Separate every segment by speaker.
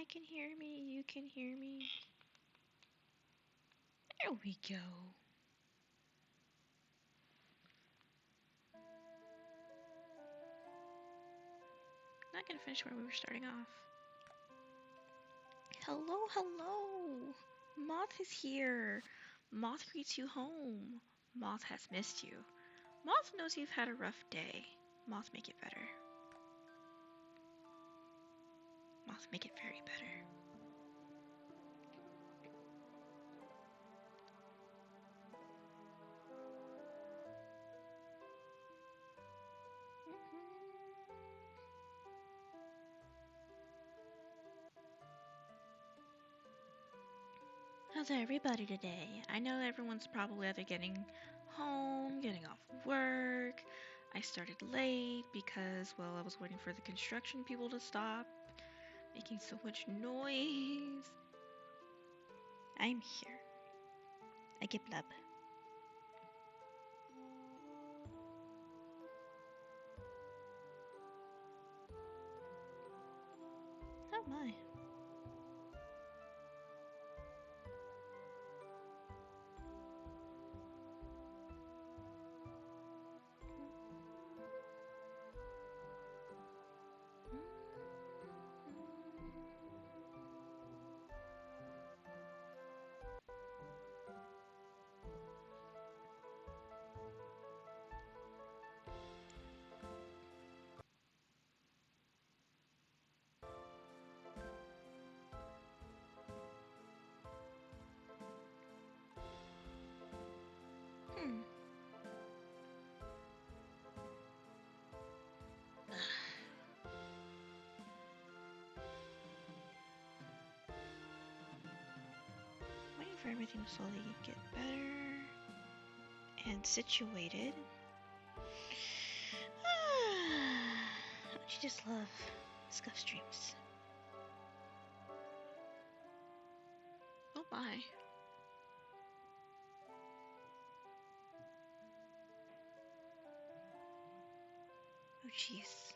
Speaker 1: I can hear me, you can hear me. There we go. Not gonna finish where we were starting off. Hello, hello! Moth is here. Moth greets you home. Moth has missed you. Moth knows you've had a rough day. Moth, make it better. Moth, make it very better. How's everybody today? I know everyone's probably either getting home, getting off work. I started late because, well, I was waiting for the construction people to stop making so much noise. I'm here. I get blub. Oh my. Hmm. Waiting for everything to slowly get better and situated. Don't you just love scuff streams? Oh my. Oh jeez.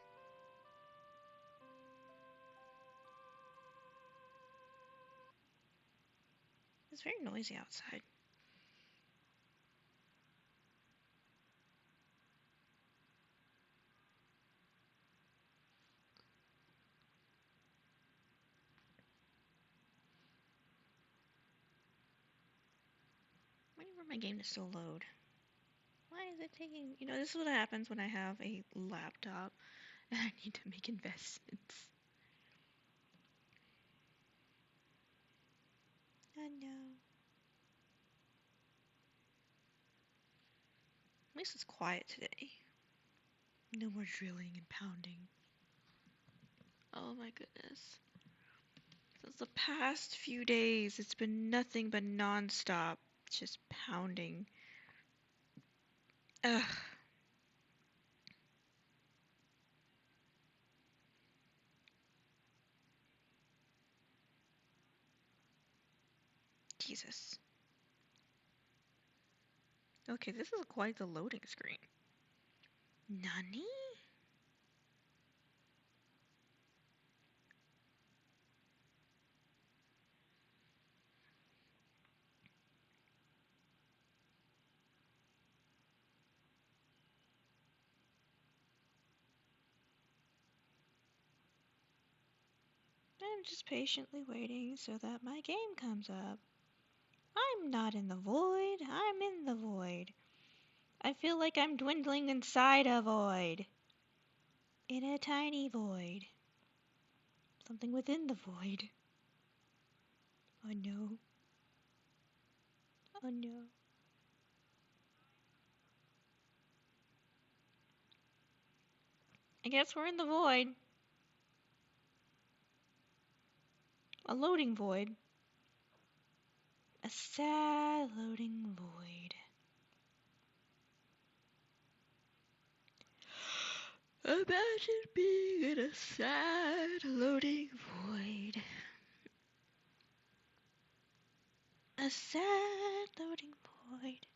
Speaker 1: It's very noisy outside. Waiting for my game to still load. Why is it taking... You know, this is what happens when I have a laptop and I need to make investments. Oh no. At least it's quiet today. No more drilling and pounding. Oh my goodness. Since the past few days, it's been nothing but non-stop. Just pounding. Ugh. Jesus. Okay, this is quite the loading screen. Nani? I'm just patiently waiting so that my game comes up. I'm not in the void, I'm in the void. I feel like I'm dwindling inside a void. In a tiny void. Something within the void. Oh no. Oh no. I guess we're in the void. A loading void. A sad loading void. Imagine being in a sad loading void. A sad loading void.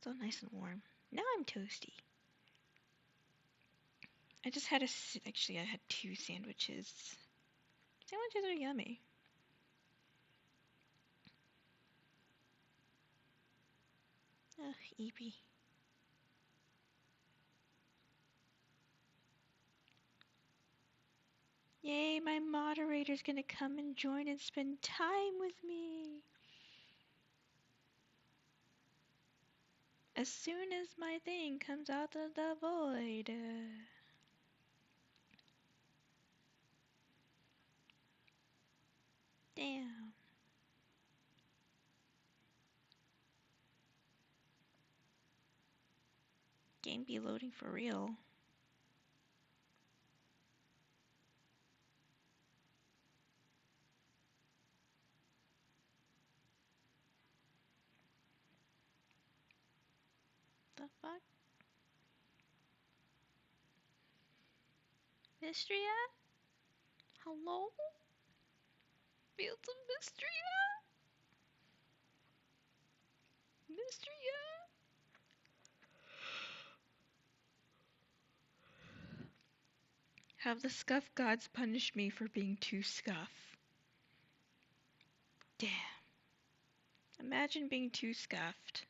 Speaker 1: So nice and warm. Now I'm toasty. I just had actually I had 2 sandwiches. Sandwiches are yummy. Ugh, Eepy. Yay, my moderator's gonna come and join and spend time with me. As soon as my thing comes out of the void. Damn. Game be loading for real. The fuck? Mystria? Hello? Fields of Mystria? Mystria? Have the scuff gods punish me for being too scuff. Damn. Imagine being too scuffed.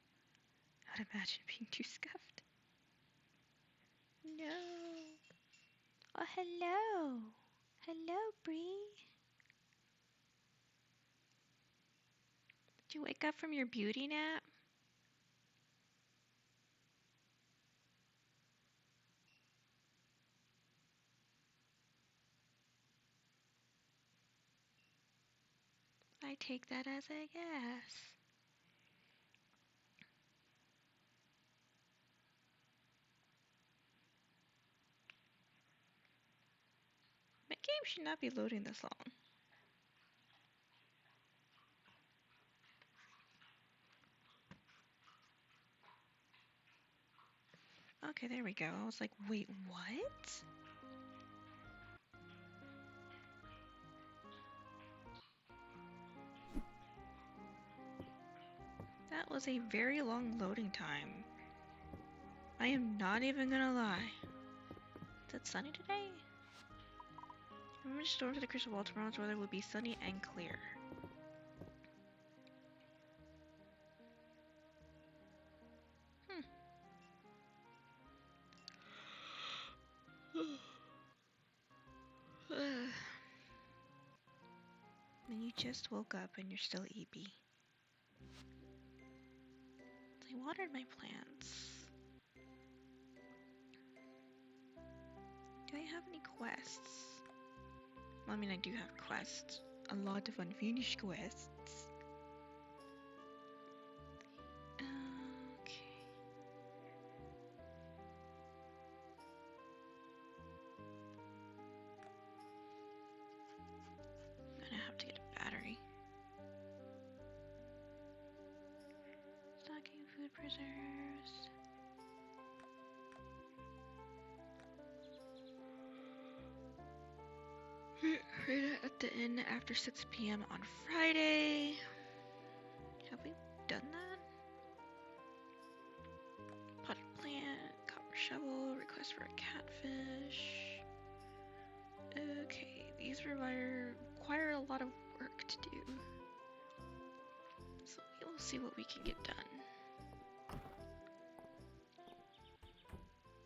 Speaker 1: I'd imagine being too scuffed. No. Oh, hello. Hello, Bree. Did you wake up from your beauty nap? I take that as a yes. My game should not be loading this long. Okay, there we go. I was like, wait, what? That was a very long loading time. I am not even gonna lie. Is it sunny today? Remember to storm to the crystal wall. Tomorrow's weather will be sunny and clear. And you just woke up and you're still eepy. I watered my plants. Do I have any quests? Well, I mean, I do have quests. A lot of unfinished quests. Okay. I'm gonna have to get a battery. Stocking food preserves. Right at the inn after 6 p.m. on Friday. Have we done that? Potted plant, copper shovel, request for a catfish. Okay, these require a lot of work to do. So we will see what we can get done.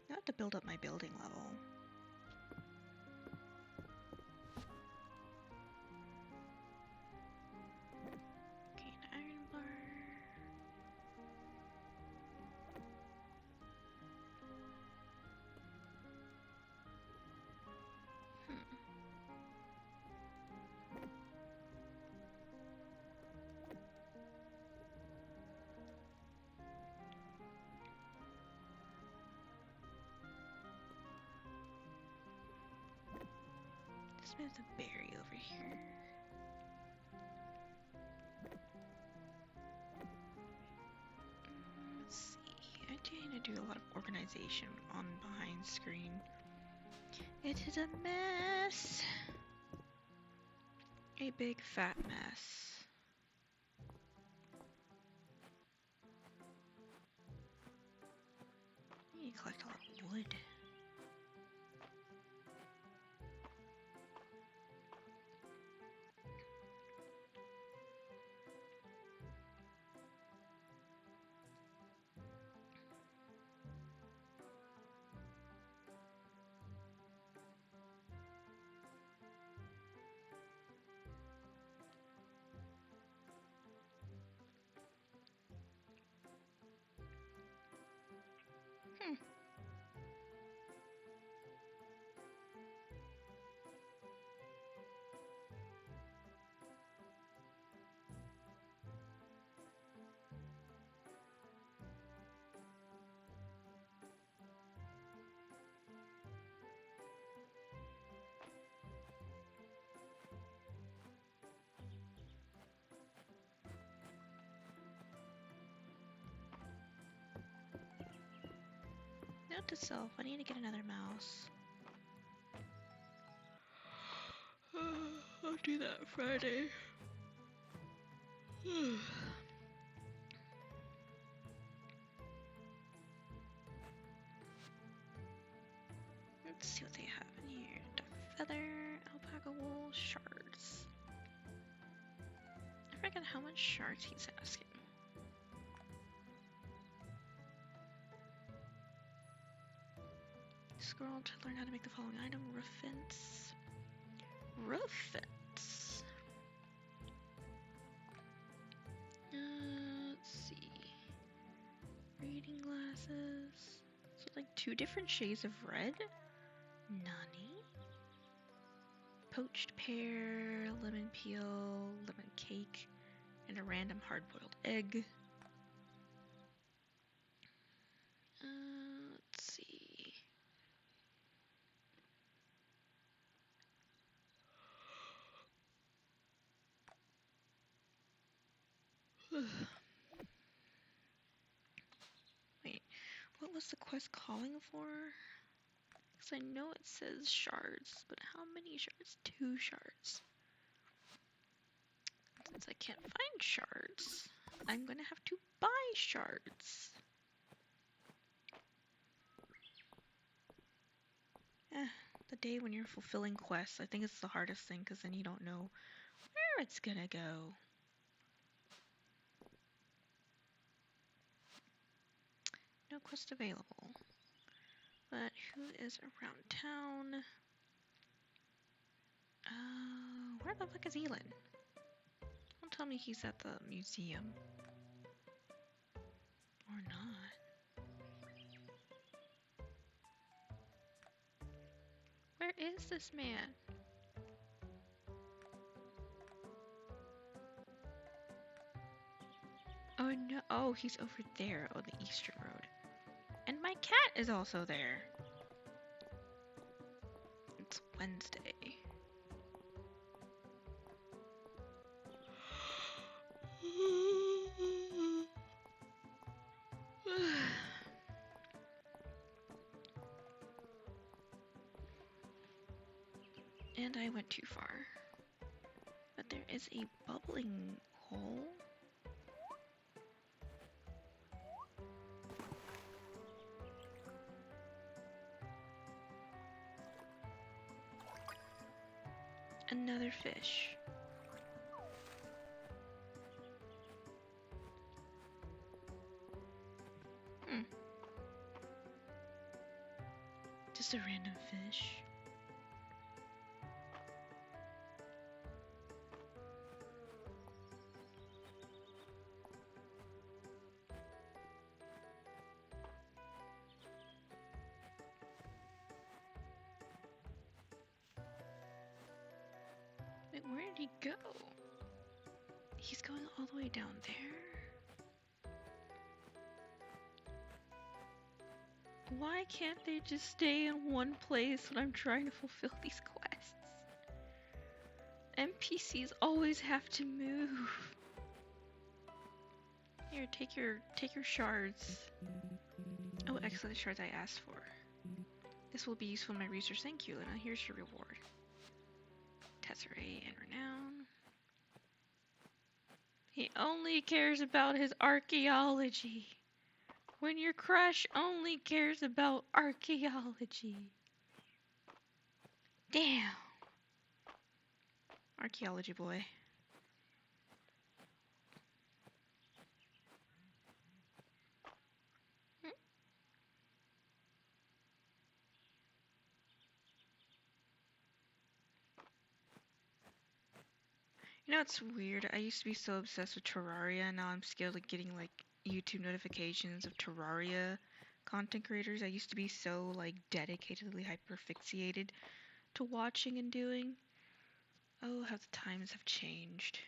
Speaker 1: I have to build up my building level. Okay, an iron bar. Let's move the berry over here. Let's see. I do need to do a lot of organization on behind screen. It is a mess. A big fat mess. Note to self, I need to get another mouse. I'll do that Friday. Let's see what they have in here. Duck feather, alpaca wool, shards. I forget how much shards he's asking. Scroll to learn how to make the following item. Roof fence. Roof fence. Let's see. Reading glasses. So like 2 different shades of red. Nani. Poached pear, lemon peel, lemon cake, and a random hard-boiled egg. Let's see. Wait, what was the quest calling for? Because I know it says shards, but how many shards? 2 shards. Since I can't find shards, I'm gonna have to buy shards. The day when you're fulfilling quests, I think it's the hardest thing because then you don't know where it's gonna go. No quest available. But who is around town? Where the fuck is Elin? Don't tell me he's at the museum. Or not. Where is this man? Oh no, oh, he's over there on the eastern road. And my cat is also there. It's Wednesday. And I went too far. But there is a bubbling hole. Another fish. Just a random fish. Wait, where did he go? He's going all the way down there? Why can't they just stay in one place when I'm trying to fulfill these quests? NPCs always have to move. Here, take your shards. Oh, excellent shards I asked for. This will be useful in my research. Thank you, Lena. Here's your reward. Tesserae and renown. He only cares about his archaeology. When your crush only cares about archaeology. Damn. Archaeology boy. You know, it's weird. I used to be so obsessed with Terraria. Now I'm scared of getting like YouTube notifications of Terraria content creators. I used to be so like dedicatedly hyperfixated to watching and doing. Oh, how the times have changed.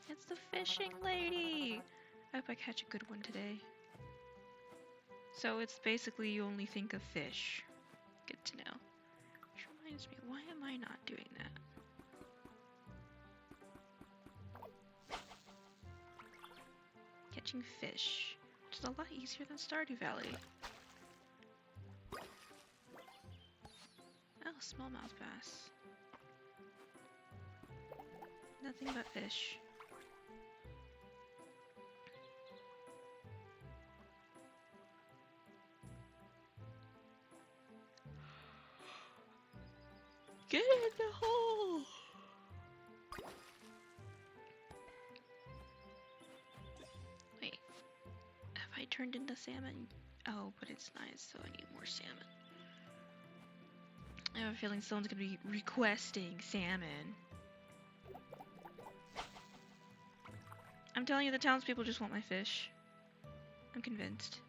Speaker 1: It's the fishing lady! I hope I catch a good one today. So it's basically you only think of fish. Good to know. Which reminds me, why am I not doing that? Catching fish, which is a lot easier than Stardew Valley. Oh, smallmouth bass. Nothing but fish. Get in the hole! Wait, have I turned into salmon? Oh, but it's nice, so I need more salmon. I have a feeling someone's gonna be requesting salmon. I'm telling you, the townspeople just want my fish. I'm convinced.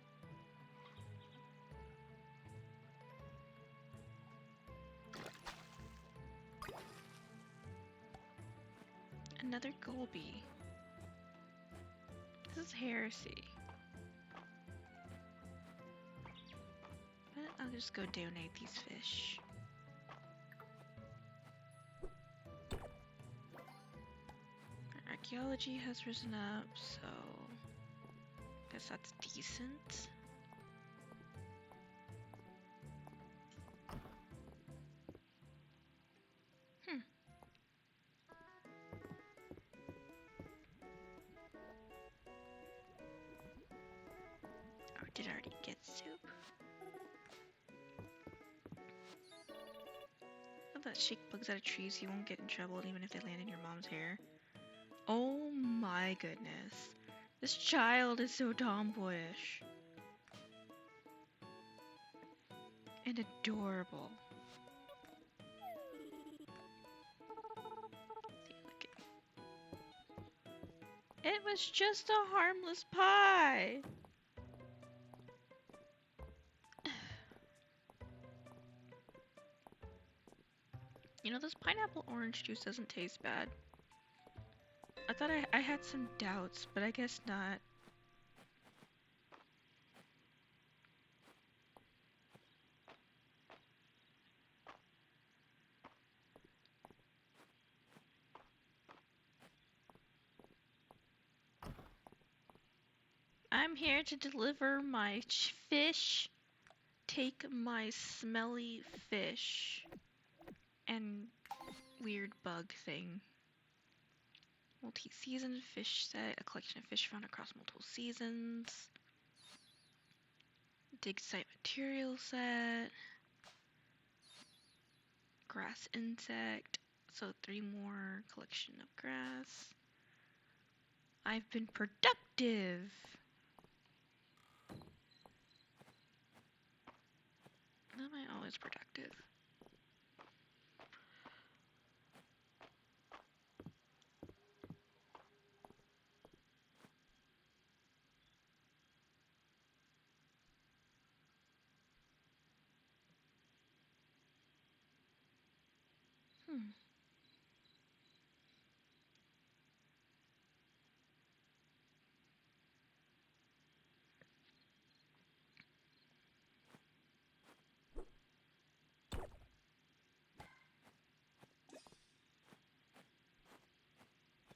Speaker 1: Another Golby. This is heresy. But I'll just go donate these fish. Our archaeology has risen up, so I guess that's decent. Oh, did I already get soup? Love that shake bugs out of trees, you won't get in trouble even if they land in your mom's hair. Oh my goodness. This child is so tomboyish. And adorable. See, look at... It was just a harmless pie! You know, this pineapple orange juice doesn't taste bad. I thought I had some doubts, but I guess not. I'm here to deliver my fish. Take my smelly fish. And weird bug thing. Multi-season fish set, a collection of fish found across multiple seasons. Dig site material set. Grass insect. So 3 more, collection of grass. I've been productive! Am I always productive?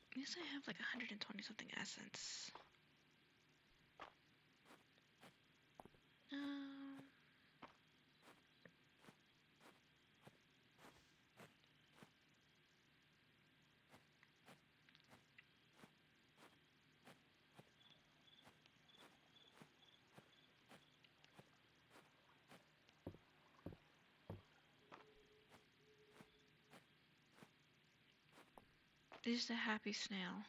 Speaker 1: I guess I have like 120 something essence. This is a happy snail.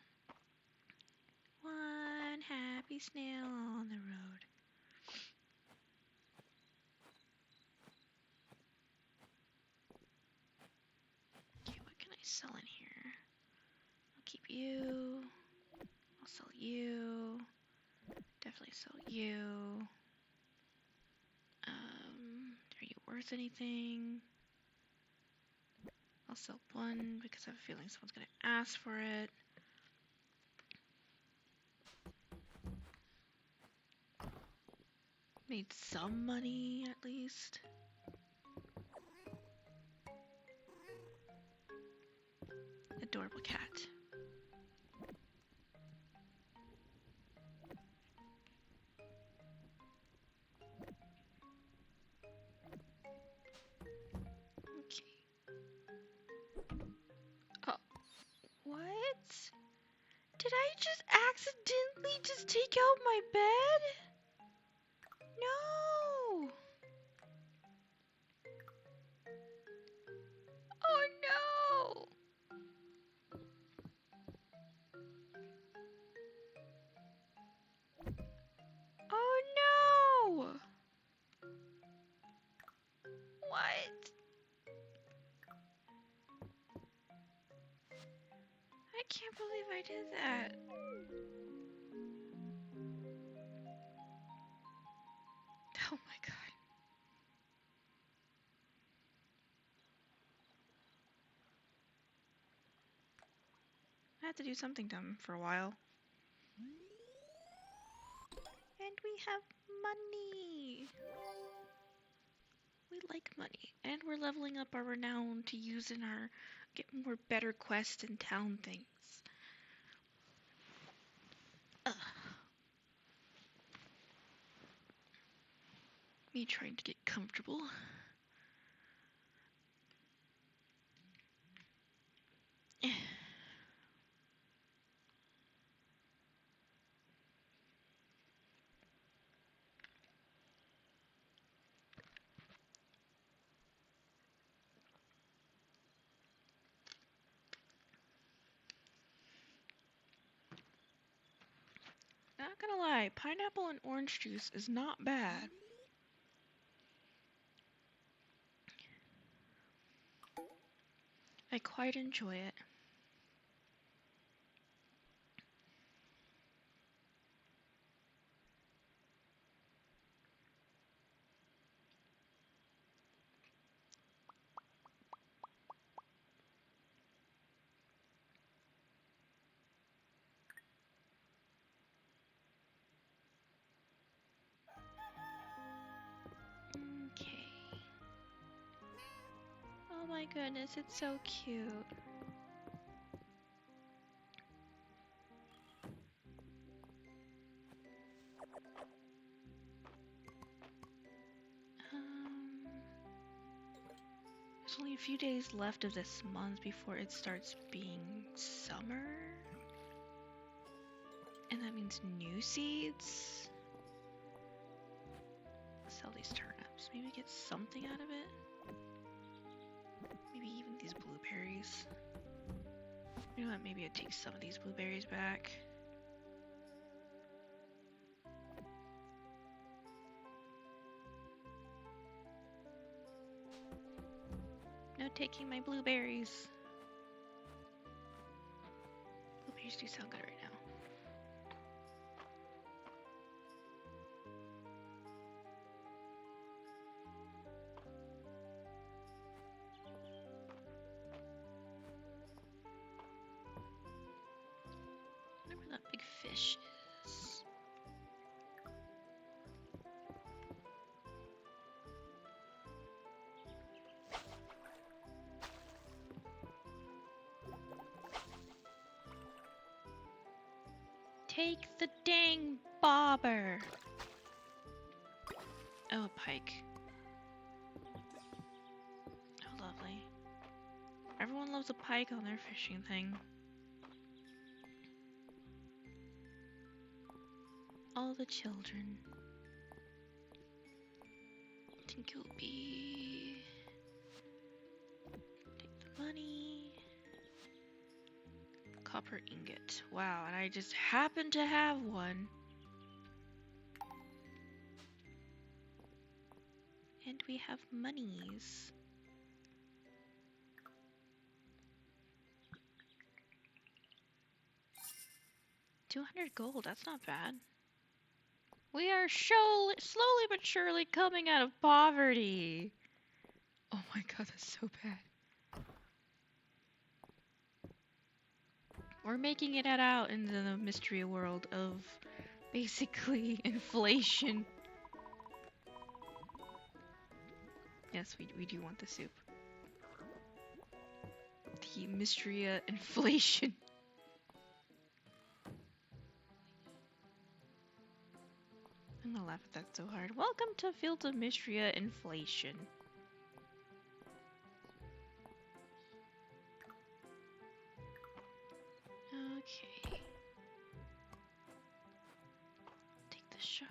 Speaker 1: One happy snail on the road. Okay, what can I sell in here? I'll keep you. I'll sell you. Definitely sell you. Are you worth anything? I'll sell 1 because I have a feeling someone's gonna ask for it. Made some money, at least. Adorable cat. Okay. Oh, what? Did I just accidentally just take out my bed? No! Oh no! Oh no! What? I can't believe I did that. Oh my god. I had to do something dumb for a while. And we have money! We like money. And we're leveling up our renown to use in our... get more better quests and town things. Ugh. Me trying to get comfortable. Not gonna lie, pineapple and orange juice is not bad. I quite enjoy it. Okay. Oh my goodness, it's so cute. There's only a few days left of this month before it starts being summer. And that means new seeds. Sell these turnips. Maybe get something out of it. Maybe even these blueberries. You know what? Maybe I'd take some of these blueberries back. No taking my blueberries. Blueberries do sound good right now. I wonder where that big fish is. Take the dang bobber! Oh, a pike. Oh, lovely. Everyone loves a pike on their fishing thing. All the children. I think it'll be... Take the money. Copper ingot. Wow, and I just happen to have one. And we have monies. 200 gold, that's not bad. We are slowly but surely coming out of poverty. Oh my god, that's so bad. We're making it out into the mystery world of basically inflation. Yes, we do want the soup. The Mystria inflation. I'm gonna laugh at that so hard. Welcome to Fields of Mystria inflation. Okay. Take the shards.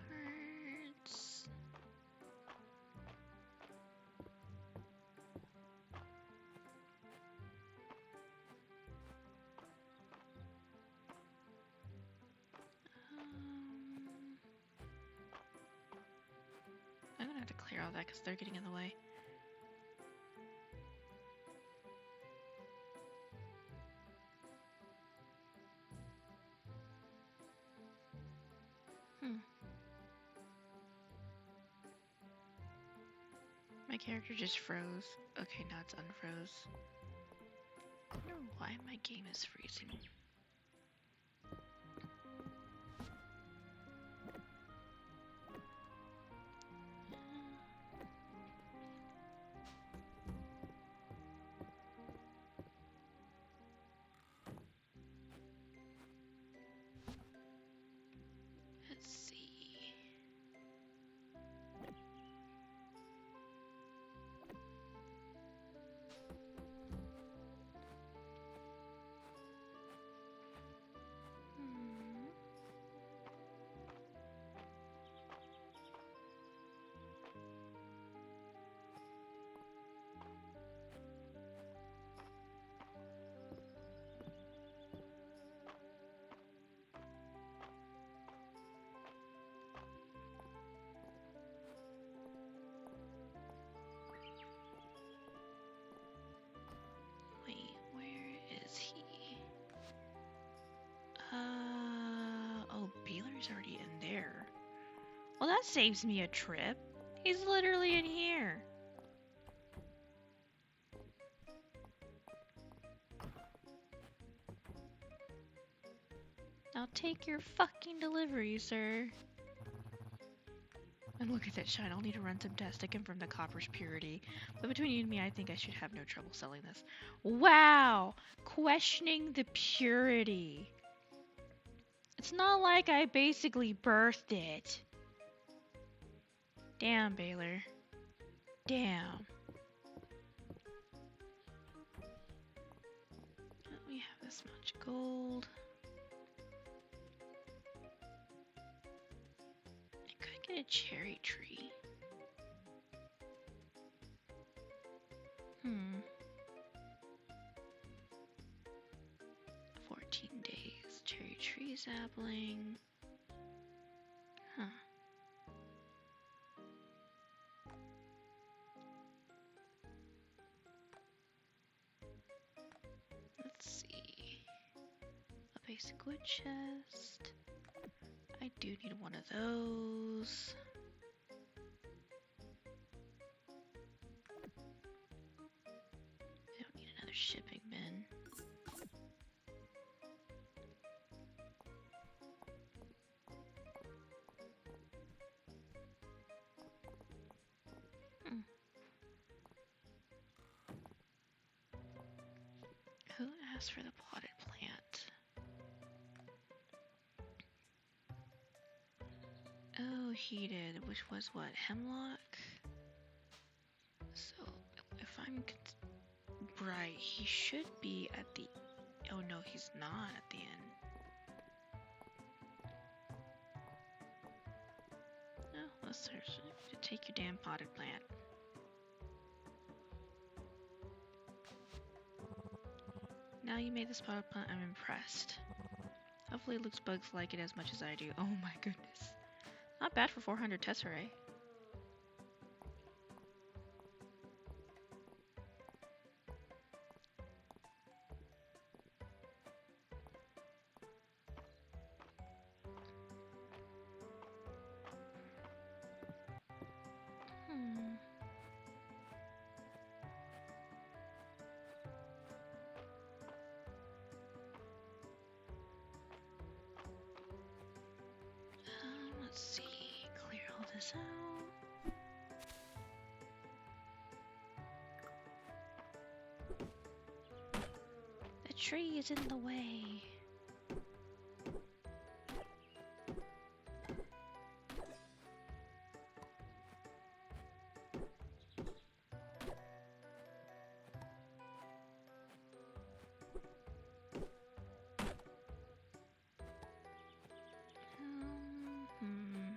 Speaker 1: I'm gonna have to clear all that because they're getting in the way. My character just froze. Okay, now it's unfroze. I don't know why my game is freezing. Let's see. Wait, where is he? Oh, Beeler's already in there. Well, that saves me a trip. He's literally in here. Now take your fucking delivery, sir. And look at that shine. I'll need to run some tests to confirm the copper's purity. But between you and me, I think I should have no trouble selling this. Wow! Questioning the purity. It's not like I basically birthed it. Damn, Baylor. Damn. We have this much gold. I could get a cherry tree. 14 days. Cherry tree sapling. Huh. Let's see. A basic wood chest. I do need one of those. I don't need another shipping bin. Who asked for the potted plant? Oh, he did, which was what? Hemlock? So, if I'm right, he should be at the... Oh no, he's not at the end. No, let's search. Take your damn potted plant. Now you made this potted plant, I'm impressed. Hopefully Luke's bugs like it as much as I do. Oh my goodness. Not bad for 400 tesserae. Let's see, clear all this out. tree is in the way. Hmm.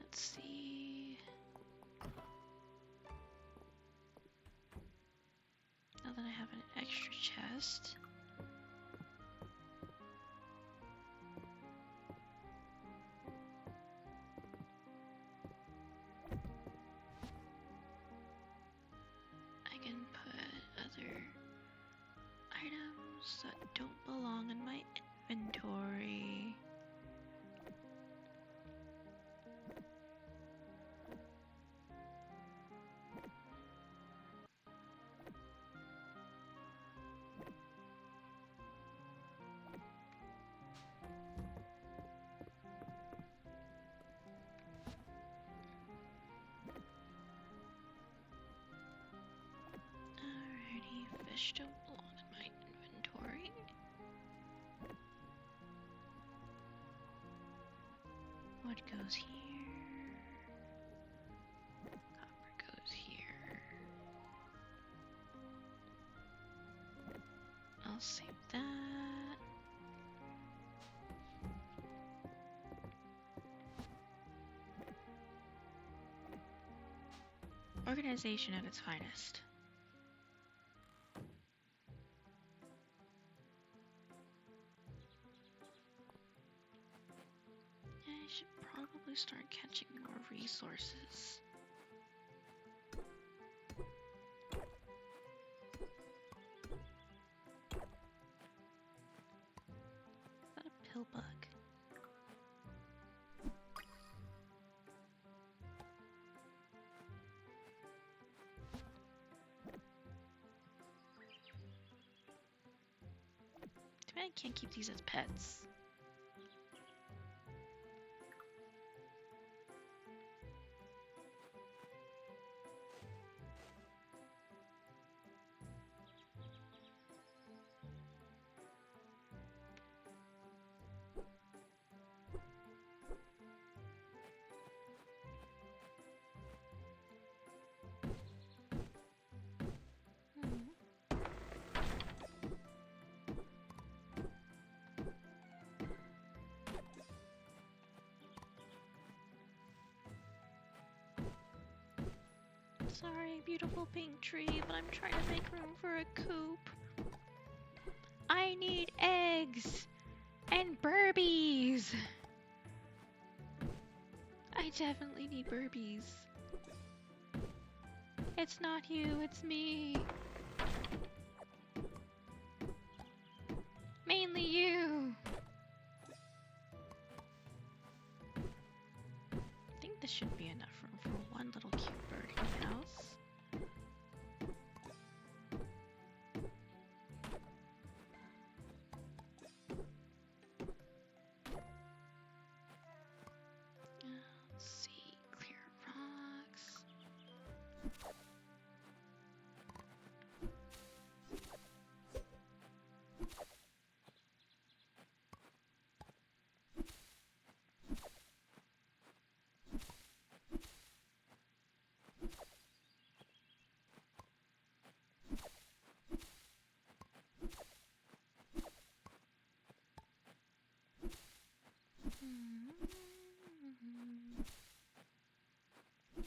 Speaker 1: Let's see. Now that I have an extra chest. I can put other items that don't belong in my inventory. Alrighty, fish don't belong in my inventory. Wood goes here. Copper goes here. I'll save that. Organization at its finest. I should probably start catching more resources. Is that a pill bug? Too bad I can't keep these as pets. Sorry, beautiful pink tree, but I'm trying to make room for a coop. I need eggs and burbies. I definitely need burbies. It's not you, it's me. Mainly you. I think this should be enough room for one little cute bird in the house. Let's see, clear rocks.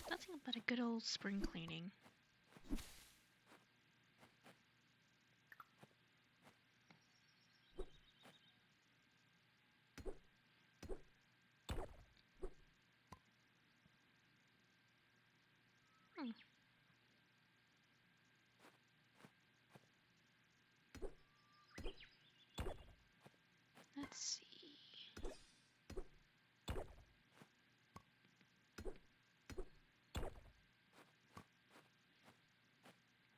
Speaker 1: Nothing but a good old spring cleaning. Let's see.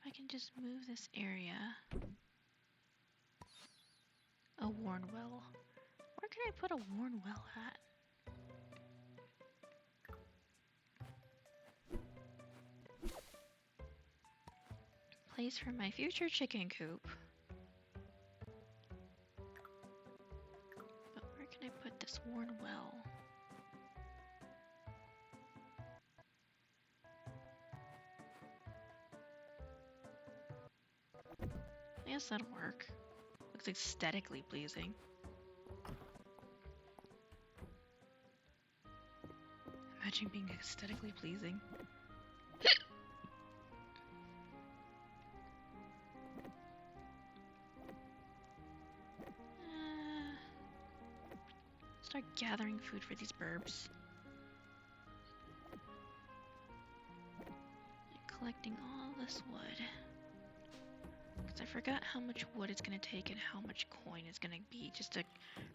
Speaker 1: If I can just move this area. well. Where can I put a worn well at? Place for my future chicken coop. But where can I put this worn well? I guess that'll work. Looks aesthetically pleasing. Imagine being aesthetically pleasing. Start gathering food for these burbs. And collecting all this wood. Because I forgot how much wood it's going to take and how much coin it's going to be just to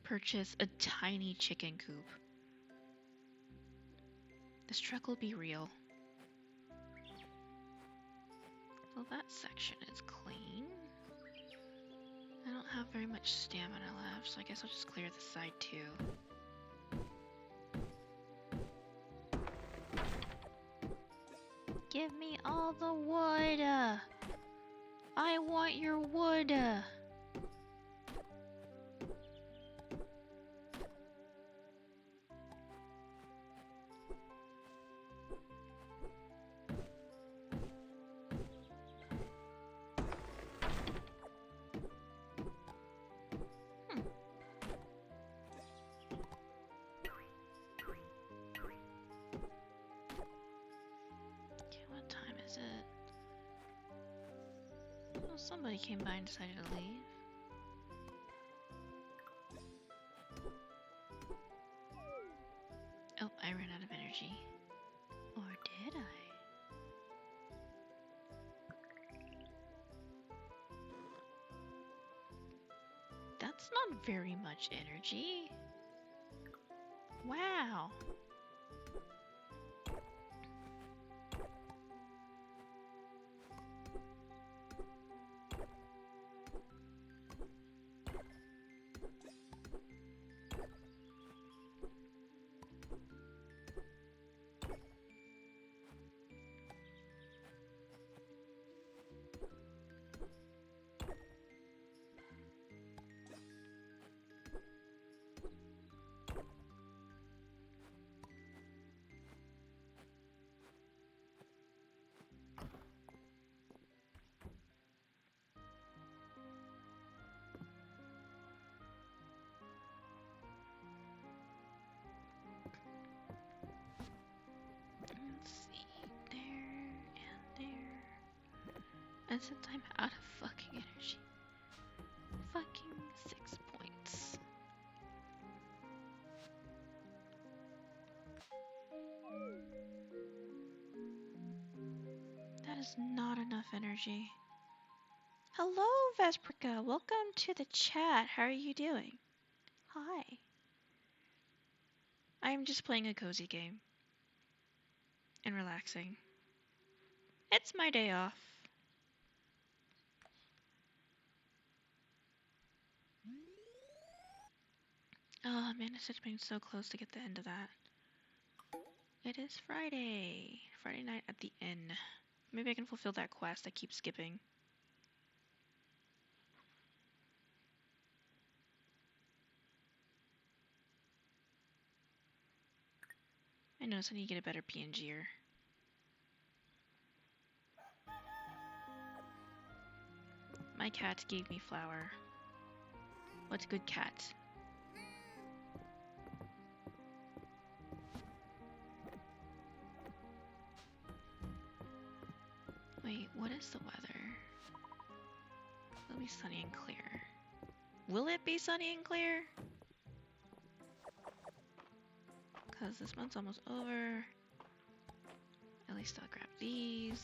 Speaker 1: purchase a tiny chicken coop. The struggle will be real. Well, that section is clean. I don't have very much stamina left, so I guess I'll just clear this side too. Give me all the wood! I want your wood! Somebody came by and decided to leave. Oh, I ran out of energy. Or did I? That's not very much energy. Wow. And since I'm out of fucking energy, fucking 6 points. That is not enough energy. Hello, Vesprica. Welcome to the chat. How are you doing? Hi. I'm just playing a cozy game. And relaxing. It's my day off. Oh man, it's just been so close to get the end of that. It is Friday. Friday night at the inn. Maybe I can fulfill that quest I keep skipping. I notice I need to get a better PNGer. My cat gave me flour. What's good cat? Wait, what is the weather? It'll be sunny and clear. Will it be sunny and clear? Because this month's almost over. At least I'll grab these.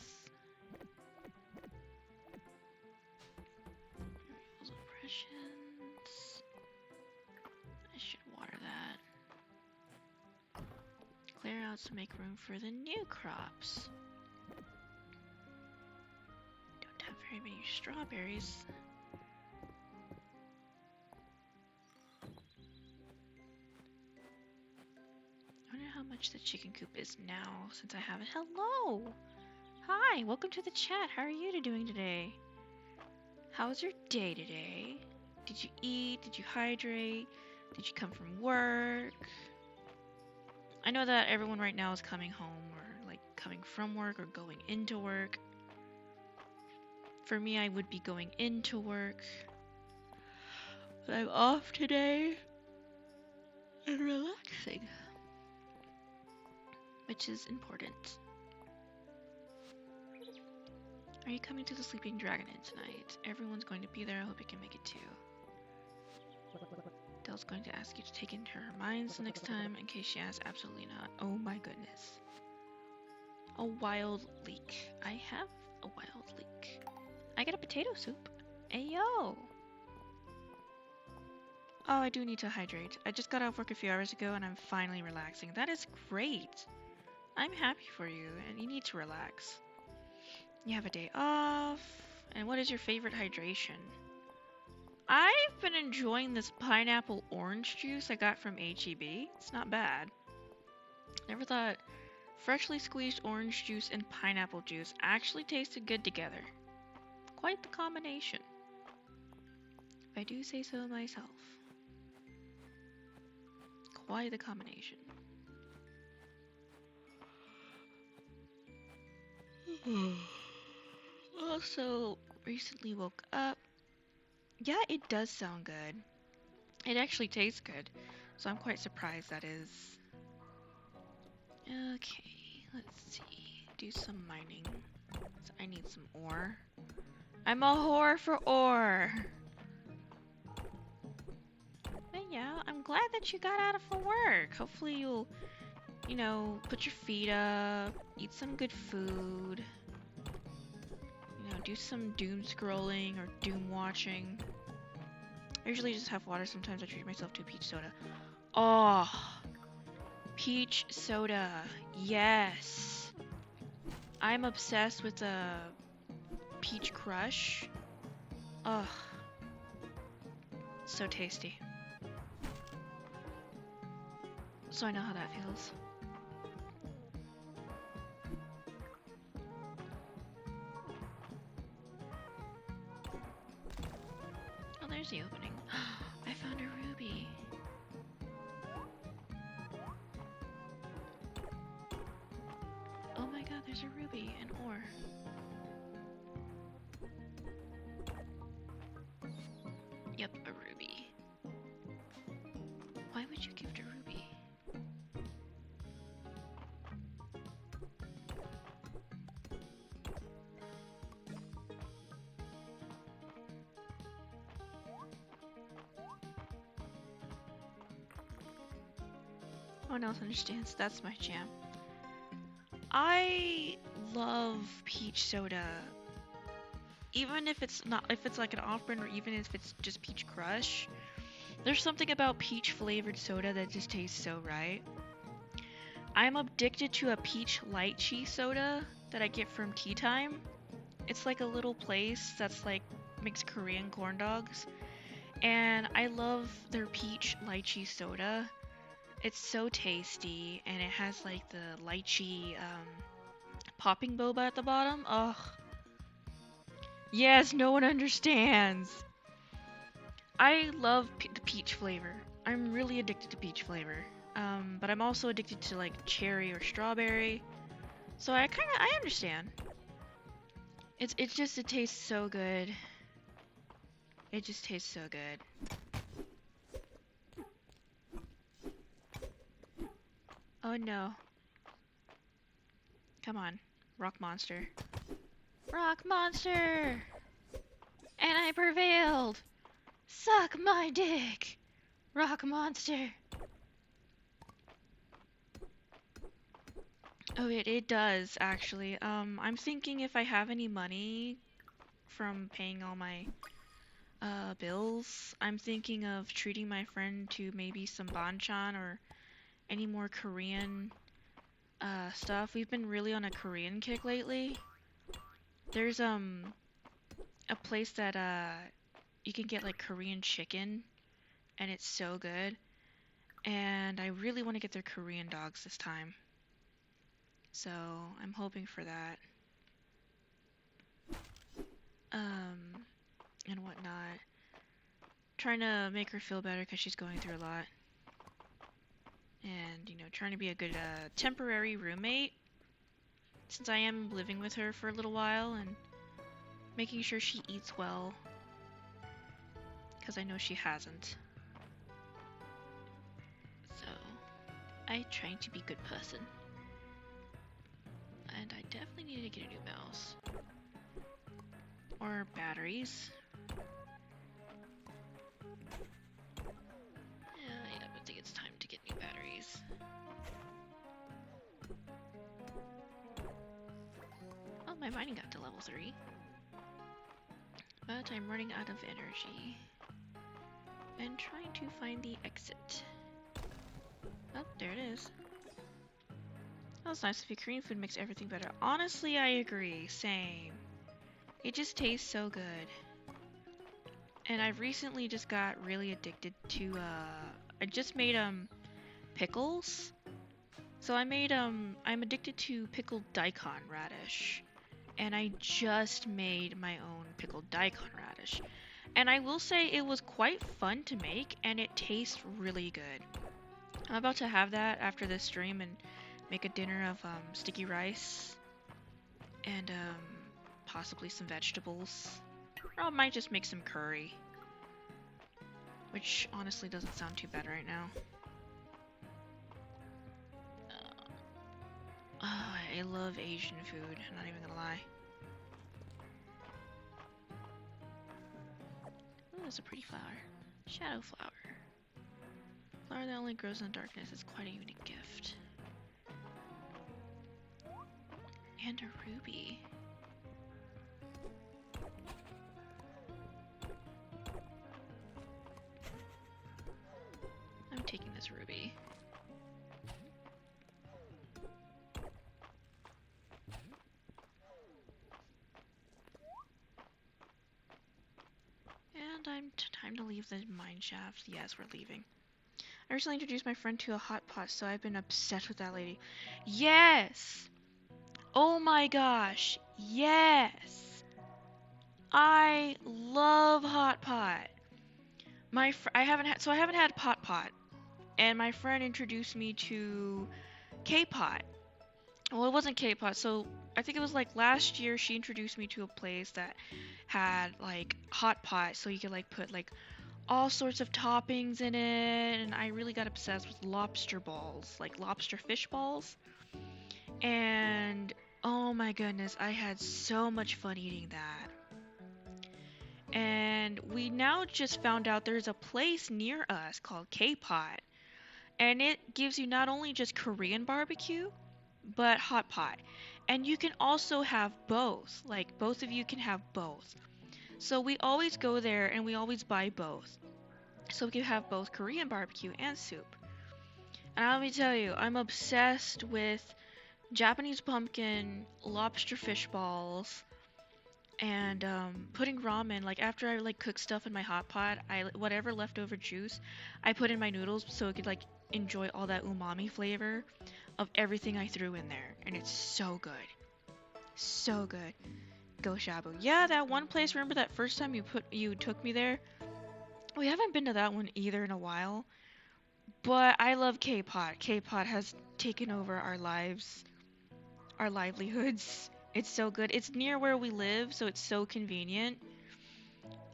Speaker 1: Variables oppressions. I should water that. Clear out to make room for the new crops. Don't have very many strawberries. much the chicken coop is now since I have it. Hello! Hi, welcome to the chat. How are you doing today? How was your day today? Did you eat? Did you hydrate? Did you come from work? I know that everyone right now is coming home or like coming from work or going into work. For me, I would be going into work. But I'm off today and relaxing, which is important. Are you coming to the Sleeping Dragon Inn tonight? Everyone's going to be there. I hope you can make it too. Del's going to ask you to take into her minds the next time. In case she asks, absolutely not. Oh my goodness. A wild leek. I have a wild leek. I get a potato soup. Ayo! Oh, I do need to hydrate. I just got off work a few hours ago and I'm finally relaxing. That is great. I'm happy for you and you need to relax. You have a day off. And what is your favorite hydration? I've been enjoying this pineapple orange juice I got from H-E-B. It's not bad. Never thought freshly squeezed orange juice and pineapple juice actually tasted good together. Quite the combination, if I do say so myself. Quite the combination. Also, recently woke up. Yeah, it does sound good. It actually tastes good. So I'm quite surprised that is. Okay, let's see. Do some mining. So I need some ore. I'm a whore for ore. But yeah, I'm glad that you got out of work. Hopefully you'll, you know, put your feet up, eat some good food. You know, do some doom scrolling or doom watching. I usually just have water. Sometimes I treat myself to a peach soda. Oh, peach soda. Yes. I'm obsessed with the peach crush. Ugh. So tasty. So I know how that feels. Oh, there's the opening. I found a ruby. Oh my god, there's a ruby and ore. Yep, a ruby. Why would you gift a ruby? No one else understands. That's my jam. I love peach soda. Even if it's not, if it's like an off-brand or even if it's just peach crush. There's something about peach flavored soda that just tastes so right. I'm addicted to a peach lychee soda that I get from Tea Time. It's like a little place that's like makes Korean corn dogs. And I love their peach lychee soda. It's so tasty and it has like the lychee popping boba at the bottom. Ugh. Yes, no one understands. I love the peach flavor. I'm really addicted to peach flavor. But I'm also addicted to like cherry or strawberry. So I understand. It tastes so good. It just tastes so good. Oh no. Come on, rock monster. Rock monster! And I prevailed! Suck my dick! Rock monster! Oh, it does, actually. I'm thinking if I have any money from paying all my bills, I'm thinking of treating my friend to maybe some banchan or any more Korean stuff. We've been really on a Korean kick lately. There's a place that you can get like Korean chicken and it's so good. And and I really want to get their Korean dogs this time. So I'm hoping for that. And whatnot. Trying to make her feel better because she's going through a lot. And, you know, trying to be a good temporary roommate since I am living with her for a little while, and making sure she eats well because I know she hasn't. So I trying to be a good person. And I definitely need to get a new mouse. Or batteries. Yeah, I think it's time to get new batteries. Oh, my mining got to level 3. But I'm running out of energy. And trying to find the exit. Oh, there it is. That's nice. If your Korean food makes everything better. Honestly, I agree. Same. It just tastes so good. And I've recently just got really addicted to, I just made, pickles. So I made, I'm addicted to pickled daikon radish. And I just made my own pickled daikon radish. And I will say it was quite fun to make, and it tastes really good. I'm about to have that after this stream and make a dinner of, sticky rice. And, possibly some vegetables. Or I might just make some curry. Which honestly doesn't sound too bad right now. I love Asian food, I'm not even gonna lie. Ooh, that's a pretty flower. Shadow flower. Flower that only grows in the darkness is quite a unique gift. And a ruby. I'm taking this ruby. And time to leave the mine shaft. Yes, we're leaving. I recently introduced my friend to a hot pot, so I've been obsessed with that lady. Yes! Oh my gosh, yes! I love hot pot. I haven't had pot pot, and my friend introduced me to K-pot. Well, it wasn't K-pot, so I think it was like last year she introduced me to a place that had like hot pot, so you could like put like all sorts of toppings in it, and I really got obsessed with lobster balls, like lobster fish balls. And oh my goodness, I had so much fun eating that. And we now just found out there's a place near us called K-Pot, and it gives you not only just Korean barbecue, but hot pot. And you can also have both, like both of you can have both. So we always go there and we always buy both. So we can have both Korean barbecue and soup. And let me tell you, I'm obsessed with Japanese pumpkin, lobster fish balls, and putting ramen. Like after I like cook stuff in my hot pot, whatever leftover juice I put in my noodles so it could like enjoy all that umami flavor of everything I threw in there, and it's so good. So good. Go Shabu. Yeah, that one place, remember that first time you took me there? We haven't been to that one either in a while. But I love K-Pot. K-Pot has taken over our lives, our livelihoods. It's so good. It's near where we live, so it's so convenient.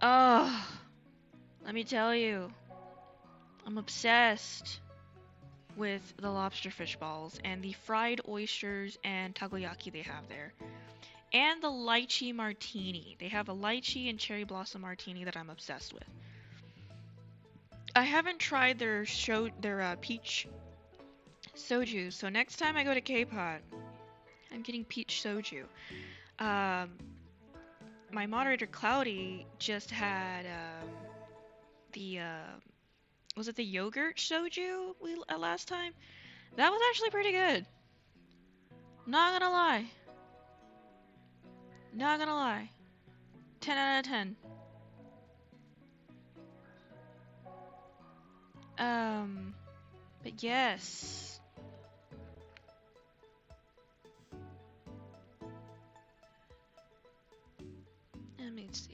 Speaker 1: Oh, let me tell you, I'm obsessed with the lobster fish balls and the fried oysters and takoyaki they have there. And the lychee martini. They have a lychee and cherry blossom martini that I'm obsessed with. I haven't tried their peach soju, so next time I go to K-Pot, I'm getting peach soju. My moderator Cloudy just had the was it the yogurt soju last time? That was actually pretty good. Not gonna lie. Not gonna lie. 10 out of 10. But yes. Let me see.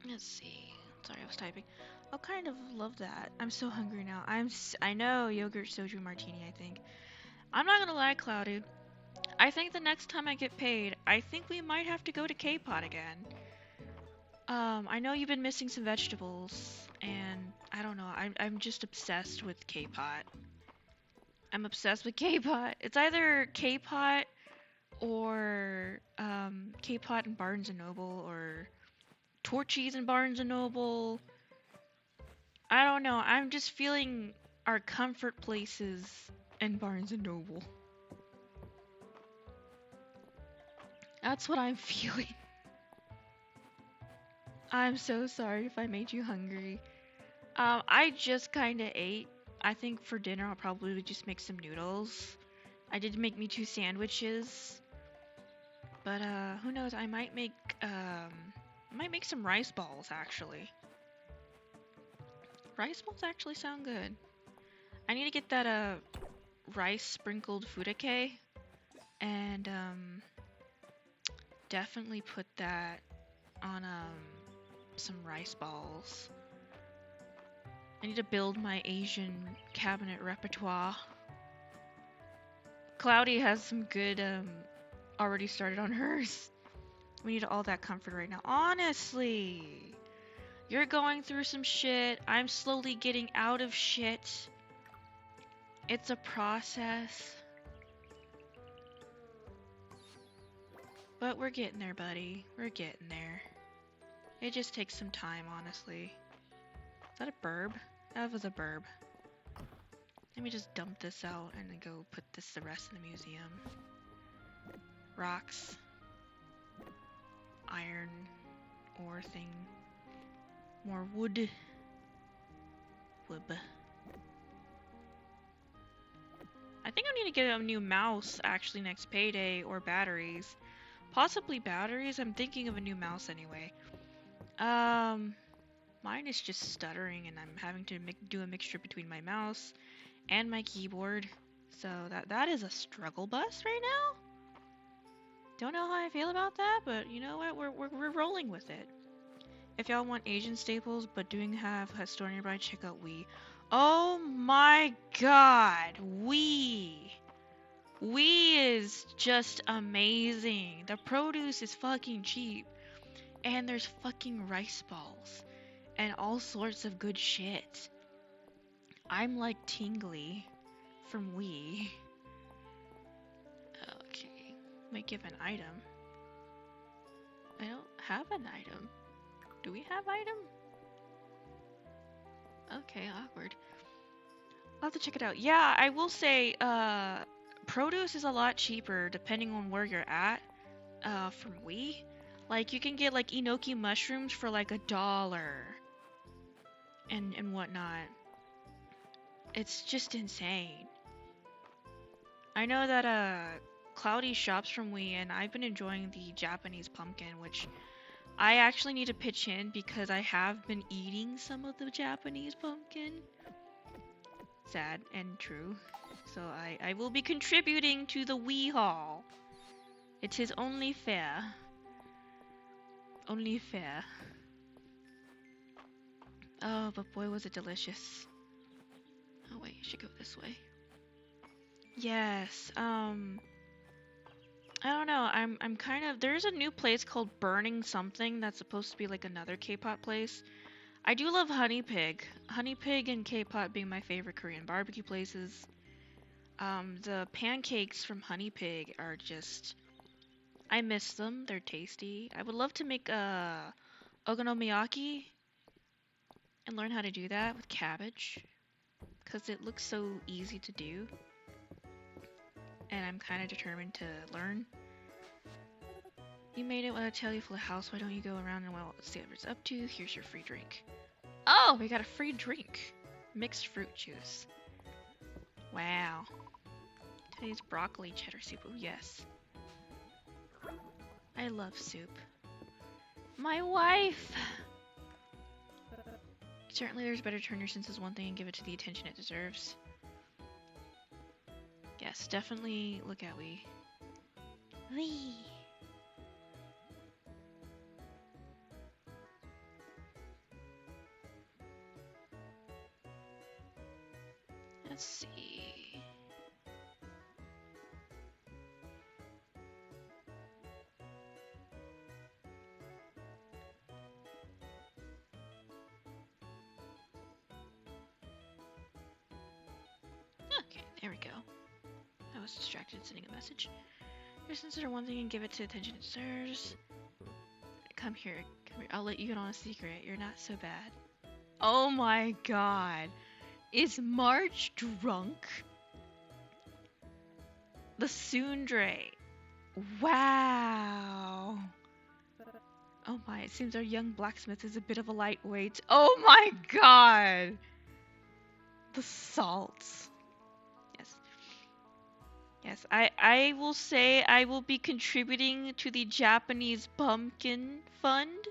Speaker 1: Let's see. Sorry, I was typing. I'll kind of love that. I'm so hungry now. I know yogurt soju martini, I think. I'm not gonna lie, Cloudy. I think the next time I get paid, I think we might have to go to K-Pot again. I know you've been missing some vegetables, and I don't know. I'm just obsessed with K-Pot. I'm obsessed with K-Pot. It's either K-Pot or K-Pot and Barnes and Noble or Torchies and Barnes and Noble. I don't know. I'm just feeling our comfort places in Barnes and Noble. That's what I'm feeling. I'm so sorry if I made you hungry. I just kind of ate. I think for dinner I'll probably just make some noodles. I did make me 2 sandwiches, but who knows? I might make some rice balls actually. Rice balls actually sound good. I need to get that rice sprinkled furike and definitely put that on some rice balls. I need to build my Asian cabinet repertoire. Cloudy has some good already started on hers. We need all that comfort right now. Honestly, you're going through some shit. I'm slowly getting out of shit. It's a process. But we're getting there, buddy. We're getting there. It just takes some time, honestly. Is that a burb? That was a burb. Let me just dump this out and then go put the rest in the museum. Rocks. Iron ore thing. More wood. Wood. I think I need to get a new mouse actually next payday, or batteries. Possibly batteries. I'm thinking of a new mouse anyway. Mine is just stuttering and I'm having to do a mixture between my mouse and my keyboard. So that is a struggle bus right now. Don't know how I feel about that, but you know what? We're rolling with it. If y'all want Asian staples but doing have a store nearby, check out Wii. Oh my god, Wii. Wii is just amazing. The produce is fucking cheap. And there's fucking rice balls. And all sorts of good shit. I'm like tingly from Wii. Okay. Might give an item. I don't have an item. Do we have item? Okay, awkward. I'll have to check it out. Yeah, I will say, produce is a lot cheaper depending on where you're at, from Wii. Like, you can get, like, enoki mushrooms for, like, $1. And whatnot. It's just insane. I know that, Cloudy shops from Wii, and I've been enjoying the Japanese pumpkin, which I actually need to pitch in because I have been eating some of the Japanese pumpkin. Sad and true. So I will be contributing to the Wii haul. It is only fair. Only fair. Oh, but boy was it delicious. Oh wait, I should go this way. Yes, I don't know, I'm kind of, there's a new place called Burning Something that's supposed to be like another K-pop place. I do love Honey Pig. Honey Pig and K-pop being my favorite Korean barbecue places. The pancakes from Honey Pig are just, I miss them. They're tasty. I would love to make a okonomiyaki and learn how to do that with cabbage, because it looks so easy to do. And I'm kind of determined to learn. You made it with a tail full of house. Why don't you go around and see what it's up to? Here's your free drink. Oh, we got a free drink. Mixed fruit juice. Wow. Today's broccoli cheddar soup. Oh, yes. I love soup. My wife! Certainly there's better turn your senses one thing and give it to the attention it deserves. Yes, definitely look at we. Wee! Let's see. Okay, there we go. I was distracted sending a message. Just consider one thing and give it to attention it deserves. Come here, come here. I'll let you in on a secret. You're not so bad. Oh my god. Is March drunk? The Tsundere. Wow. Oh my, it seems our young blacksmith is a bit of a lightweight. Oh my god! The salt. Yes. Yes, I will say I will be contributing to the Japanese Pumpkin Fund.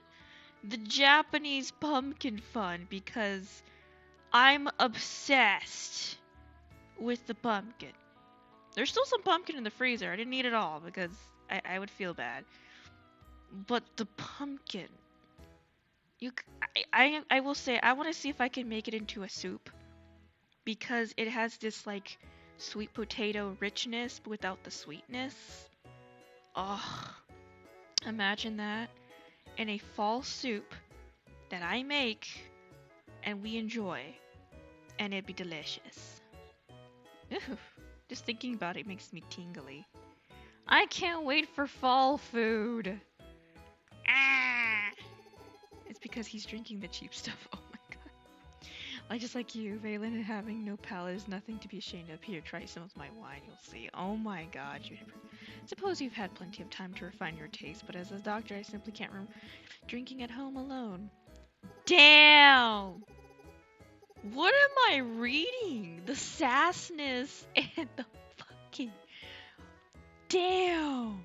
Speaker 1: The Japanese Pumpkin Fund, because I'm obsessed with the pumpkin. There's still some pumpkin in the freezer. I didn't eat it all because I would feel bad. But the pumpkin, I will say I want to see if I can make it into a soup, because it has this like sweet potato richness but without the sweetness. Oh, imagine that in a fall soup that I make and we enjoy, and it'd be delicious. Ooh, just thinking about it makes me tingly. I can't wait for fall food. Ah! It's because he's drinking the cheap stuff. Oh my god. Like just like you, Valen, and having no palate is nothing to be ashamed of. Here, try some of my wine, you'll see. Oh my god, Juniper. Suppose you've had plenty of time to refine your taste, but as a doctor, I simply can't remember drinking at home alone. Damn! What am I reading? The sassness and the fucking... Damn!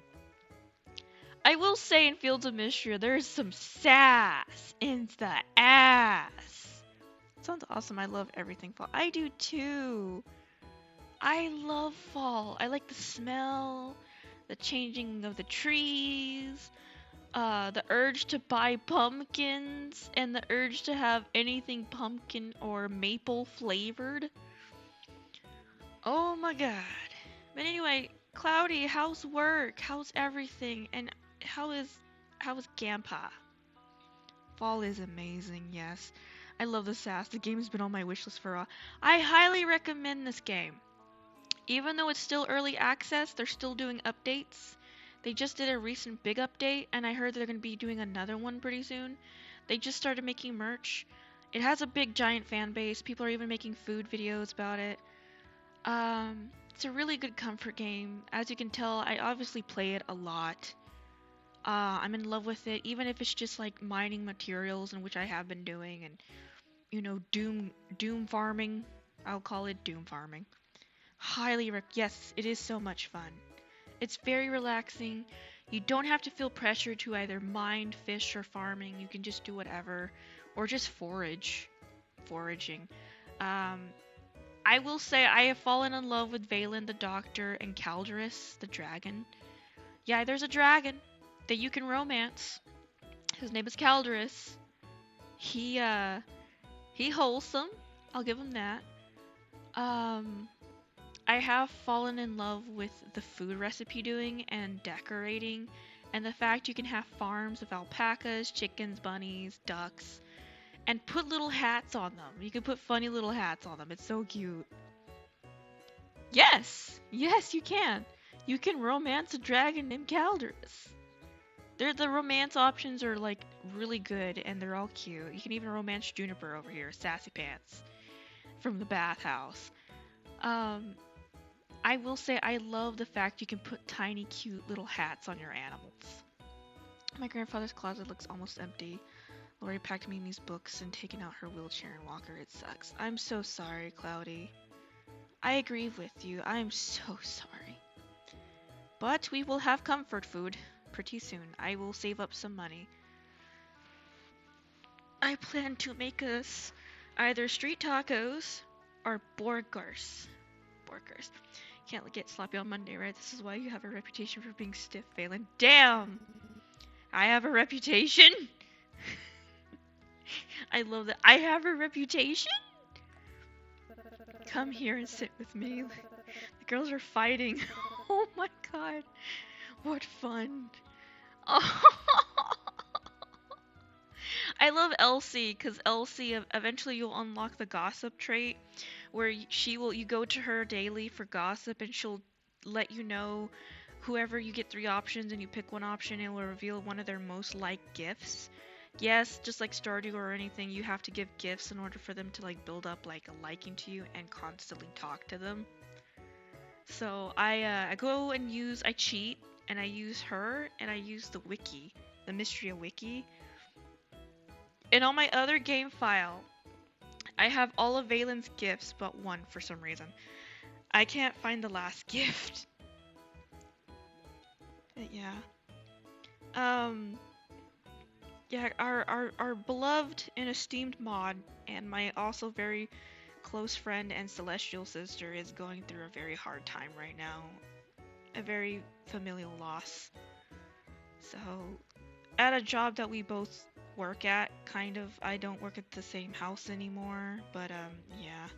Speaker 1: I will say in Fields of Mistria, there's some sass in the ass. Sounds awesome. I love everything fall. I do too. I love fall. I like the smell, the changing of the trees, the urge to buy pumpkins, and the urge to have anything pumpkin or maple flavored. Oh my god. But anyway, Cloudy, how's work? How's everything? And how is Gampa? Fall is amazing, yes. I love the sass. The game has been on my wishlist for a while. I highly recommend this game. Even though it's still early access, they're still doing updates. They just did a recent big update, and I heard they're going to be doing another one pretty soon. They just started making merch. It has a big giant fan base. People are even making food videos about it. It's a really good comfort game. As you can tell, I obviously play it a lot. I'm in love with it, even if it's just like mining materials, in which I have been doing, and you know, doom farming. I'll call it doom farming. Yes, it is so much fun. It's very relaxing. You don't have to feel pressure to either mine, fish, or farming. You can just do whatever, or just foraging. I will say I have fallen in love with Valen the Doctor and Calderus the Dragon. Yeah, there's a dragon that you can romance. His name is Calderus. He wholesome. I'll give him that. I have fallen in love with the food recipe doing and decorating, and the fact you can have farms of alpacas, chickens, bunnies, ducks, and put little hats on them. You can put funny little hats on them. It's so cute. Yes! Yes, you can. You can romance a dragon named Calderus. The romance options are like really good, and they're all cute. You can even romance Juniper over here, Sassy Pants, from the bathhouse. I will say I love the fact you can put tiny cute little hats on your animals. My grandfather's closet looks almost empty. Lori packed Mimi's books and taken out her wheelchair and walker. It sucks. I'm so sorry, Cloudy. I agree with you. I'm so sorry. But we will have comfort food pretty soon. I will save up some money. I plan to make us either street tacos or burgers. Burgers. Can't get sloppy on Monday, right? This is why you have a reputation for being stiff, Valen. Damn! I have a reputation? I love that. I have a reputation? Come here and sit with me. The girls are fighting. Oh my god. What fun. Oh. I love Elsie, because Elsie, eventually you'll unlock the gossip trait, where you go to her daily for gossip, and she'll let you know whoever you get 3 options and you pick one option, it will reveal one of their most liked gifts. Yes, just like Stardew or anything, you have to give gifts in order for them to like build up like a liking to you and constantly talk to them. So I go and I cheat and I use her and I use the wiki, the Mystria wiki. And on my other game file, I have all of Valen's gifts but one for some reason. I can't find the last gift. Yeah. Yeah, our beloved and esteemed mod and my also very close friend and celestial sister is going through a very hard time right now. A very familial loss. So, at a job that we both work at, kind of, I don't work at the same house anymore, but yeah.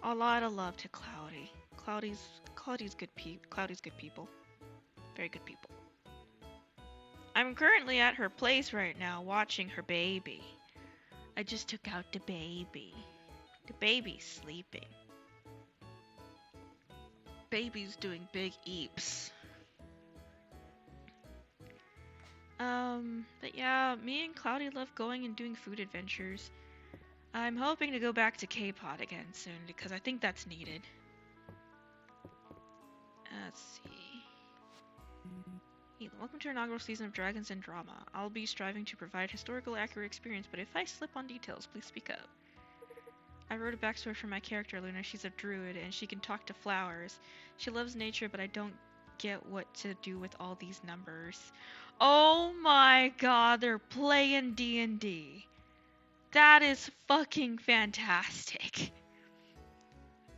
Speaker 1: A lot of love to Cloudy. Cloudy's good people. Very good people. I'm currently at her place right now watching her baby. I just took out the baby. The baby's sleeping. Baby's doing big eeps. But yeah, me and Cloudy love going and doing food adventures. I'm hoping to go back to K-Pod again soon because I think that's needed. Let's see. Hey, welcome to our inaugural season of Dragons and Drama. I'll be striving to provide historical accurate experience, but if I slip on details, please speak up. I wrote a backstory for my character, Luna. She's a druid, and she can talk to flowers. She loves nature, but I don't get what to do with all these numbers. Oh my god, they're playing D&D. That is fucking fantastic.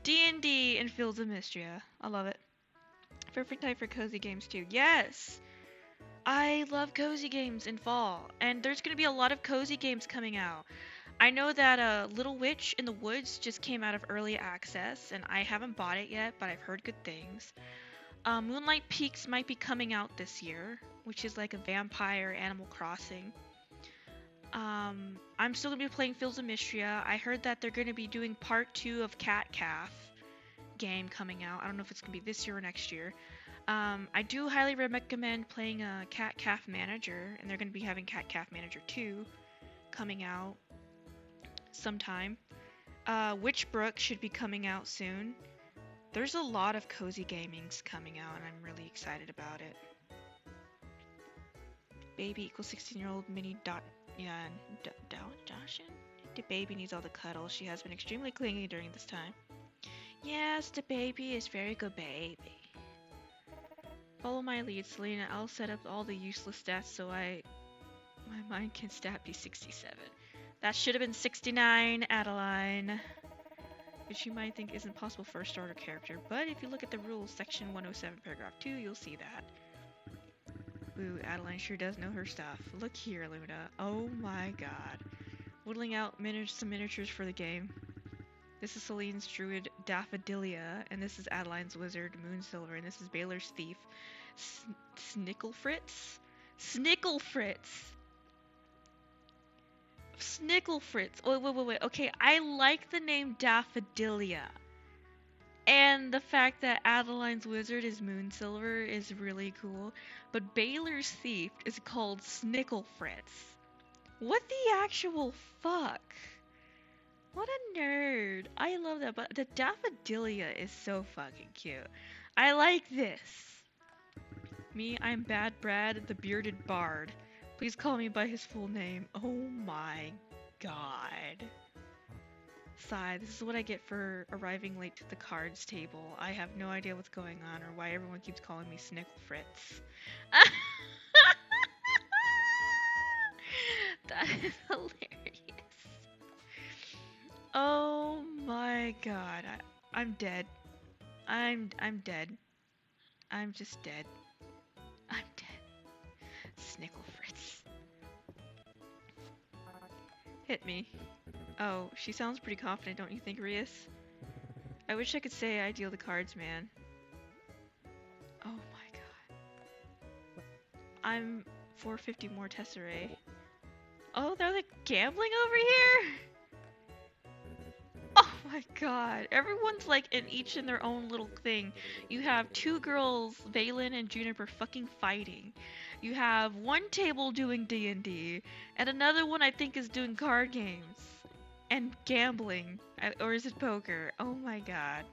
Speaker 1: D&D and Fields of Mystria. I love it. Perfect time for cozy games too. Yes! I love cozy games in fall, and there's gonna be a lot of cozy games coming out. I know that Little Witch in the Woods just came out of early access, and I haven't bought it yet, but I've heard good things. Moonlight Peaks might be coming out this year, which is like a vampire Animal Crossing. I'm still gonna be playing Fields of Mystria. I heard that they're gonna be doing part 2 of Cat Calf game coming out. I don't know if it's gonna be this year or next year. I do highly recommend playing a Cat Calf Manager, and they're gonna be having Cat Calf Manager 2 coming out sometime. Witchbrook should be coming out soon. There's a lot of cozy gamings coming out, and I'm really excited about it. Baby equals 16-year-old mini dot. Yeah, Dashin? The baby needs all the cuddles. She has been extremely clingy during this time. Yes, the baby is very good baby. Follow my lead, Selena. I'll set up all the useless stats so my mind can stat be 67. That should have been 69, Adeline. Which you might think isn't possible for a starter character, but if you look at the rules, section 107, paragraph 2, you'll see that. Ooh, Adeline sure does know her stuff. Look here, Luna. Oh my god. Whittling out some miniatures for the game. This is Celine's druid, Daffodilia, and this is Adeline's wizard, Moonsilver, and this is Baylor's thief, Snicklefritz? Snicklefritz! Snicklefritz. Oh, wait. Okay, I like the name Daffodilia. And the fact that Adeline's wizard is Moonsilver is really cool. But Baylor's thief is called Snicklefritz. What the actual fuck? What a nerd. I love that, but the Daffodilia is so fucking cute. I like this. Me, I'm Bad Brad, the bearded bard. Please call me by his full name. Oh my god. Sigh, this is what I get for arriving late to the cards table. I have no idea what's going on or why everyone keeps calling me Snickle Fritz. That is hilarious. Oh my god. I'm dead. I'm dead. I'm just dead. I'm dead. Snickle Fritz. Hit me. Oh, she sounds pretty confident, don't you think, Rias? I wish I could say I deal the cards, man. Oh my god. I'm 450 more Tesserae. Oh, they're like gambling over here? Oh my god. Everyone's like each in their own little thing. You have two girls, Valen and Juniper, fucking fighting. You have one table doing D&D, and another one I think is doing card games. And gambling. Or is it poker? Oh my god.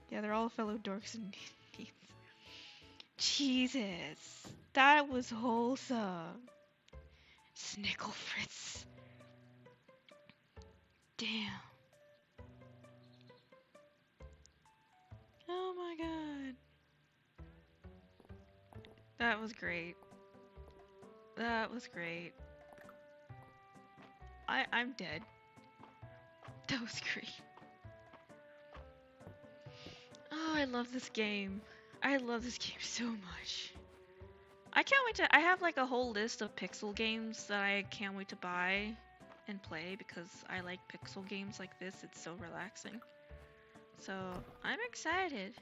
Speaker 1: Yeah, they're all fellow dorks and needs. Jesus. That was wholesome. Snickle Fritz. Damn. Oh my god. That was great. That was great. I'm dead. That was great. Oh, I love this game. I love this game so much. I can't wait to. I have like a whole list of pixel games that I can't wait to buy and play because I like pixel games like this. It's so relaxing. So I'm excited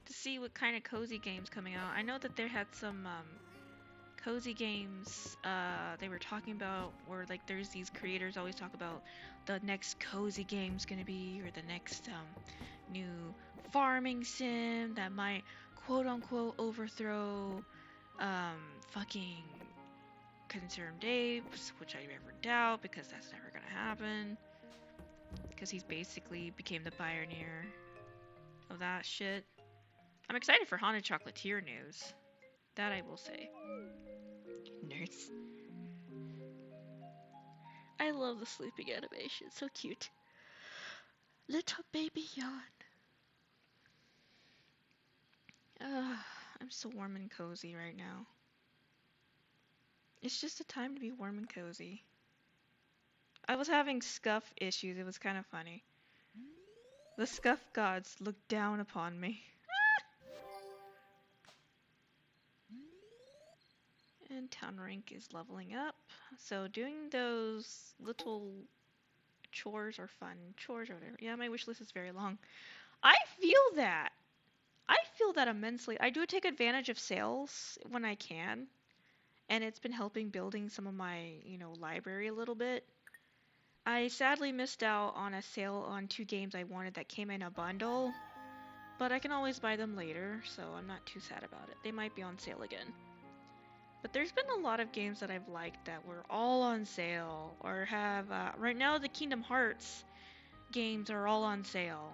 Speaker 1: to see what kind of cozy games coming out. I know that they had some cozy games they were talking about where like there's these creators always talk about the next cozy game's gonna be or the next new farming sim that might quote unquote overthrow fucking Concerned Apes, which I never doubt because that's never gonna happen because he's basically became the pioneer of that shit. I'm excited for Haunted Chocolatier news. That I will say. Nerds. I love the sleeping animation. So cute. Little baby yawn. I'm so warm and cozy right now. It's just a time to be warm and cozy. I was having scuff issues. It was kind of funny. The scuff gods looked down upon me. And town rank is leveling up. So doing those little chores are fun. Chores or whatever. Yeah, my wish list is very long. I feel that. I feel that immensely. I do take advantage of sales when I can. And it's been helping building some of my, library a little bit. I sadly missed out on a sale on 2 games I wanted that came in a bundle. But I can always buy them later, so I'm not too sad about it. They might be on sale again. But there's been a lot of games that I've liked that were all on sale. Or have, right now the Kingdom Hearts games are all on sale.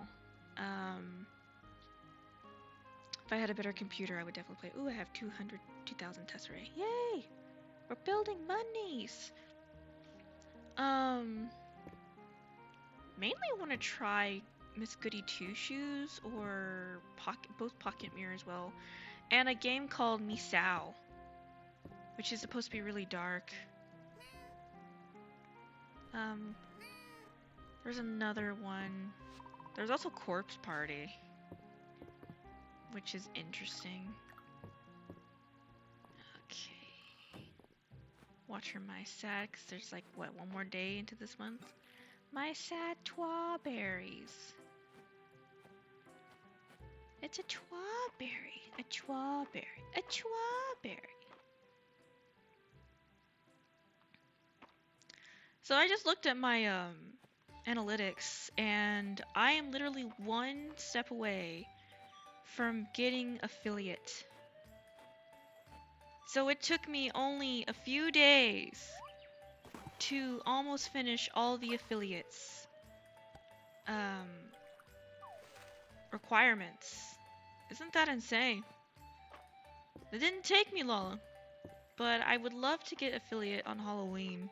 Speaker 1: If I had a better computer, I would definitely play. Ooh, I have 2,000 Tesserae. Yay! We're building monies! Mainly I want to try Miss Goody Two Shoes or both Pocket Mirror as well. And a game called Misao, which is supposed to be really dark. There's another one. There's also Corpse Party, which is interesting. Okay. Watch for my sad, because there's like, what, one more day into this month? My sad twawberries. It's a twawberry. A twawberry. A twawberry. So I just looked at my analytics, and I am literally one step away from getting affiliate. So it took me only a few days to almost finish all the affiliates requirements. Isn't that insane? It didn't take me long, but I would love to get affiliate on Halloween,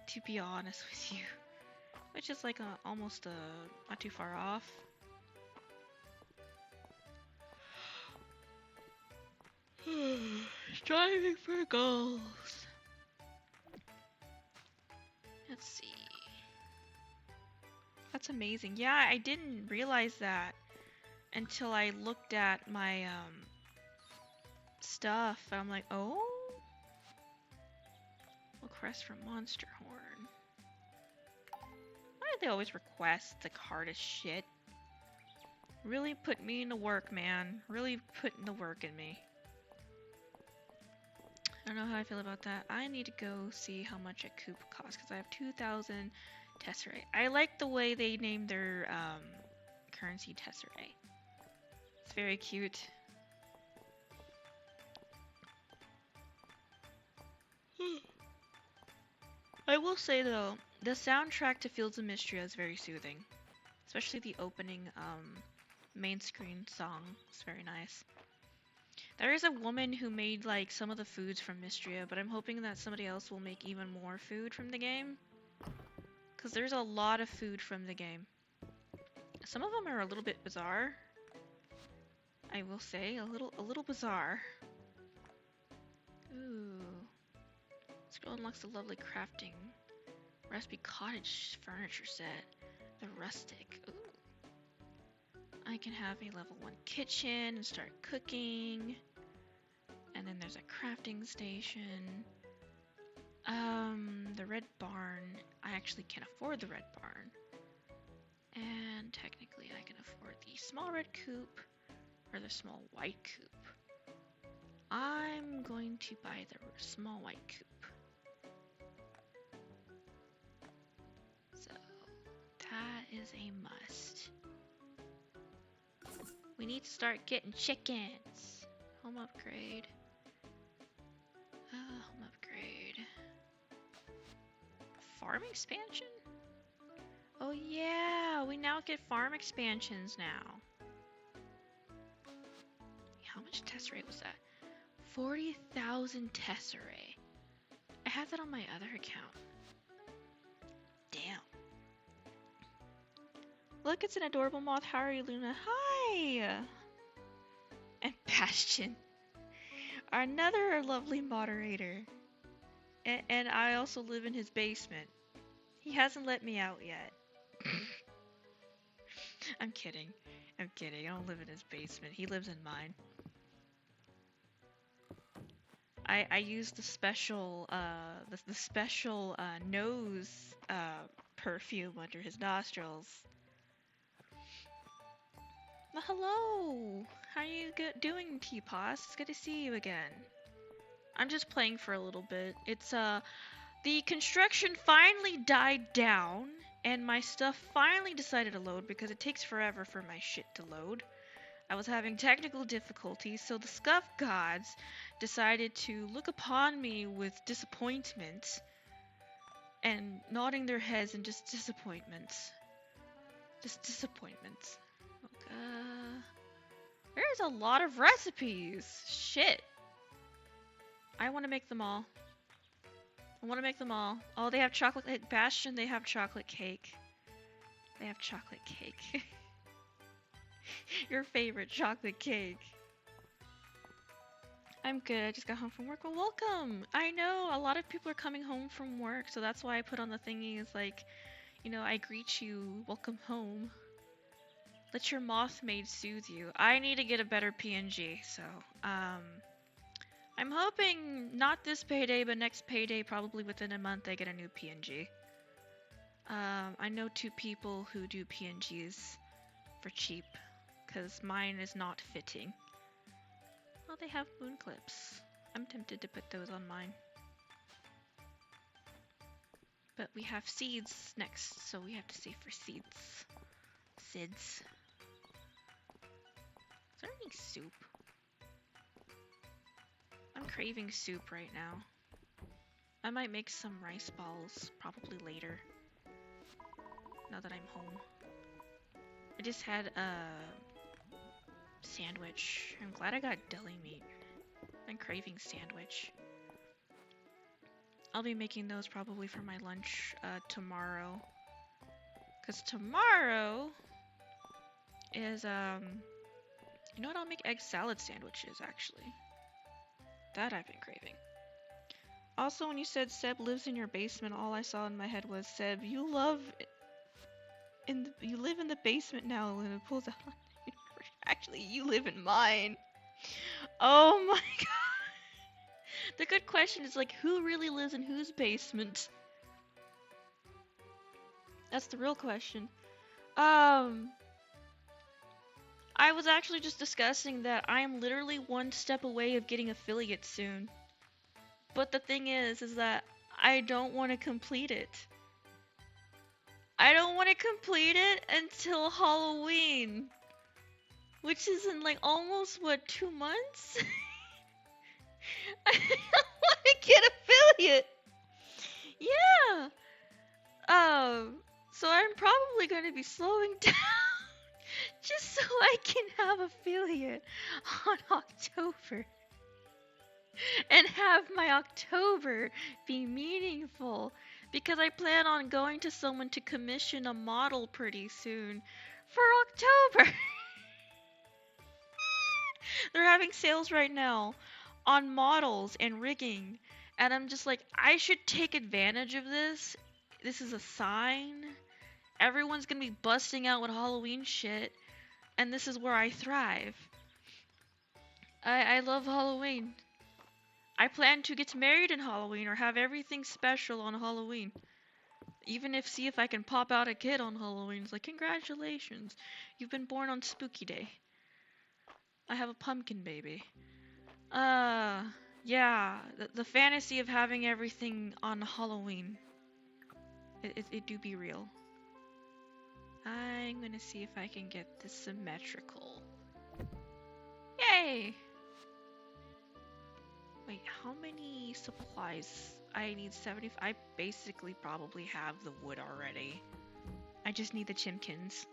Speaker 1: to be honest with you. Which is like almost not too far off. Striving for goals. Let's see. That's amazing. Yeah, I didn't realize that until I looked at my stuff. I'm like, oh, request from Monster Horn. Why do they always request the hardest shit? Really put me into work, man. Really putting the work in me. I don't know how I feel about that. I need to go see how much a coop costs because I have 2,000 Tesserae. I like the way they named their currency Tesserae. It's very cute. I will say though, the soundtrack to Fields of Mystria is very soothing. Especially the opening main screen song. It's very nice. There is a woman who made like some of the foods from Mystria, but I'm hoping that somebody else will make even more food from the game. Because there's a lot of food from the game. Some of them are a little bit bizarre. I will say, a little bizarre. Ooh. This girl unlocks the lovely crafting recipe cottage furniture set. The rustic. Ooh. I can have a level 1 kitchen and start cooking. And then there's a crafting station. The red barn. I actually can't afford the red barn. And technically I can afford the small red coop or the small white coop. I'm going to buy the small white coop. So that is a must. We need to start getting chickens. Home upgrade. Home upgrade. Farm expansion? Oh yeah, we now get farm expansions now. How much Tesserae was that? 40,000 Tesserae. I have that on my other account. Damn. Look, it's an adorable moth. How are you, Luna? Hi! And Bastion. Another lovely moderator. And I also live in his basement. He hasn't let me out yet. I'm kidding. I'm kidding. I don't live in his basement. He lives in mine. I use the special nose perfume under his nostrils. Well, hello. How are you doing, T-Pos? It's good to see you again. I'm just playing for a little bit. It's the construction finally died down, and my stuff finally decided to load because it takes forever for my shit to load. I was having technical difficulties, so the Scuff Gods decided to look upon me with disappointment and nodding their heads in just disappointment. Just disappointment. Okay. There's a lot of recipes. Shit. I want to make them all. I want to make them all. Oh, they have chocolate. At Bastion, they have chocolate cake. They have chocolate cake. Your favorite chocolate cake. I'm good. I just got home from work. Well, welcome. I know a lot of people are coming home from work, so that's why I put on the thingy. Is like, you know, I greet you. Welcome home. Let your moth maid soothe you. I need to get a better PNG, so I'm hoping not this payday, but next payday, probably within a month, I get a new PNG. I know 2 people who do PNGs for cheap, because mine is not fitting. Well, they have moon clips. I'm tempted to put those on mine. But we have seeds next, so we have to save for seeds. Sids. Is there any soup? I'm craving soup right now. I might make some rice balls, probably later. Now that I'm home. I just had a sandwich. I'm glad I got deli meat. been craving sandwich. I'll be making those probably for my lunch tomorrow. Because tomorrow is, you know what? I'll make egg salad sandwiches, actually. That I've been craving. Also, when you said Seb lives in your basement, all I saw in my head was, Seb, you live in the basement now, and it pulls out. Actually, you live in mine. Oh my god. The good question is like, who really lives in whose basement? That's the real question. I was actually just discussing that I am literally one step away of getting affiliate soon. But the thing is that I don't want to complete it. I don't want to complete it until Halloween. Which is in like almost, what, 2 months? I don't want to get affiliate. Yeah. So I'm probably going to be slowing down just so I can have affiliate on October. And have my October be meaningful. Because I plan on going to someone to commission a model pretty soon for October. They're having sales right now on models and rigging. And I'm just like, I should take advantage of this. This is a sign. Everyone's gonna be busting out with Halloween shit. And this is where I thrive. I love Halloween. I plan to get married in Halloween or have everything special on Halloween. Even if, see if I can pop out a kid on Halloween. It's like, congratulations. You've been born on Spooky Day. I have a pumpkin baby. Yeah. The fantasy of having everything on Halloween. It do be real. I'm gonna see if I can get this symmetrical. Yay! Wait, how many supplies? I need 70. I basically probably have the wood already. I just need the chimkins.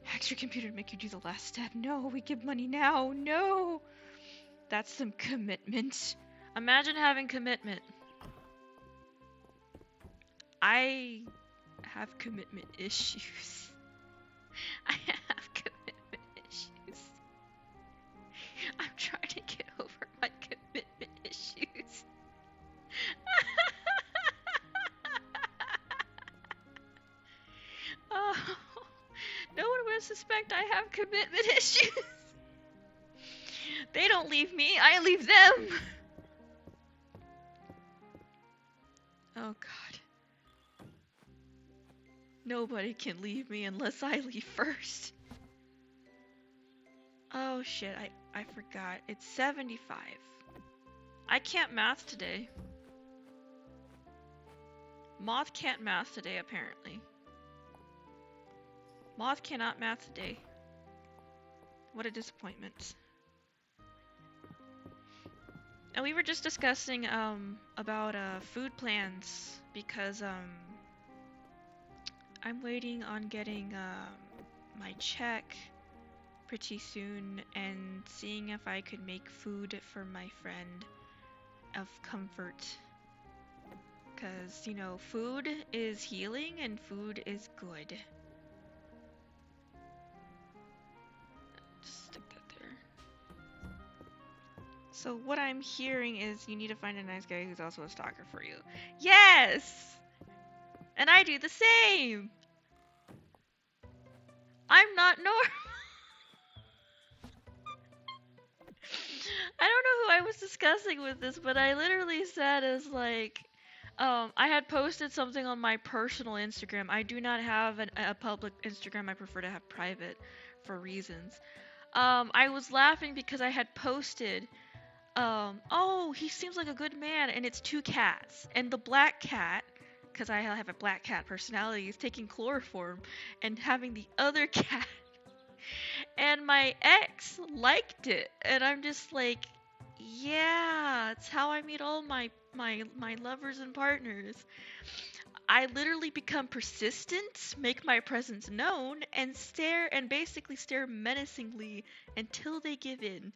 Speaker 1: Hacks your computer to make you do the last step. No, we give money now. No! That's some commitment. Imagine having commitment. I have commitment issues. I have commitment issues. I'm trying to get over my commitment issues. Oh, no one would suspect I have commitment issues. They don't leave me, I leave them. Oh god. Nobody can leave me unless I leave first. Oh shit, I forgot. It's 75. I can't math today. Moth can't math today, apparently. Moth cannot math today. What a disappointment. And we were just discussing about food plans because I'm waiting on getting my check pretty soon and seeing if I could make food for my friend of comfort. Because, you know, food is healing and food is good. Just stick that there. So what I'm hearing is you need to find a nice guy who's also a stalker for you. Yes! And I do the same! I'm not normal. I don't know who I was discussing with this, but I literally said is like, I had posted something on my personal Instagram. I do not have a public Instagram. I prefer to have private for reasons. I was laughing because I had posted, oh, he seems like a good man, and it's 2 cats. And the black cat, because I have a black cat personality, is taking chloroform and having the other cat. And my ex liked it, and I'm just like, yeah, it's how I meet all my lovers and partners. I literally become persistent, make my presence known, and basically stare menacingly until they give in.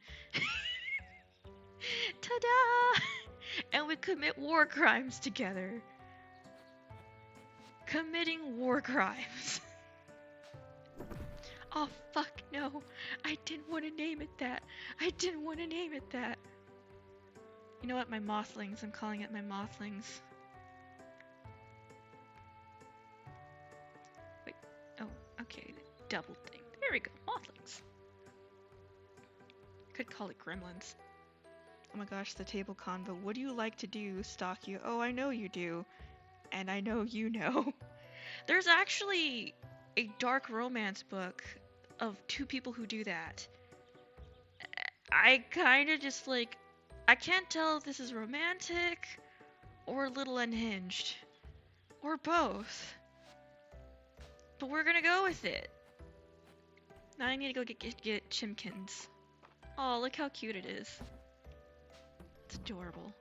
Speaker 1: Ta-da! And we commit war crimes together. Committing war crimes. Oh, fuck no. I didn't want to name it that. I didn't want to name it that. You know what? My mothlings. I'm calling it my mothlings. Wait. Oh, okay. Double thing. There we go. Mothlings. Could call it gremlins. Oh my gosh, the table convo. What do you like to do, stalk you? Oh, I know you do. And I know you know. There's actually a dark romance book of two people who do that. I kind of just like, I can't tell if this is romantic or a little unhinged or both. But we're gonna go with it. Now I need to go get Chimkins. Oh, look how cute it is. It's adorable.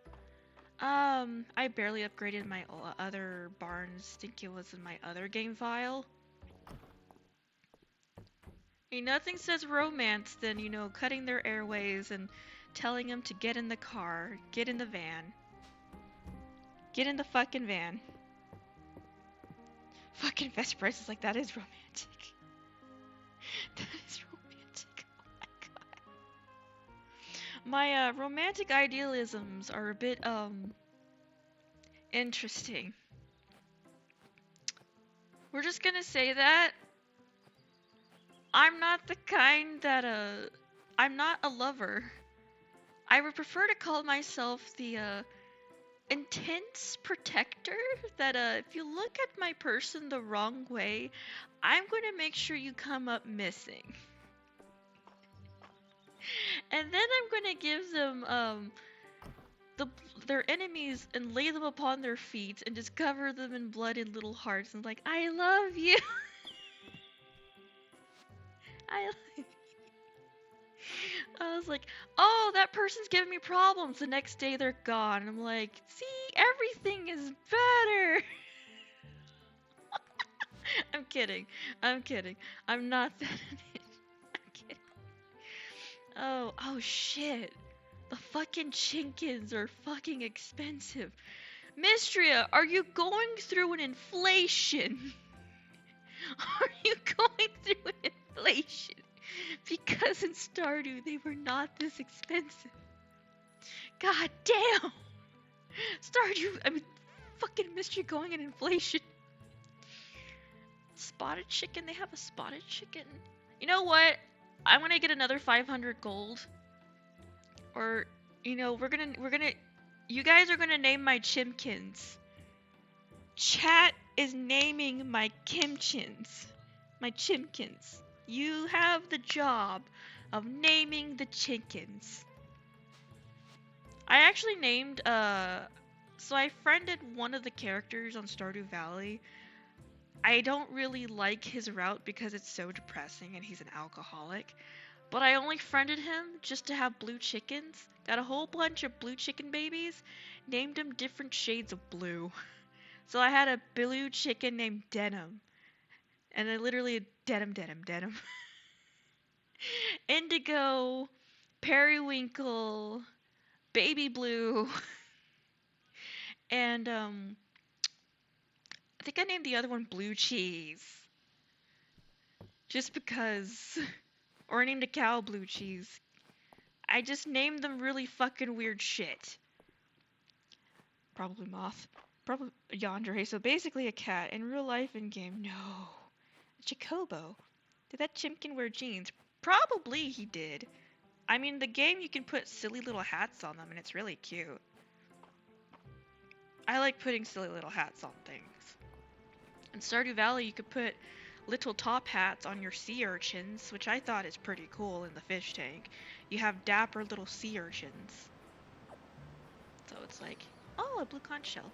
Speaker 1: I barely upgraded my other barns. Think it was in my other game file. Ain't nothing says romance than, you know, cutting their airways and telling them to get in the car, get in the van. Get in the fucking van. Fucking Vesperus is like, that is romantic. That is romantic. Oh my god. My romantic idealisms are a bit, interesting. We're just gonna say that I'm not the kind that, I'm not a lover. I would prefer to call myself the, intense protector that, if you look at my person the wrong way, I'm gonna make sure you come up missing. And then I'm gonna give them, their enemies and lay them upon their feet and just cover them in blood and little hearts and like, I love you. I was like, oh, that person's giving me problems. The next day they're gone. And I'm like, see, everything is better. I'm kidding. I'm kidding. I'm not that. I'm kidding. Oh shit. The fucking Chinkins are fucking expensive. Mistria, are you going through an inflation? Are you going through an inflation? Because in Stardew they were not this expensive. God damn! Stardew, I mean, fucking Mystery going in inflation. Spotted chicken, they have a spotted chicken. You know what? I'm gonna get another 500 gold. Or, you know, you guys are gonna name my Chimkins. Chat is naming my Kimchins. My Chimkins. You have the job of naming the chickens. I actually named, so I friended one of the characters on Stardew Valley. I don't really like his route because it's so depressing and he's an alcoholic. But I only friended him just to have blue chickens. Got a whole bunch of blue chicken babies. Named them different shades of blue. So I had a blue chicken named Denim. And I literally denim. Indigo, periwinkle, baby blue, and I think I named the other one Blue Cheese. Just because. Or I named a cow Blue Cheese. I just named them really fucking weird shit. Probably Moth. Probably Yandere. So basically a cat. In real life, in game, no. Jacobo. Did that chimkin wear jeans? Probably he did. I mean, the game you can put silly little hats on them and it's really cute. I like putting silly little hats on things. In Stardew Valley you could put little top hats on your sea urchins, which I thought is pretty cool in the fish tank. You have dapper little sea urchins. So it's like, oh, a blue conch shell.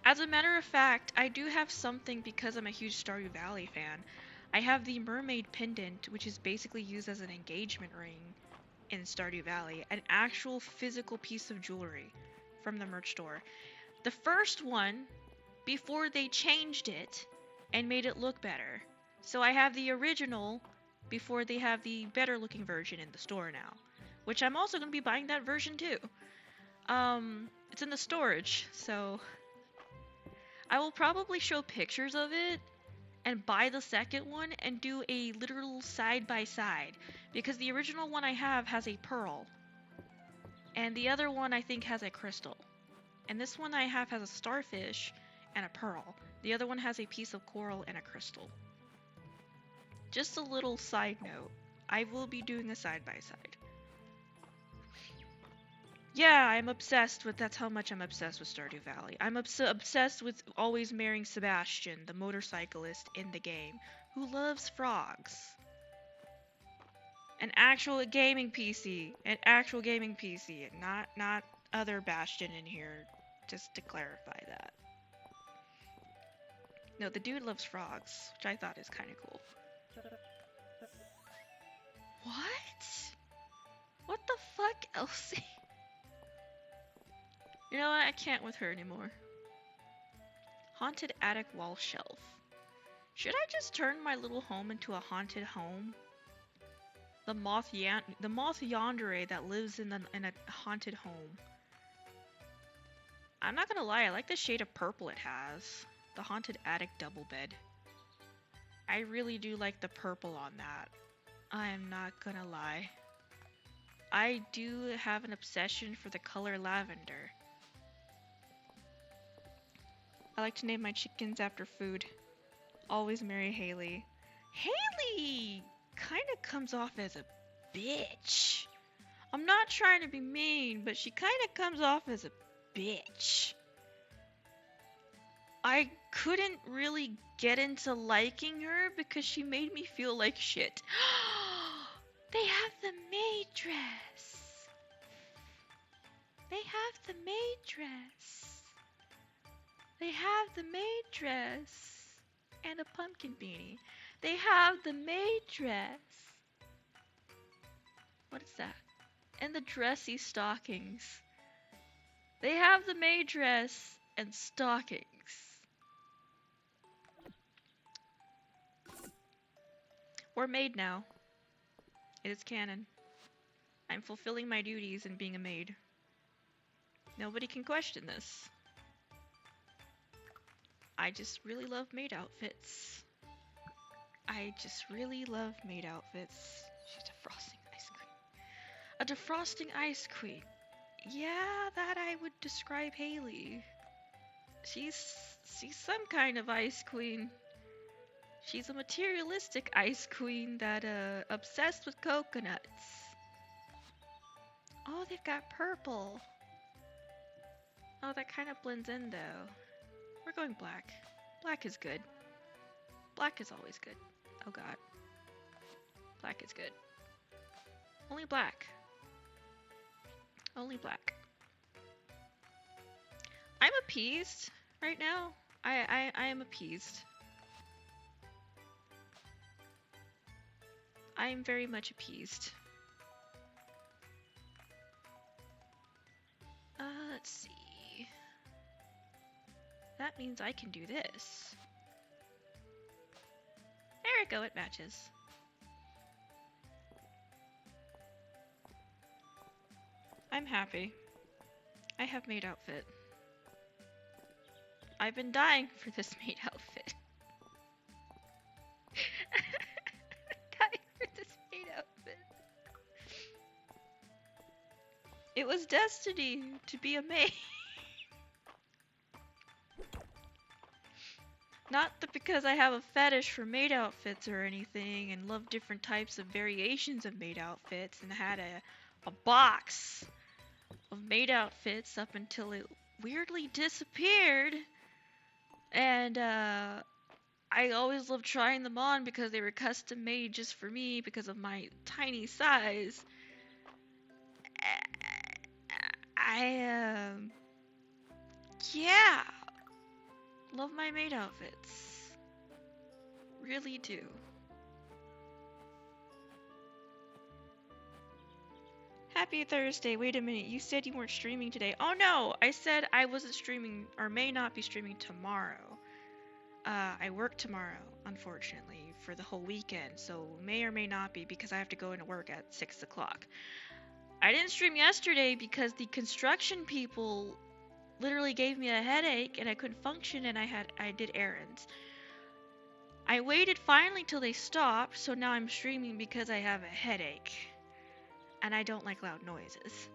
Speaker 1: As a matter of fact, I do have something because I'm a huge Stardew Valley fan. I have the mermaid pendant, which is basically used as an engagement ring in Stardew Valley. An actual physical piece of jewelry from the merch store. The first one, before they changed it and made it look better. So I have the original before they have the better looking version in the store now. which I'm also going to be buying that version too. It's in the storage, so I will probably show pictures of it and buy the second one and do a literal side by side, because the original one I have has a pearl and the other one I think has a crystal, and this one I have has a starfish and a pearl. The other one has a piece of coral and a crystal. Just a little side note, I will be doing a side by side. Yeah, I'm obsessed with, that's how much I'm obsessed with Stardew Valley. I'm obsessed with always marrying Sebastian, the motorcyclist in the game, who loves frogs. An actual gaming PC, and not other Bastion in here, just to clarify that. No, the dude loves frogs, which I thought is kind of cool. What? What the fuck, Elsie? You know what? I can't with her anymore. Haunted attic wall shelf. Should I just turn my little home into a haunted home? The moth yandere that lives in a haunted home. I'm not gonna lie, I like the shade of purple it has. The haunted attic double bed. I really do like the purple on that. I am not gonna lie. I do have an obsession for the color lavender. I like to name my chickens after food. Always marry Haley. Haley kinda comes off as a bitch. I'm not trying to be mean, but she kinda comes off as a bitch. I couldn't really get into liking her because she made me feel like shit. They have the maid dress. They have the maid dress. They have the maid dress. And a pumpkin beanie. They have the maid dress. What is that? And the dressy stockings. They have the maid dress and stockings. We're maid now. It is canon. I'm fulfilling my duties in being a maid. Nobody can question this. I just really love maid outfits. I just really love maid outfits. She's defrosting ice cream. A defrosting ice queen. Yeah, that I would describe Haley. She's some kind of ice queen. She's a materialistic ice queen that obsessed with coconuts. Oh, they've got purple. Oh, that kind of blends in though. We're going black. Black is good. Black is always good. Oh god. Black is good. Only black. Only black. I'm appeased right now. I am appeased. I am very much appeased. Let's see. That means I can do this. There we go, it matches. I'm happy. I have maid outfit. I've been dying for this maid outfit. Dying for this maid outfit. It was destiny to be a maid. Not that because I have a fetish for maid outfits or anything and love different types of variations of maid outfits and had a box of maid outfits up until it weirdly disappeared. And I always loved trying them on because they were custom made just for me because of my tiny size. Yeah. Love my maid outfits. Really do. Happy Thursday. Wait a minute. You said you weren't streaming today. Oh no! I said I wasn't streaming or may not be streaming tomorrow. I work tomorrow, unfortunately, for the whole weekend, so may or may not be because I have to go into work at 6 o'clock. I didn't stream yesterday because the construction people literally gave me a headache and I couldn't function and I did errands. I waited finally till they stopped, so now I'm streaming because I have a headache and I don't like loud noises.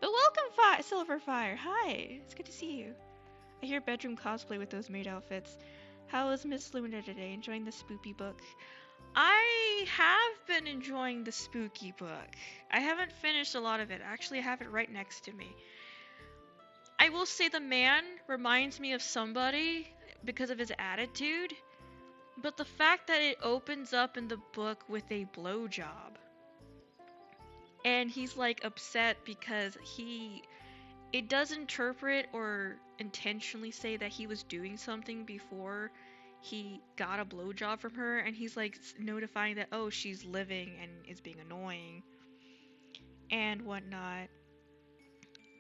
Speaker 1: But welcome, Silverfire. Hi, it's good to see you. I hear bedroom cosplay with those maid outfits. How is Miss Luna today? Enjoying the spooky book? I have been enjoying the spooky book. I haven't finished a lot of it. Actually, I have it right next to me. I will say the man reminds me of somebody because of his attitude, but the fact that it opens up in the book with a blowjob, and he's like upset because it does interpret or intentionally say that he was doing something before he got a blowjob from her, and he's like notifying that, oh, she's living and is being annoying and whatnot.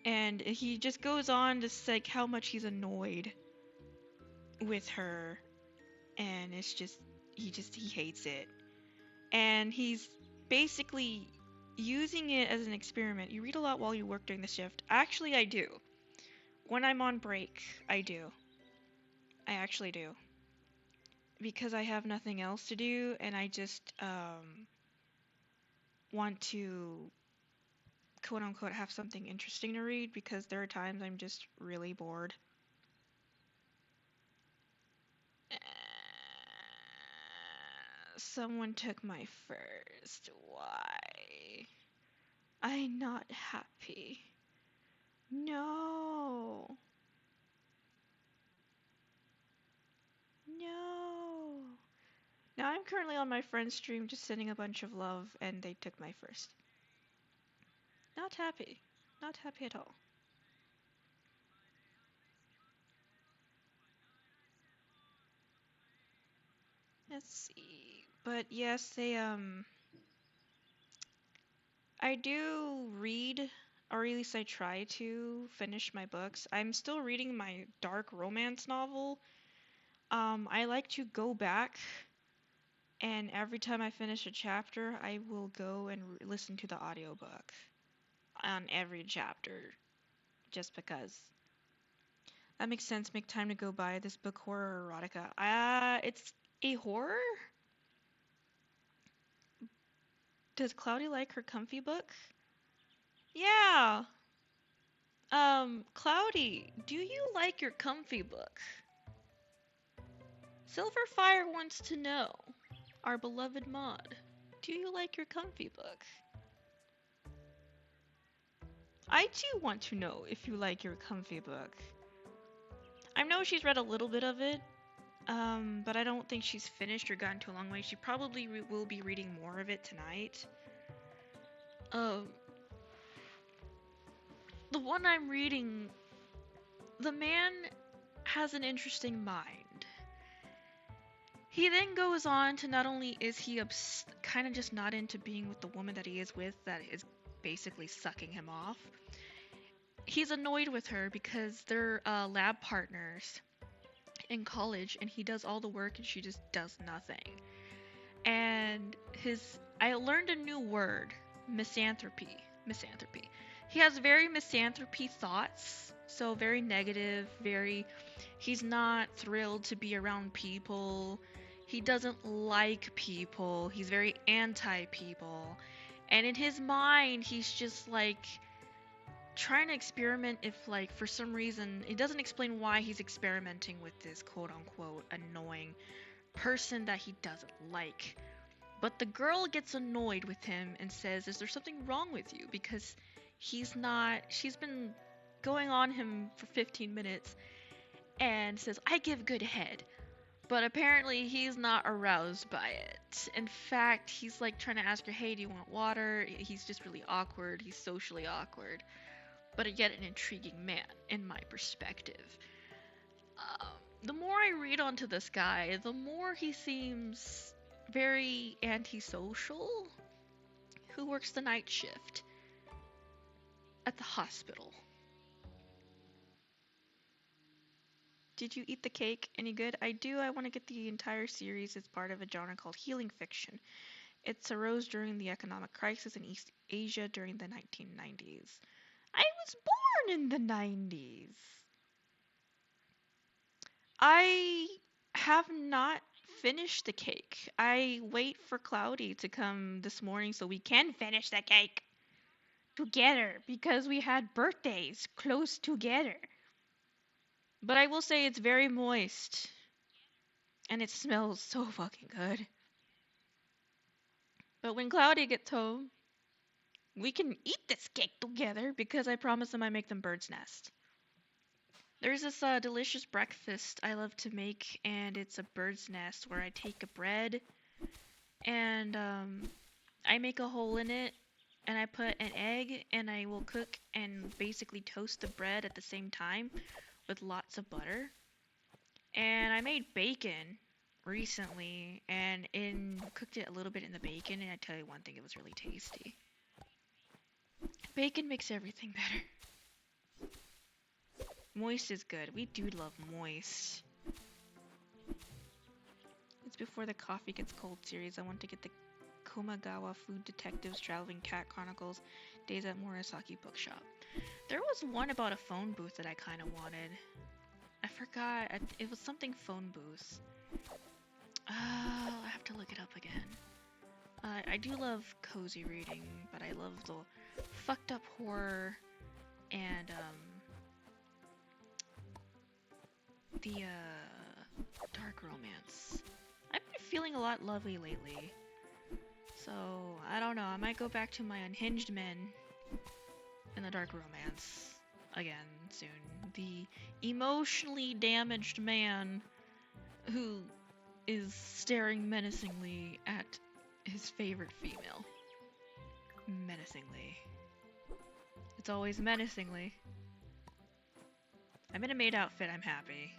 Speaker 1: And he just goes on to say like, how much he's annoyed with her, and it's just he hates it. And he's basically using it as an experiment. You read a lot while you work during the shift. Actually, I do. When I'm on break, I do. I actually do. Because I have nothing else to do, and I just want to quote unquote have something interesting to read because there are times I'm just really bored. Someone took my first. Why? I'm not happy. No. No. Now I'm currently on my friend's stream just sending a bunch of love and they took my first. Not happy. Not happy at all. Let's see. But yes, I do read, or at least I try to finish my books. I'm still reading my dark romance novel. I like to go back, and every time I finish a chapter, I will go and listen to the audiobook on every chapter, just because. That makes sense. Make time to go by. This book horror erotica. It's a horror? Does Cloudy like her comfy book? Yeah. Cloudy, do you like your comfy book? Silverfire wants to know, our beloved mod, do you like your comfy book? I too want to know if you like your comfy book. I know she's read a little bit of it, but I don't think she's finished or gotten to a long way. She probably will be reading more of it tonight. Um, the one I'm reading, the man has an interesting mind. He then goes on to not only is he kind of just not into being with the woman that he is with, that is basically sucking him off. He's annoyed with her because they're lab partners in college, and he does all the work and she just does nothing. And I learned a new word, misanthropy. Misanthropy. He has very misanthropy thoughts, so very negative, he's not thrilled to be around people. He doesn't like people. He's very anti-people. And in his mind, he's just like trying to experiment if like for some reason, it doesn't explain why he's experimenting with this quote unquote annoying person that he doesn't like. But the girl gets annoyed with him and says, "Is there something wrong with you?" Because she's been going on him for 15 minutes and says, "I give good head." But apparently he's not aroused by it. In fact, he's like trying to ask her, "Hey, do you want water?" He's just really awkward. He's socially awkward. But yet an intriguing man, in my perspective. Um, the more I read onto this guy, the more he seems very antisocial, who works the night shift at the hospital. Did you eat the cake? Any good? I do. I want to get the entire series as part of a genre called healing fiction. It arose during the economic crisis in East Asia during the 1990s. I was born in the 90s. I have not finished the cake. I wait for Cloudy to come this morning so we can finish the cake together because we had birthdays close together. But I will say it's very moist and it smells so fucking good. But when Cloudy gets home, we can eat this cake together because I promised them I make them bird's nest. There's this delicious breakfast I love to make, and it's a bird's nest where I take a bread and I make a hole in it and I put an egg and I will cook and basically toast the bread at the same time with lots of butter. And I made bacon recently and cooked it a little bit in the bacon, and I tell you one thing, it was really tasty. Bacon makes everything better. Moist is good. We do love moist. It's before the coffee gets cold series. I want to get the Komagawa Food Detectives Traveling Cat Chronicles Days at Murasaki Bookshop. There was one about a phone booth that I kind of wanted. I forgot. It was something phone booth. I have to look it up again. I do love cozy reading, but I love the fucked up horror and the dark romance. I've been feeling a lot lovely lately. So, I don't know, I might go back to my unhinged men and the dark romance again soon. The emotionally damaged man who is staring menacingly at his favorite female. Menacingly. It's always menacingly. I'm in a maid outfit, I'm happy.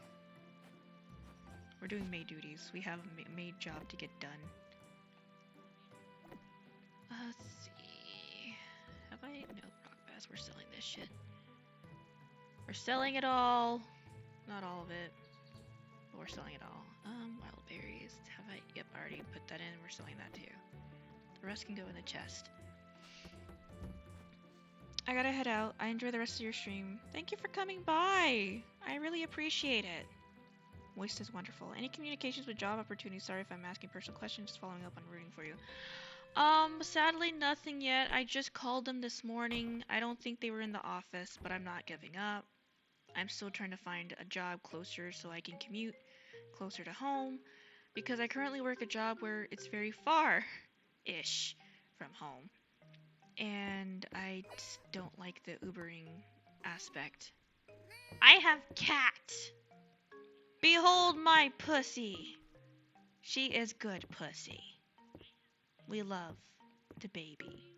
Speaker 1: We're doing maid duties. We have a maid job to get done. Let's see. Have I? No, rock bass. We're selling this shit. We're selling it all. Not all of it. But we're selling it all. Wild berries. Have I? Yep, I already put that in. We're selling that too. The rest can go in the chest. I gotta head out. I enjoy the rest of your stream. Thank you for coming by. I really appreciate it. Moist is wonderful. Any communications with job opportunities? Sorry if I'm asking personal questions, just following up on rooting for you. Sadly nothing yet. I just called them this morning. I don't think they were in the office, but I'm not giving up. I'm still trying to find a job closer so I can commute closer to home, because I currently work a job where it's very far-ish from home. And I just don't like the Ubering aspect. I have cat! Behold my pussy! She is good pussy. We love the baby.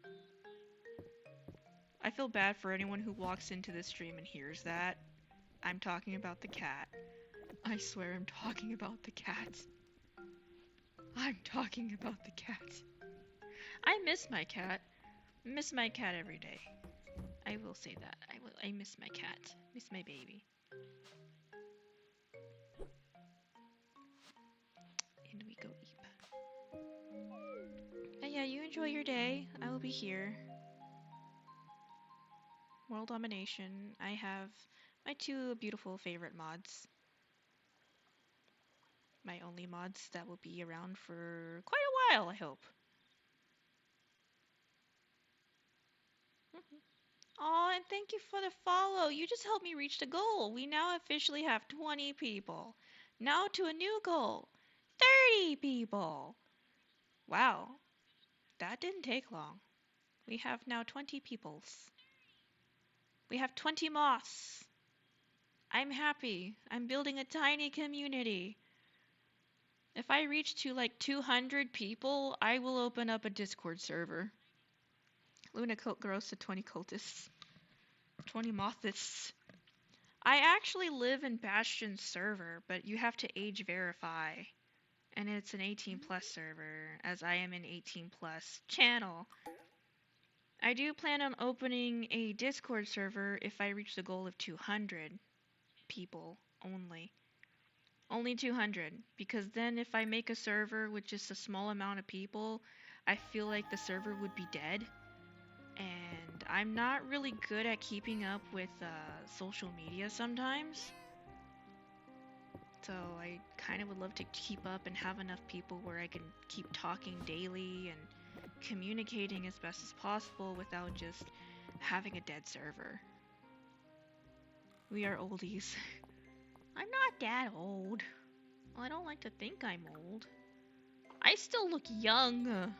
Speaker 1: I feel bad for anyone who walks into this stream and hears that. I'm talking about the cat. I swear I'm talking about the cat. I'm talking about the cat. I miss my cat. Miss my cat every day. I will say that. I miss my cat. Miss my baby. And we go eep. And yeah, you enjoy your day. I will be here. World domination. I have my two beautiful favorite mods. My only mods that will be around for quite a while, I hope. Aw, and thank you for the follow. You just helped me reach the goal. We now officially have 20 people. Now to a new goal. 30 people. Wow. That didn't take long. We have now 20 peoples. We have 20 moths. I'm happy. I'm building a tiny community. If I reach to like 200 people, I will open up a Discord server. Luna cult grows to 20 cultists. 20 mothists. I actually live in Bastion's server, but you have to age verify. And it's an 18 plus server, as I am an 18 plus channel. I do plan on opening a Discord server if I reach the goal of 200 people only. Only 200, because then if I make a server with just a small amount of people, I feel like the server would be dead. And I'm not really good at keeping up with social media sometimes. So I kind of would love to keep up and have enough people where I can keep talking daily and communicating as best as possible without just having a dead server. We are oldies. I'm not that old. Well, I don't like to think I'm old. I still look young.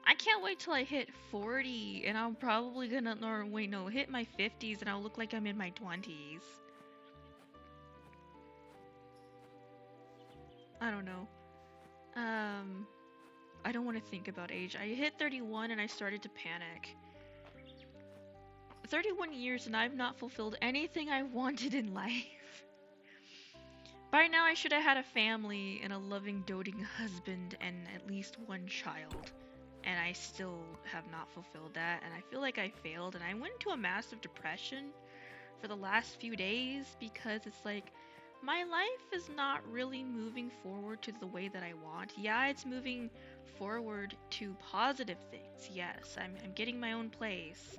Speaker 1: I can't wait till I hit 40 and I'm probably gonna, or wait, no, hit my 50s and I'll look like I'm in my 20s. I don't know. I don't want to think about age. I hit 31 and I started to panic. 31 years and I've not fulfilled anything I wanted in life. By now I should have had a family and a loving, doting husband and at least one child. And I still have not fulfilled that, and I feel like I failed, and I went into a massive depression for the last few days because it's like my life is not really moving forward to the way that I want. Yeah, it's moving forward to positive things. Yes, I'm getting my own place.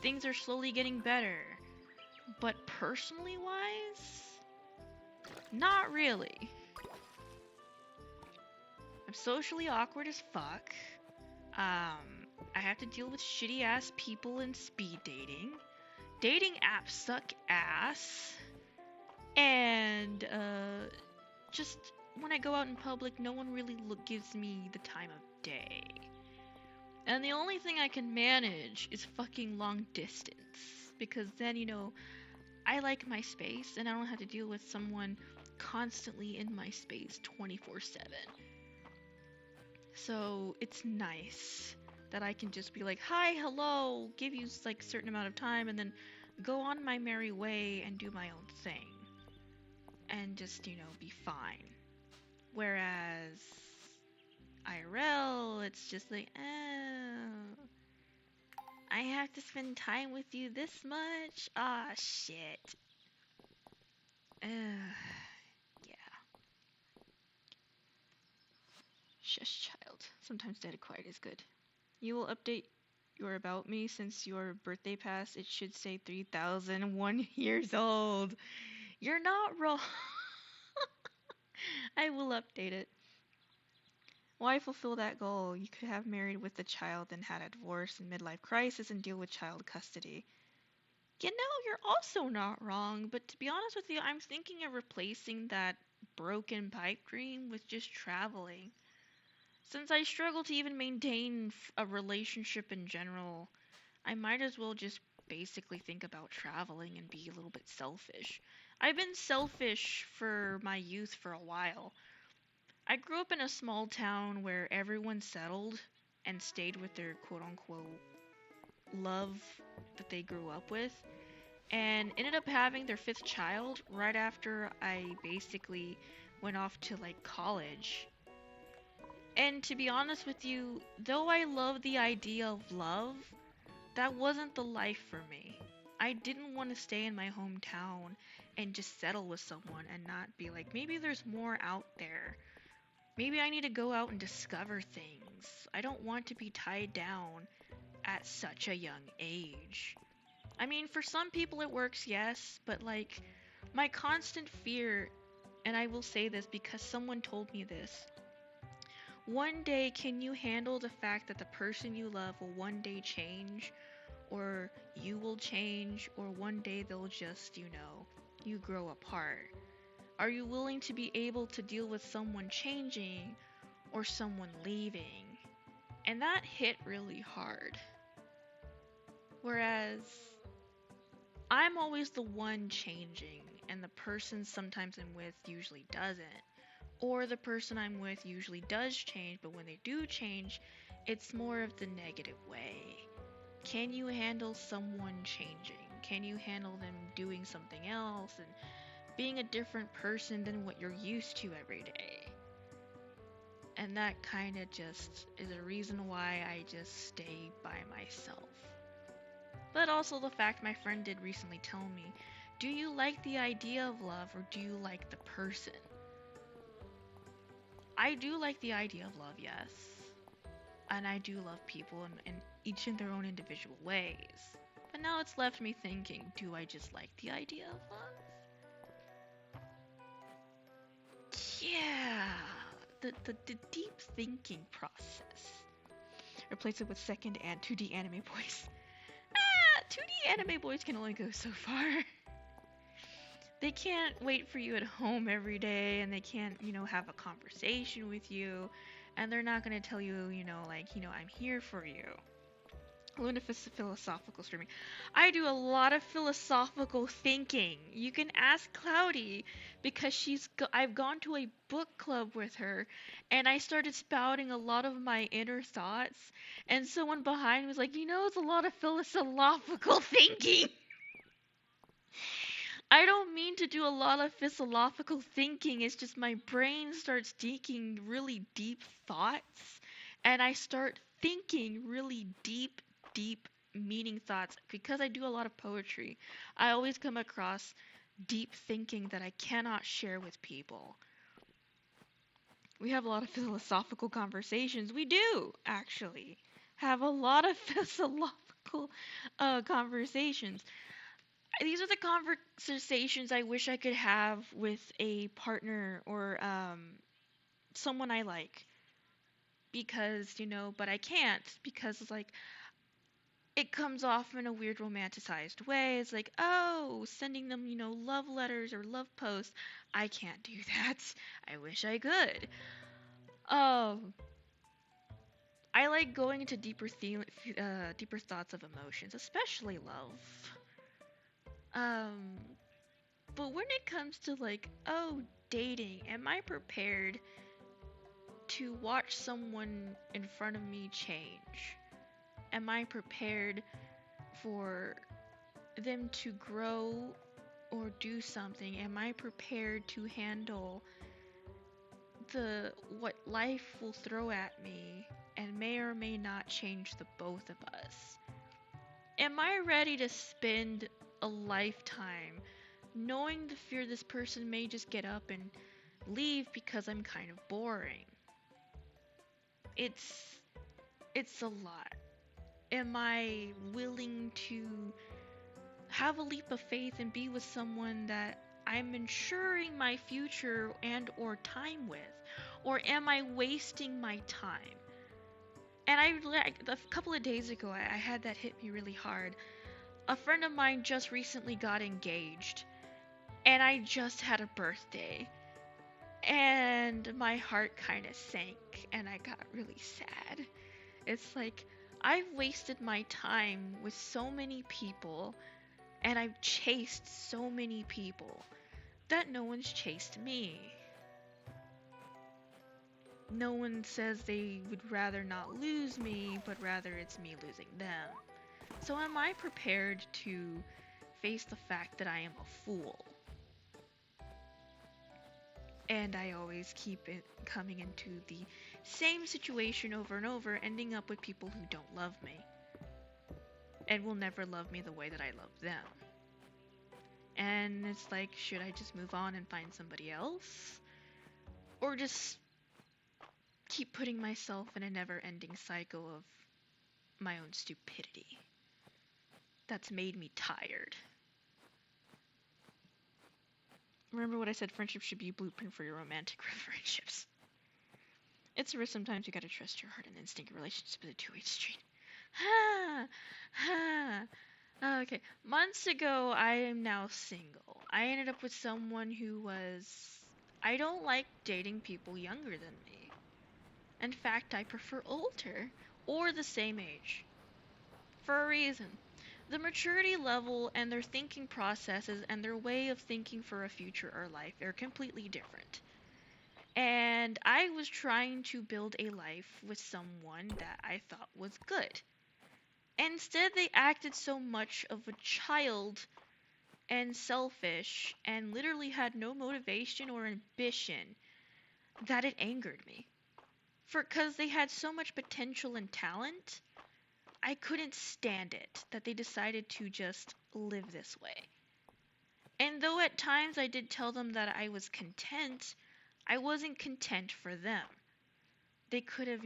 Speaker 1: Things are slowly getting better. But personally wise, not really. I'm socially awkward as fuck. I have to deal with shitty ass people and speed dating. Dating apps suck ass. And just when I go out in public, no one really gives me the time of day. And the only thing I can manage is fucking long distance. Because then, I like my space and I don't have to deal with someone constantly in my space 24/7. So it's nice that I can just be like, hi, hello, give you like a certain amount of time and then go on my merry way and do my own thing. And just, be fine. Whereas IRL, it's just like, oh, I have to spend time with you this much? Ah, shit. Yeah. Shush, child. Sometimes dead quiet is good. You will update your about me since your birthday passed. It should say 3001 years old. You're not wrong. I will update it. Why fulfill that goal? You could have married with a child and had a divorce and midlife crisis and deal with child custody. You're also not wrong, but to be honest with you, I'm thinking of replacing that broken pipe dream with just traveling. Since I struggle to even maintain a relationship in general, I might as well just basically think about traveling and be a little bit selfish. I've been selfish for my youth for a while. I grew up in a small town where everyone settled and stayed with their quote unquote love that they grew up with and ended up having their fifth child right after I basically went off to like college. And to be honest with you, though I love the idea of love, that wasn't the life for me. I didn't want to stay in my hometown and just settle with someone and not be like, maybe there's more out there. Maybe I need to go out and discover things. I don't want to be tied down at such a young age. I mean, for some people it works, yes, but like, my constant fear, and I will say this because someone told me this, one day can you handle the fact that the person you love will one day change, or you will change, or one day they'll just, you grow apart? Are you willing to be able to deal with someone changing or someone leaving? And that hit really hard. Whereas I'm always the one changing, and the person sometimes I'm with usually doesn't. Or the person I'm with usually does change, but when they do change, it's more of the negative way. Can you handle someone changing? Can you handle them doing something else and being a different person than what you're used to every day? And that kind of just is a reason why I just stay by myself. But also the fact my friend did recently tell me, do you like the idea of love or do you like the person? I do like the idea of love, yes. And I do love people and each in their own individual ways. But now it's left me thinking, do I just like the idea of love? Yeah. The deep thinking process. Replace it with second and 2D anime boys. 2D anime boys can only go so far. They can't wait for you at home every day, and they can't, have a conversation with you, and they're not gonna tell you, I'm here for you. Philosophical streaming. I do a lot of philosophical thinking. You can ask Cloudy because I've gone to a book club with her, and I started spouting a lot of my inner thoughts, and someone behind me was like, it's a lot of philosophical thinking. I don't mean to do a lot of philosophical thinking. It's just my brain starts thinking really deep thoughts, and I start thinking really deep meaning thoughts. Because I do a lot of poetry, I always come across deep thinking that I cannot share with people. We have a lot of philosophical conversations. We do, actually, have a lot of philosophical conversations. These are the conversations I wish I could have with a partner or someone I like. Because, but I can't because it's like it comes off in a weird romanticized way. It's like, oh, sending them, love letters or love posts. I can't do that. I wish I could. Um, I like going into deeper thoughts of emotions, especially love. Um, but when it comes to like, oh, dating, am I prepared to watch someone in front of me change? Am I prepared for them to grow or do something? Am I prepared to handle what life will throw at me and may or may not change the both of us? Am I ready to spend a lifetime knowing the fear this person may just get up and leave because I'm kind of boring? It's a lot. Am I willing to have a leap of faith and be with someone that I'm ensuring my future and or time with? Or am I wasting my time? And a couple of days ago, I had that hit me really hard. A friend of mine just recently got engaged, and I just had a birthday. And my heart kind of sank, and I got really sad. It's like, I've wasted my time with so many people, and I've chased so many people that no one's chased me. No one says they would rather not lose me, but rather it's me losing them. So am I prepared to face the fact that I am a fool? And I always keep it coming into the same situation over and over, ending up with people who don't love me. And will never love me the way that I love them. And it's like, should I just move on and find somebody else? Or just keep putting myself in a never-ending cycle of my own stupidity that's made me tired? Remember what I said, friendship should be a blueprint for your romantic friendships. It's a risk sometimes. You gotta trust your heart and instinct. Relationships is a two-way street. Ha! Ha! Okay, months ago, I am now single. I ended up with someone who was... I don't like dating people younger than me. In fact, I prefer older or the same age. For a reason. The maturity level and their thinking processes and their way of thinking for a future or life are completely different. And I was trying to build a life with someone that I thought was good. Instead, they acted so much of a child and selfish and literally had no motivation or ambition that it angered me. Because they had so much potential and talent, I couldn't stand it that they decided to just live this way. And though at times I did tell them that I was content, I wasn't content for them. They could have,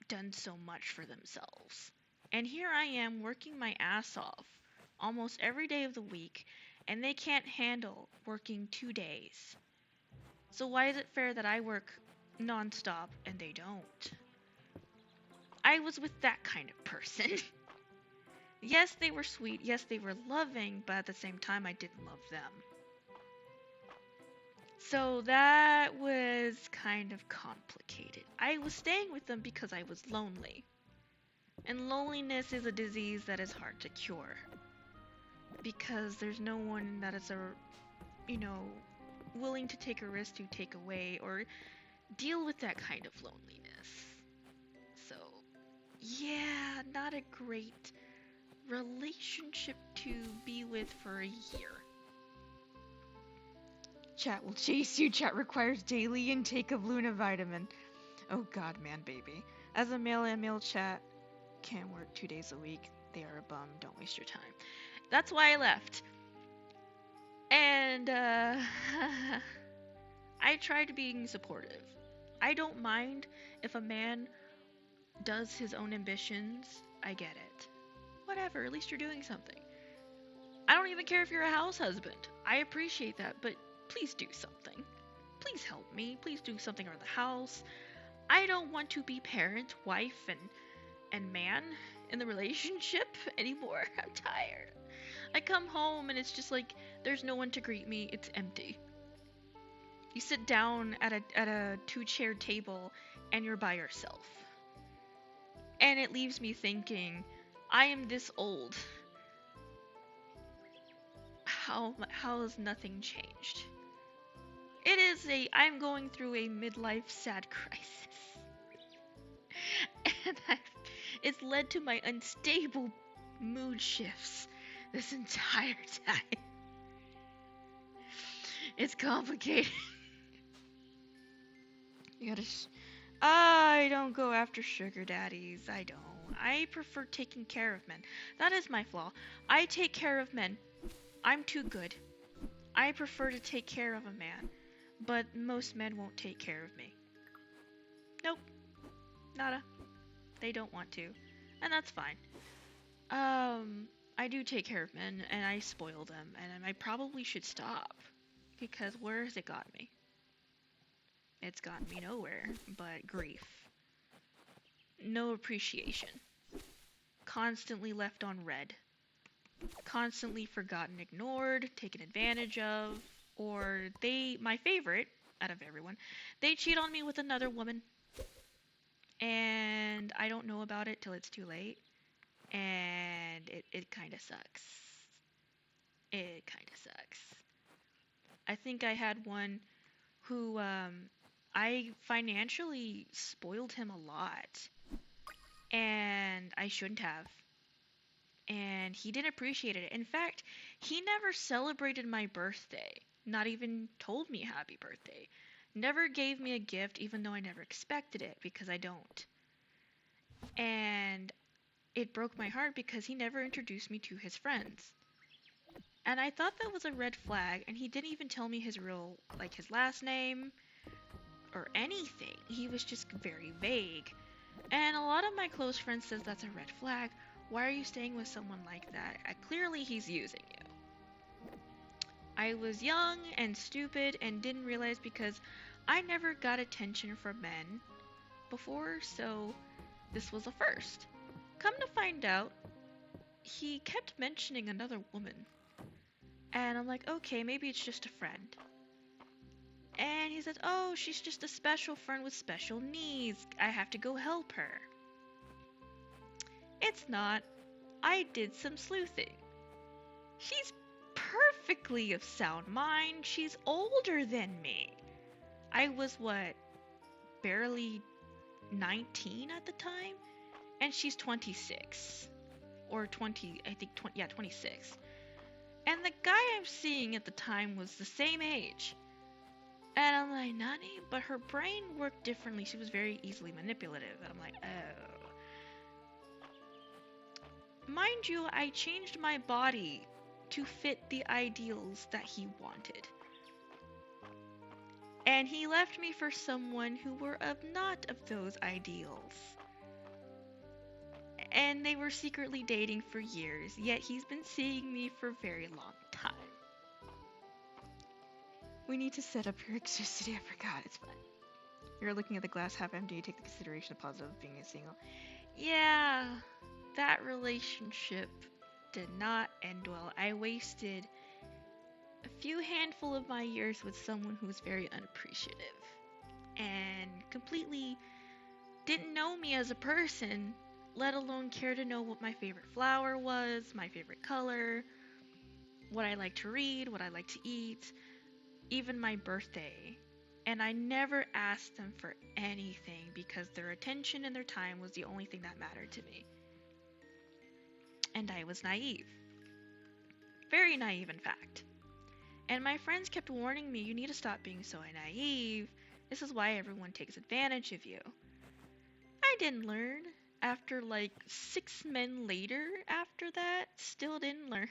Speaker 1: done so much for themselves. And here I am working my ass off almost every day of the week, and they can't handle working 2 days. So why is it fair that I work nonstop and they don't? I was with that kind of person. Yes, they were sweet. Yes, they were loving, but at the same time, I didn't love them. So that was kind of complicated. I was staying with them because I was lonely. And loneliness is a disease that is hard to cure. Because there's no one that is you know, willing to take a risk to take away or deal with that kind of loneliness. So, yeah, not a great relationship to be with for a year. Chat will chase you. Chat requires daily intake of Luna vitamin. Oh god, man, baby. As a male chat can't work 2 days a week. They are a bum. Don't waste your time. That's why I left. And, I tried being supportive. I don't mind if a man does his own ambitions. I get it. Whatever, at least you're doing something. I don't even care if you're a house husband. I appreciate that, but please do something. Please help me. Please do something around the house. I don't want to be parent, wife, and man in the relationship anymore. I'm tired. I come home and it's just like there's no one to greet me. It's empty. You sit down at a 2-chair table and you're by yourself. And it leaves me thinking, I am this old. How has nothing changed? I'm going through a midlife sad crisis. And it's led to my unstable mood shifts this entire time. It's complicated. I don't go after sugar daddies. I don't. I prefer taking care of men. That is my flaw. I take care of men. I'm too good. I prefer to take care of a man. But most men won't take care of me. Nope. Nada. They don't want to. And that's fine. I do take care of men, and I spoil them, and I probably should stop. Because where has it got me? It's gotten me nowhere but grief. No appreciation. Constantly left on red. Constantly forgotten, ignored, taken advantage of, or my favorite, out of everyone, they cheat on me with another woman. And I don't know about it till it's too late. And it kind of sucks. It kind of sucks. I think I had one who, I financially spoiled him a lot. And I shouldn't have. And he didn't appreciate it. In fact, he never celebrated my birthday. Not even told me happy birthday. Never gave me a gift even though I never expected it because I don't. And it broke my heart because he never introduced me to his friends. And I thought that was a red flag, and he didn't even tell me his last name or anything. He was just very vague. And a lot of my close friends says that's a red flag. Why are you staying with someone like that? Clearly he's using you. I was young and stupid and didn't realize because I never got attention from men before, so this was a first. Come to find out, he kept mentioning another woman. And I'm like, okay, maybe it's just a friend. And he said, oh, she's just a special friend with special needs. I have to go help her. It's not. I did some sleuthing. She's perfectly of sound mind. She's older than me. I was, barely 19 at the time? And she's 26. Or 20, I think, 26. And the guy I'm seeing at the time was the same age. And I'm like, Nani? But her brain worked differently. She was very easily manipulative. And I'm like, oh. Mind you, I changed my body to fit the ideals that he wanted. And he left me for someone who were not of those ideals. And they were secretly dating for years, yet he's been seeing me for a very long time. We need to set up your eccentricity. I forgot. It's fine. You're looking at the glass half empty. You take the consideration of positive of being a single. Yeah, that relationship did not end well. I wasted a few handful of my years with someone who was very unappreciative and completely didn't know me as a person, let alone care to know what my favorite flower was, my favorite color, what I like to read, what I like to eat, even my birthday. And I never asked them for anything because their attention and their time was the only thing that mattered to me. And I was naive. Very naive, in fact. And my friends kept warning me, you need to stop being so naive. This is why everyone takes advantage of you. I didn't learn. After like 6 men later after that, still didn't learn.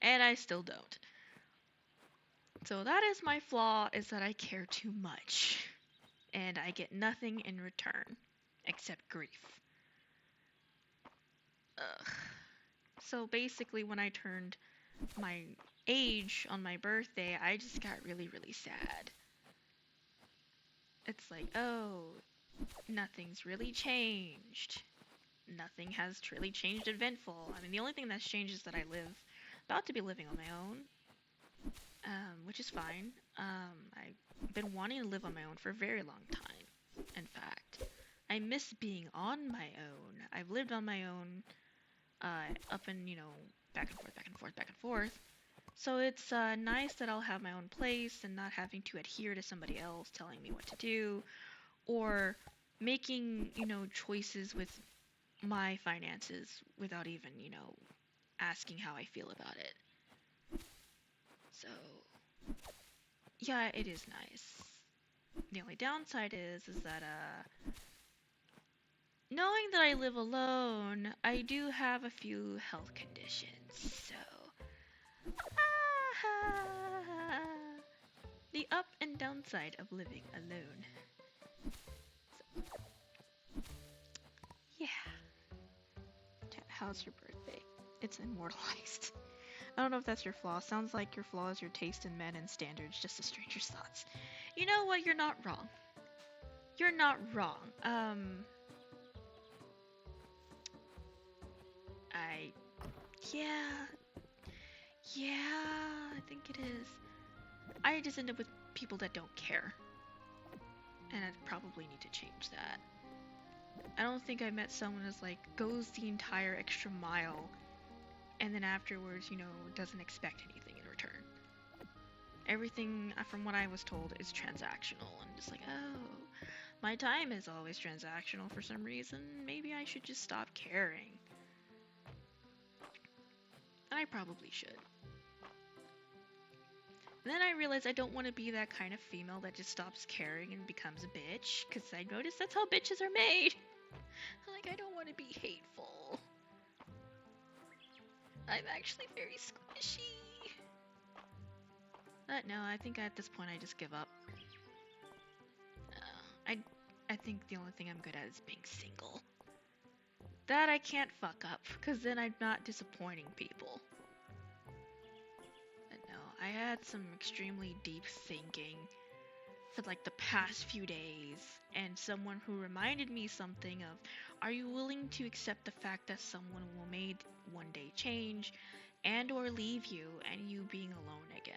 Speaker 1: And I still don't. So that is my flaw, is that I care too much. And I get nothing in return. Except grief. Ugh. So basically when I turned my age on my birthday, I just got really, really sad. It's like, oh, nothing's really changed. Nothing has really changed eventful. I mean, the only thing that's changed is that I about to be living on my own. Which is fine. I've been wanting to live on my own for a very long time, in fact. I miss being on my own. I've lived on my own, up and, back and forth, back and forth, back and forth. So it's nice that I'll have my own place and not having to adhere to somebody else telling me what to do, or making, choices with my finances without even, asking how I feel about it. So, yeah, it is nice. The only downside is that, knowing that I live alone, I do have a few health conditions, so... the up and downside of living alone. So, yeah. How's your birthday? It's immortalized. I don't know if that's your flaw. Sounds like your flaw is your taste in men and standards, just a stranger's thoughts. You know what? You're not wrong. You're not wrong. Yeah, I think it is. I just end up with people that don't care. And I probably need to change that. I don't think I met someone who's like, goes the entire extra mile, and then afterwards, doesn't expect anything in return. Everything, from what I was told, is transactional. And just like, oh, my time is always transactional for some reason. Maybe I should just stop caring. And I probably should. And then I realized I don't want to be that kind of female that just stops caring and becomes a bitch, because I noticed that's how bitches are made. Like, I don't want to be hateful. I'm actually very squishy. No, I think at this point I just give up. I think the only thing I'm good at is being single. That I can't fuck up, because then I'm not disappointing people. No, I had some extremely deep thinking for like the past few days, and someone who reminded me something of, are you willing to accept the fact that someone will may one day change and or leave you and you being alone again?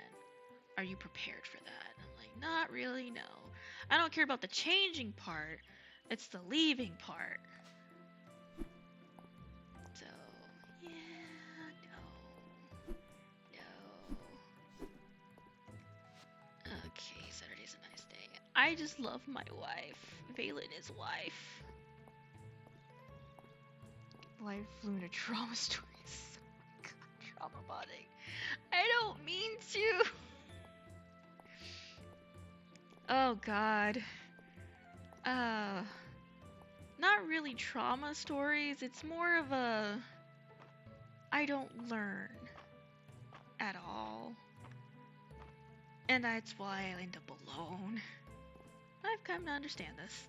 Speaker 1: Are you prepared for that? I'm like, not really, no. I don't care about the changing part, it's the leaving part. So, yeah, no. Okay, Saturday's a nice day. I just love my wife. Valen is wife. Life flew into trauma stories. God, trauma bonding. I don't mean to. Oh god. Not really trauma stories. It's more of a... I don't learn at all. And that's why I end up alone. I've come to understand this.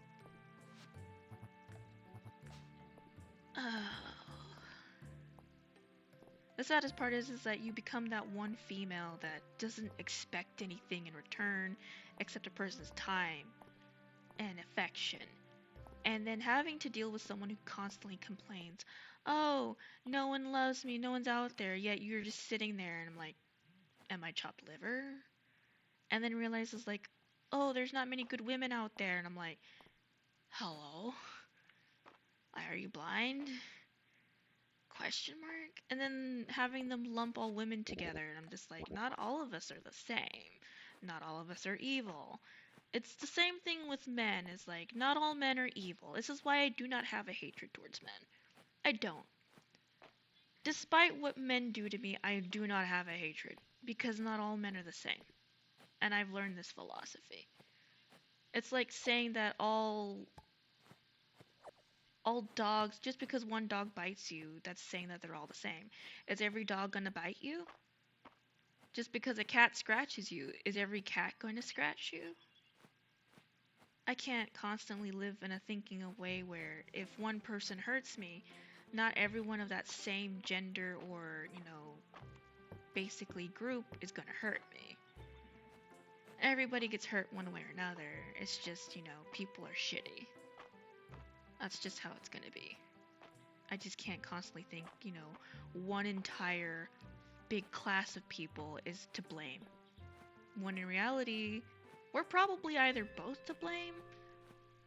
Speaker 1: The saddest part is that you become that one female that doesn't expect anything in return except a person's time and affection. And then having to deal with someone who constantly complains, oh, no one loves me, no one's out there, yet you're just sitting there, and I'm like, am I chopped liver? And then realizes like, oh, there's not many good women out there, and I'm like, hello? Are you blind? Question mark? And then having them lump all women together, and I'm just like, not all of us are the same. Not all of us are evil. It's the same thing with men. It's like, not all men are evil. This is why I do not have a hatred towards men. I don't. Despite what men do to me, I do not have a hatred. Because not all men are the same. And I've learned this philosophy. It's like saying that all dogs, just because one dog bites you, that's saying that they're all the same. Is every dog gonna bite you? Just because a cat scratches you, is every cat going to scratch you? I can't constantly live in a thinking of way where if one person hurts me, not everyone of that same gender or, basically group is gonna hurt me. Everybody gets hurt one way or another. It's just, people are shitty. That's just how it's gonna be. I just can't constantly think, one entire big class of people is to blame. When in reality, we're probably either both to blame,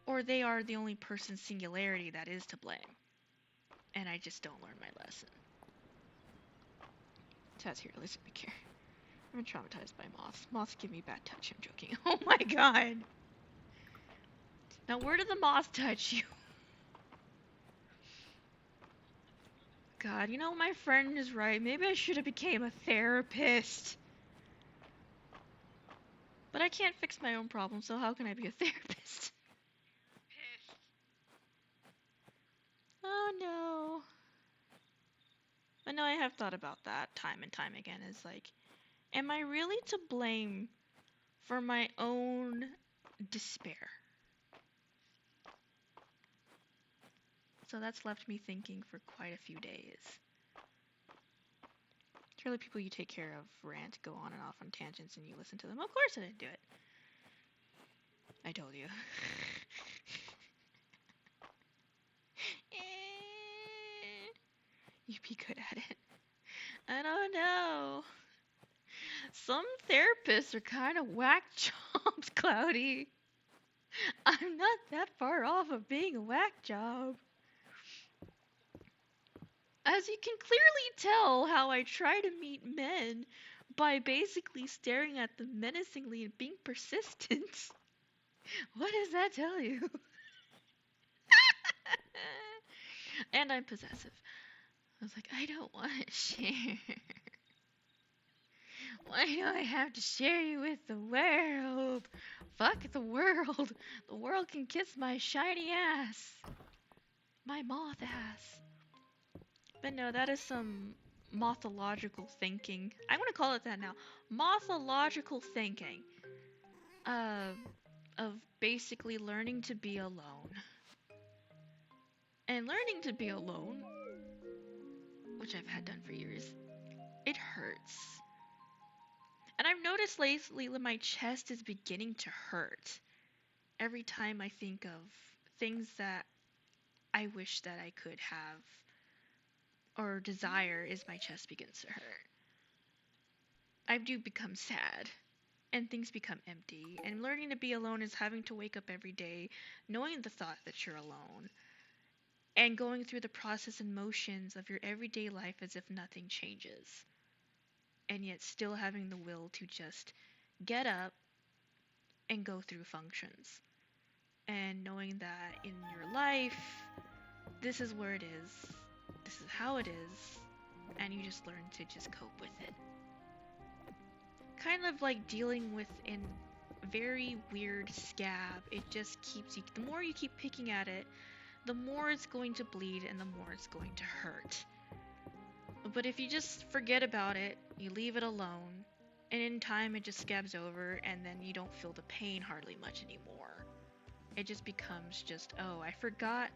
Speaker 1: or they are the only person singularity that is to blame. And I just don't learn my lesson. Taz, here, listen to me here. I've been traumatized by moths. Moths give me bad touch, I'm joking. Oh my god! Now where did the moth touch you? God, my friend is right. Maybe I should have became a therapist. But I can't fix my own problems, so how can I be a therapist? Oh no. I know I have thought about that time and time again. It's like, am I really to blame for my own despair? So that's left me thinking for quite a few days. Surely people you take care of rant, go on and off on tangents, and you listen to them. Of course I didn't do it. I told you. You be good at it. I don't know. Some therapists are kind of whack jobs, Cloudy. I'm not that far off of being a whack job. As you can clearly tell how I try to meet men by basically staring at them menacingly and being persistent. What does that tell you? And I'm possessive. I was like, I don't want to share. Why do I have to share you with the world? Fuck the world. The world can kiss my shiny ass. My moth ass. But no, that is some mothological thinking. I'm gonna call it that now. Mothological thinking. Of basically learning to be alone. And learning to be alone, which I've had done for years, it hurts. And I've noticed lately that my chest is beginning to hurt every time I think of things that I wish that I could have or desire as my chest begins to hurt. I do become sad and things become empty. And learning to be alone is having to wake up every day knowing the thought that you're alone and going through the process and motions of your everyday life as if nothing changes. And yet still having the will to just get up and go through functions. And knowing that in your life, this is where it is, this is how it is, and you just learn to just cope with it. Kind of like dealing with a very weird scab. It just keeps you, the more you keep picking at it, the more it's going to bleed and the more it's going to hurt. But if you just forget about it, you leave it alone, And in time, it just scabs over, and then you don't feel the pain hardly much anymore. It just becomes just, oh, I forgot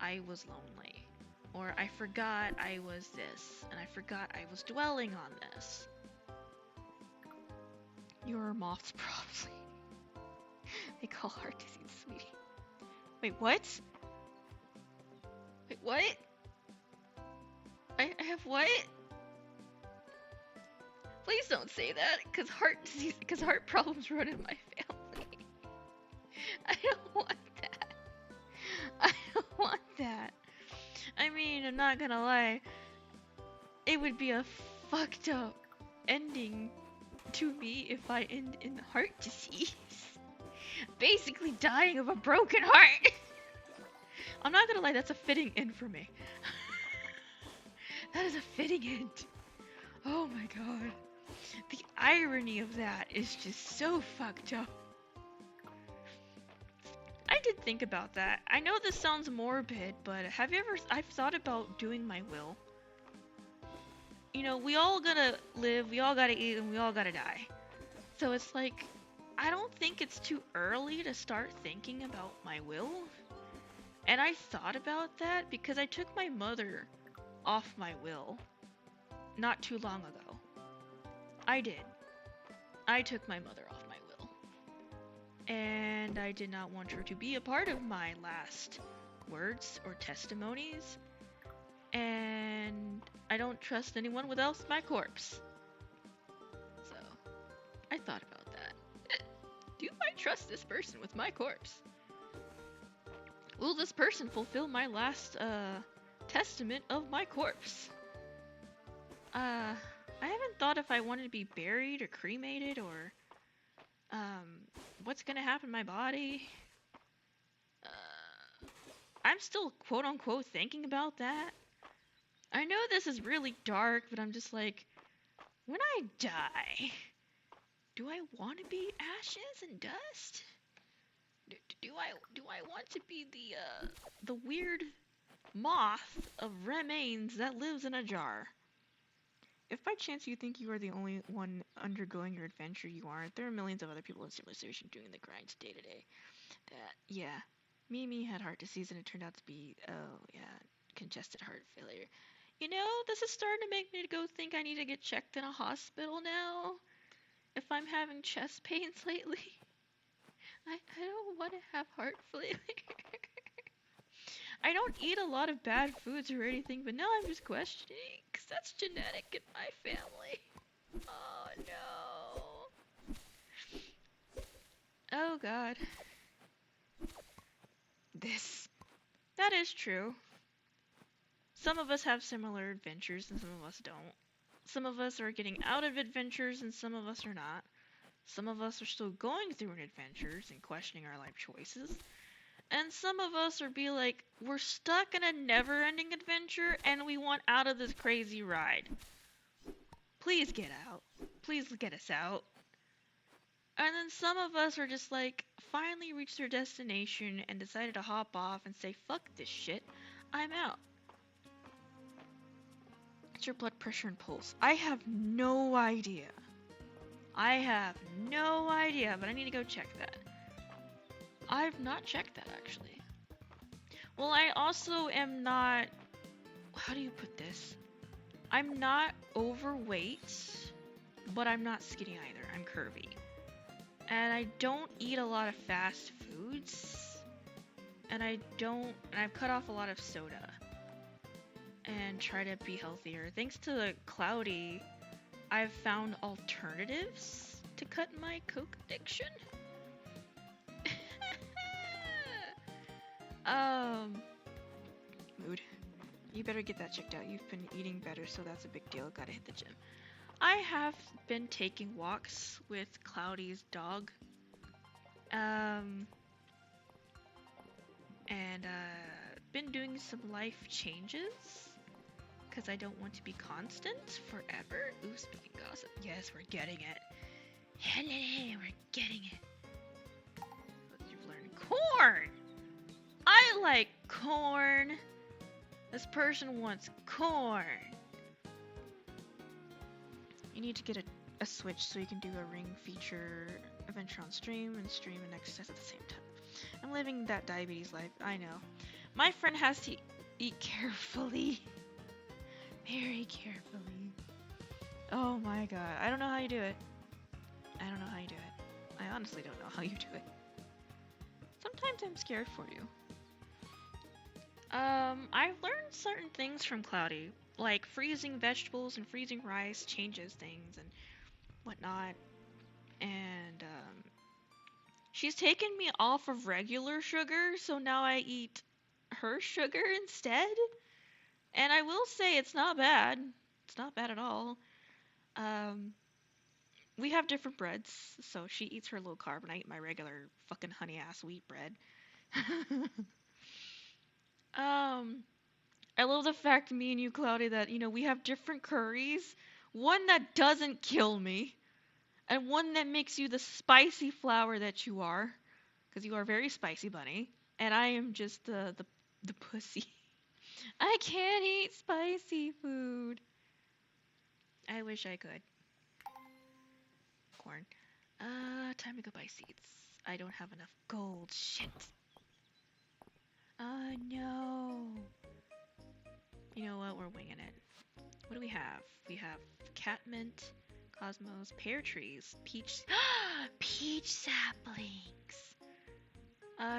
Speaker 1: I was lonely. Or I forgot I was this, and I forgot I was dwelling on this. Your moths probably. They call heart disease, sweetie. Wait, what? Wait, what? I have what? Please don't say that, because heart problems run in my family. I don't want that. I don't want that. I mean, I'm not gonna lie. It would be a fucked up ending to me if I end in heart disease. Basically dying of a broken heart. I'm not gonna lie, that's a fitting end for me. That is a fitting end. Oh my god. The irony of that is just so fucked up. I did think about that. I know this sounds morbid, but I've thought about doing my will. You know, we all gotta live, we all gotta eat, and we all gotta die. So it's like, I don't think it's too early to start thinking about my will. And I thought about that because I took my mother off my will not too long ago. I did. I took my mother off my will. And I did not want her to be a part of my last words or testimonies. And I don't trust anyone with else my corpse. So, I thought about that. Do I trust this person with my corpse? Will this person fulfill my last, testament of my corpse? I haven't thought if I wanted to be buried or cremated or, what's gonna happen to my body. I'm still quote-unquote thinking about that. I know this is really dark, but I'm just like, when I die, do I want to be ashes and dust? Do I want to be the weird moth of remains that lives in a jar? If by chance you think you are the only one undergoing your adventure, you aren't. There are millions of other people in similar situation doing the grinds day to day. Yeah, Mimi had heart disease and it turned out to be, congested heart failure. You know, this is starting to make me go think I need to get checked in a hospital now. If I'm having chest pains lately. I don't want to have heart failure. I don't eat a lot of bad foods or anything, but now I'm just questioning, because that's genetic in my family. Oh no. Oh god. That is true. Some of us have similar adventures and some of us don't. Some of us are getting out of adventures and some of us are not. Some of us are still going through an adventures and questioning our life choices. And some of us are we're stuck in a never-ending adventure and we want out of this crazy ride. Please get out. Please get us out. And then some of us are just finally reached their destination and decided to hop off and say, fuck this shit, I'm out. What's your blood pressure and pulse? I have no idea. But I need to go check that. I've not checked that, actually. Well, I also am not... How do you put this? I'm not overweight, but I'm not skinny either. I'm curvy. And I don't eat a lot of fast foods. And I've cut off a lot of soda. And try to be healthier. Thanks to the Cloudy, I've found alternatives to cut my Coke addiction. Mood. You better get that checked out. You've been eating better, so that's a big deal. Gotta hit the gym. I have been taking walks with Cloudy's dog. Been doing some life changes. Because I don't want to be constant forever. Ooh, speaking gossip. Yes, we're getting it. Hello, we're getting it. You've learned corn. I like corn. This person wants corn. You need to get a a switch so you can do a ring feature adventure on stream and stream and exercise at the same time. I'm living that diabetes life, I know. My friend has to eat carefully. Very carefully. Oh my god, I don't know how you do it. I don't know how you do it. I honestly don't know how you do it. Sometimes I'm scared for you. I've learned certain things from Cloudy, like freezing vegetables and freezing rice changes things and whatnot. And she's taken me off of regular sugar, so now I eat her sugar instead. And I will say it's not bad. It's not bad at all. Um, we have different breads, so she eats her low carb and I eat my regular fucking honey ass wheat bread. um, I love the fact, me and you, Cloudy, that, we have different curries. One that doesn't kill me, and one that makes you the spicy flower that you are, because you are very spicy bunny, and I am just the pussy. I can't eat spicy food. I wish I could. Corn. Time to go buy seeds. I don't have enough gold. Shit. No. You know what? We're winging it. What do we have? We have catmint, cosmos, pear trees, peach, peach saplings.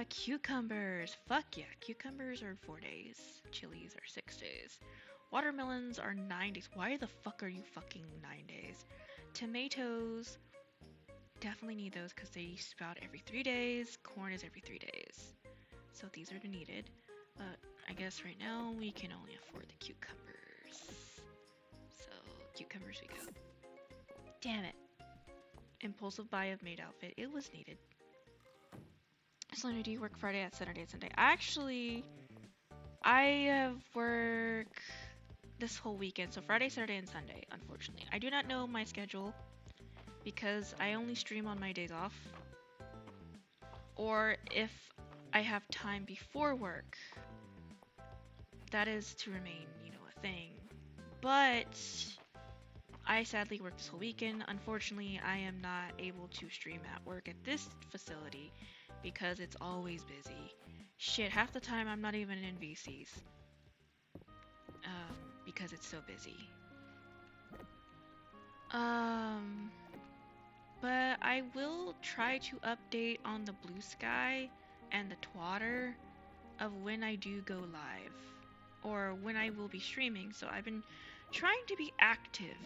Speaker 1: Cucumbers. Fuck yeah. Cucumbers are 4 days. Chilies are 6 days. Watermelons are 9 days. Why the fuck are you fucking 9 days? Tomatoes. Definitely need those because they sprout every 3 days. Corn is every 3 days. So these are needed. But I guess right now we can only afford the cucumbers. So cucumbers we go. Damn it. Impulsive buy of maid outfit. It was needed. Selena, do you work Friday at Saturday and Sunday? Actually, I have work this whole weekend. So Friday, Saturday, and Sunday, unfortunately. I do not know my schedule because I only stream on my days off. Or if I have time before work. That is to remain, a thing. But I sadly work this whole weekend. Unfortunately, I am not able to stream at work at this facility because it's always busy. Shit, half the time I'm not even in VCs. Because it's so busy. But I will try to update on the Blue Sky and the Twatter of when I do go live. Or when I will be streaming. So I've been trying to be active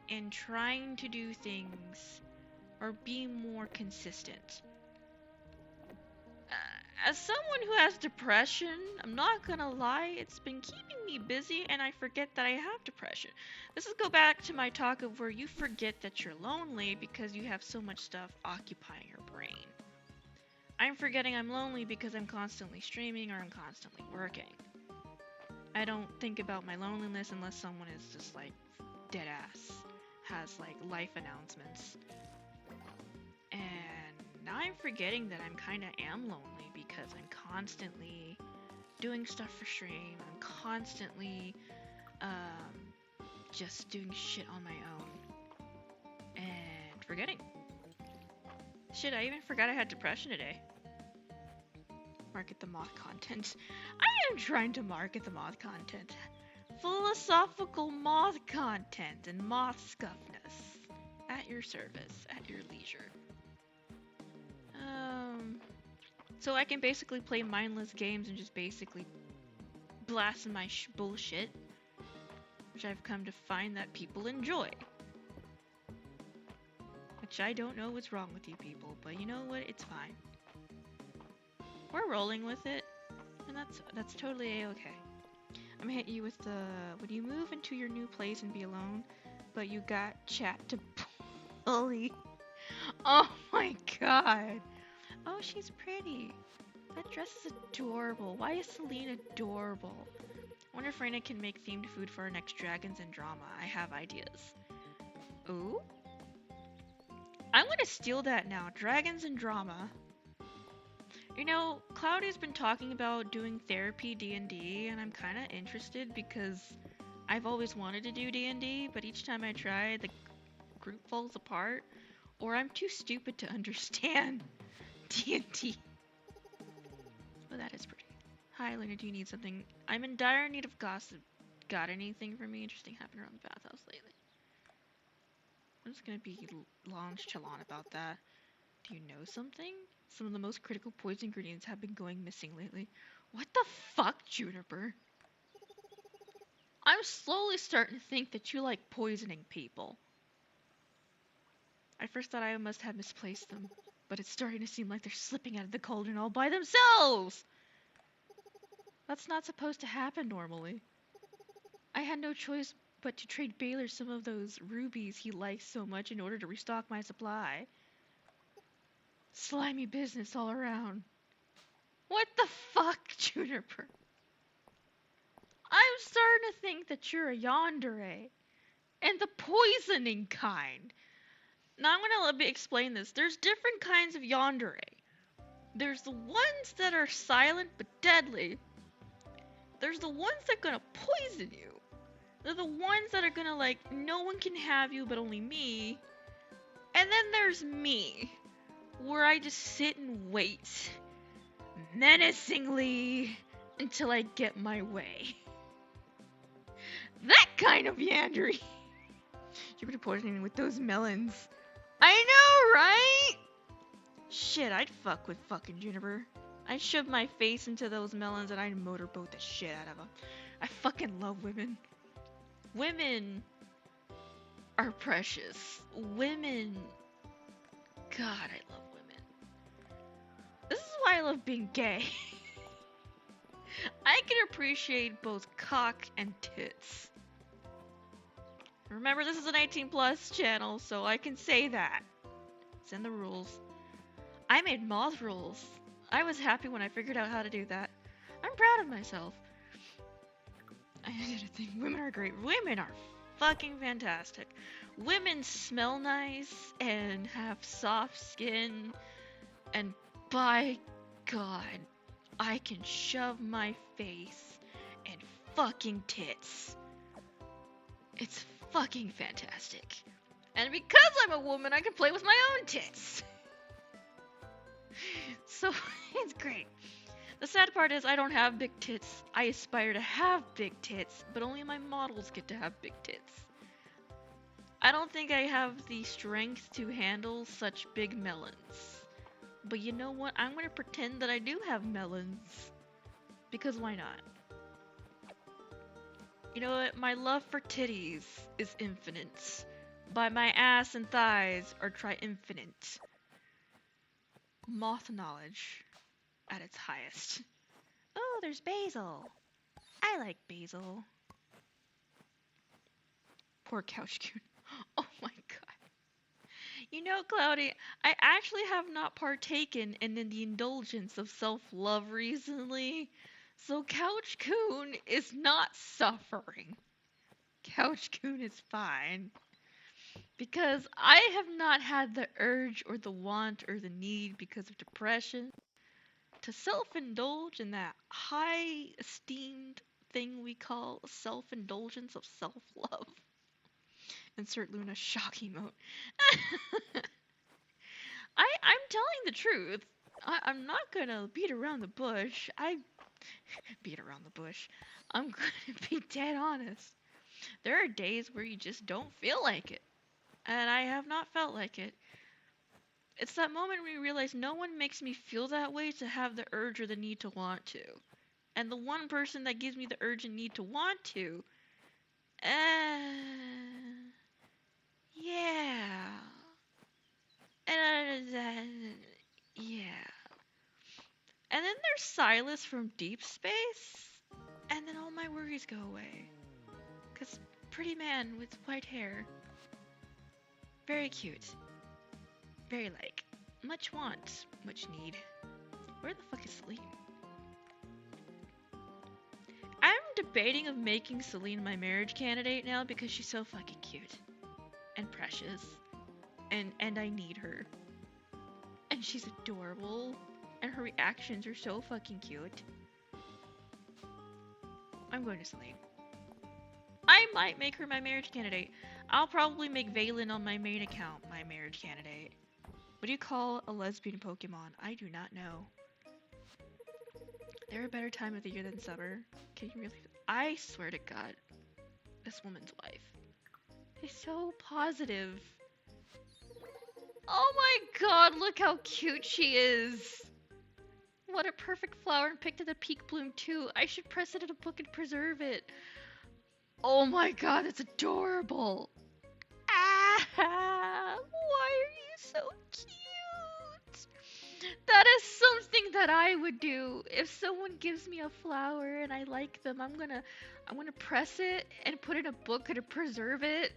Speaker 1: and trying to do things or be more consistent. As someone who has depression, I'm not gonna lie, it's been keeping me busy and I forget that I have depression. This is go back to my talk of where you forget that you're lonely because you have so much stuff occupying your brain. I'm forgetting I'm lonely because I'm constantly streaming or I'm constantly working. I don't think about my loneliness unless someone is just like dead ass, has like life announcements. And now I'm forgetting that I'm kinda am lonely because I'm constantly doing stuff for stream. I'm constantly just doing shit on my own. And forgetting. Shit, I even forgot I had depression today. Market the Moth content. I am trying to market the Moth content. Philosophical Moth content and Moth scuffness. At your service, at your leisure. So I can basically play mindless games and just basically blast my bullshit. Which I've come to find that people enjoy. Which I don't know what's wrong with you people, but you know what? It's fine. We're rolling with it, and that's totally a-okay. I'm gonna hit you with the, when you move into your new place and be alone, but you got chat to bully. Oh my god. Oh, she's pretty. That dress is adorable. Why is Celine adorable? I wonder if Raina can make themed food for our next Dragons and Drama. I have ideas. Ooh? I'm gonna steal that now. Dragons and Drama. You know, Cloudy's been talking about doing therapy D&D, and I'm kind of interested because I've always wanted to do D&D, but each time I try, group falls apart, or I'm too stupid to understand D&D. But that is pretty. Hi, Lena, do you need something? I'm in dire need of gossip. Got anything for me interesting happened around the bathhouse lately? I'm just gonna be nonchalant about that. Do you know something? Some of the most critical poison ingredients have been going missing lately. What the fuck, Juniper? I'm slowly starting to think that you like poisoning people. I first thought I must have misplaced them, but it's starting to seem like they're slipping out of the cauldron all by themselves! That's not supposed to happen normally. I had no choice but to trade Baylor some of those rubies he likes so much in order to restock my supply. Slimy business all around. What the fuck, Juniper? I'm starting to think that you're a yandere. And the poisoning kind. Now I'm gonna let me explain this. There's different kinds of yandere. There's the ones that are silent but deadly. There's the ones that are gonna poison you. They're the ones that are gonna like, no one can have you but only me. And then there's me, where I just sit and wait, menacingly, until I get my way. That kind of yandery. You're gonna poison me with those melons. I know, right? Shit, I'd fuck with fucking Juniper. I'd shove my face into those melons and I'd motorboat the shit out of them. I fucking love women. Women are precious. Women... God, I love women. This is why I love being gay. I can appreciate both cock and tits. Remember, this is an 18+ channel, so I can say that. It's in the rules. I made Moth rules. I was happy when I figured out how to do that. I'm proud of myself. I did a thing. Women are great. Women are fucking fantastic. Women smell nice and have soft skin. And by God, I can shove my face in fucking tits. It's fucking fantastic. And because I'm a woman, I can play with my own tits. So, it's great. The sad part is I don't have big tits. I aspire to have big tits, but only my models get to have big tits. I don't think I have the strength to handle such big melons. But you know what? I'm gonna pretend that I do have melons. Because why not? You know what? My love for titties is infinite. But my ass and thighs are tri-infinite. Moth knowledge at its highest. Oh, there's basil. I like basil. Poor Couchcoon. Oh my god. You know, Cloudy, I actually have not partaken in the indulgence of self-love recently. So Couchcoon is not suffering. Couchcoon is fine. Because I have not had the urge or the want or the need because of depression to self-indulge in that high-esteemed thing we call self-indulgence of self-love. Insert Luna shock emote. I'm telling the truth. I'm not gonna beat around the bush. Beat around the bush. I'm gonna be dead honest. There are days where you just don't feel like it. And I have not felt like it. It's that moment when you realize no one makes me feel that way to have the urge or the need to want to. And the one person that gives me the urge and need to want to, yeah. Yeah. And then there's Silas from Deep Space, and then all my worries go away. 'Cause pretty man with white hair. Very cute. Very like. Much want, much need. Where the fuck is Celine? I'm debating of making Celine my marriage candidate now because she's so fucking cute. And precious. And I need her. And she's adorable. And her reactions are so fucking cute. I'm going to Celine. I'm might make her my marriage candidate. I'll probably make Valen on my main account my marriage candidate. What do you call a lesbian Pokemon? I do not know. There a better time of the year than summer? Can you really? I swear to God, this woman's wife is so positive. Oh my God, look how cute she is. What a perfect flower, and picked at the peak bloom too. I should press it in a book and preserve it. Oh my God, that's adorable. Ah, why are you so cute? That is something that I would do. If someone gives me a flower and I like them, I'm gonna press it and put it in a book to preserve it,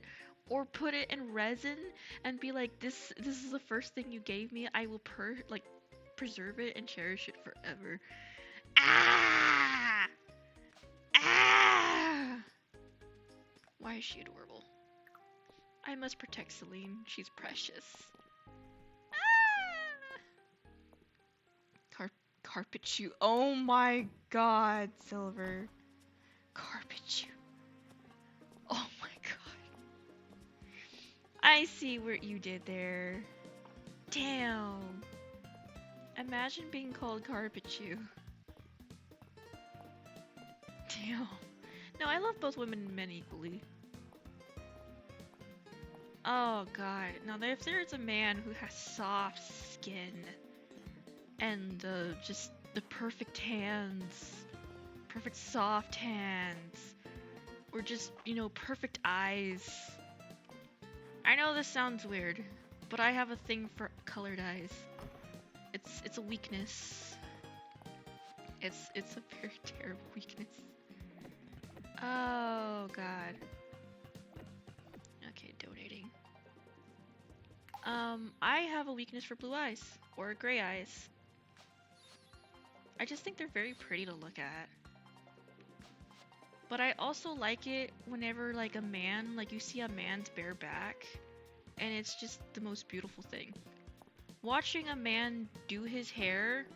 Speaker 1: or put it in resin and be like, this is the first thing you gave me. I will preserve it and cherish it forever. Ah! Ah! Why is she adorable? I must protect Celine. She's precious. Ah! Carpet shoe. Oh my God, Silver. Carpet shoe. Oh my God. I see what you did there. Damn. Imagine being called carpet shoe. Damn. No, I love both women and men equally. Oh God. Now, if there's a man who has soft skin and just the perfect hands, perfect soft hands, or just, perfect eyes. I know this sounds weird, but I have a thing for colored eyes. It's a weakness. It's a very terrible weakness. Oh God. Okay, donating. I have a weakness for blue eyes or gray eyes. I just think they're very pretty to look at. But I also like it whenever like a man, like you see a man's bare back, and it's just the most beautiful thing. Watching a man do his hair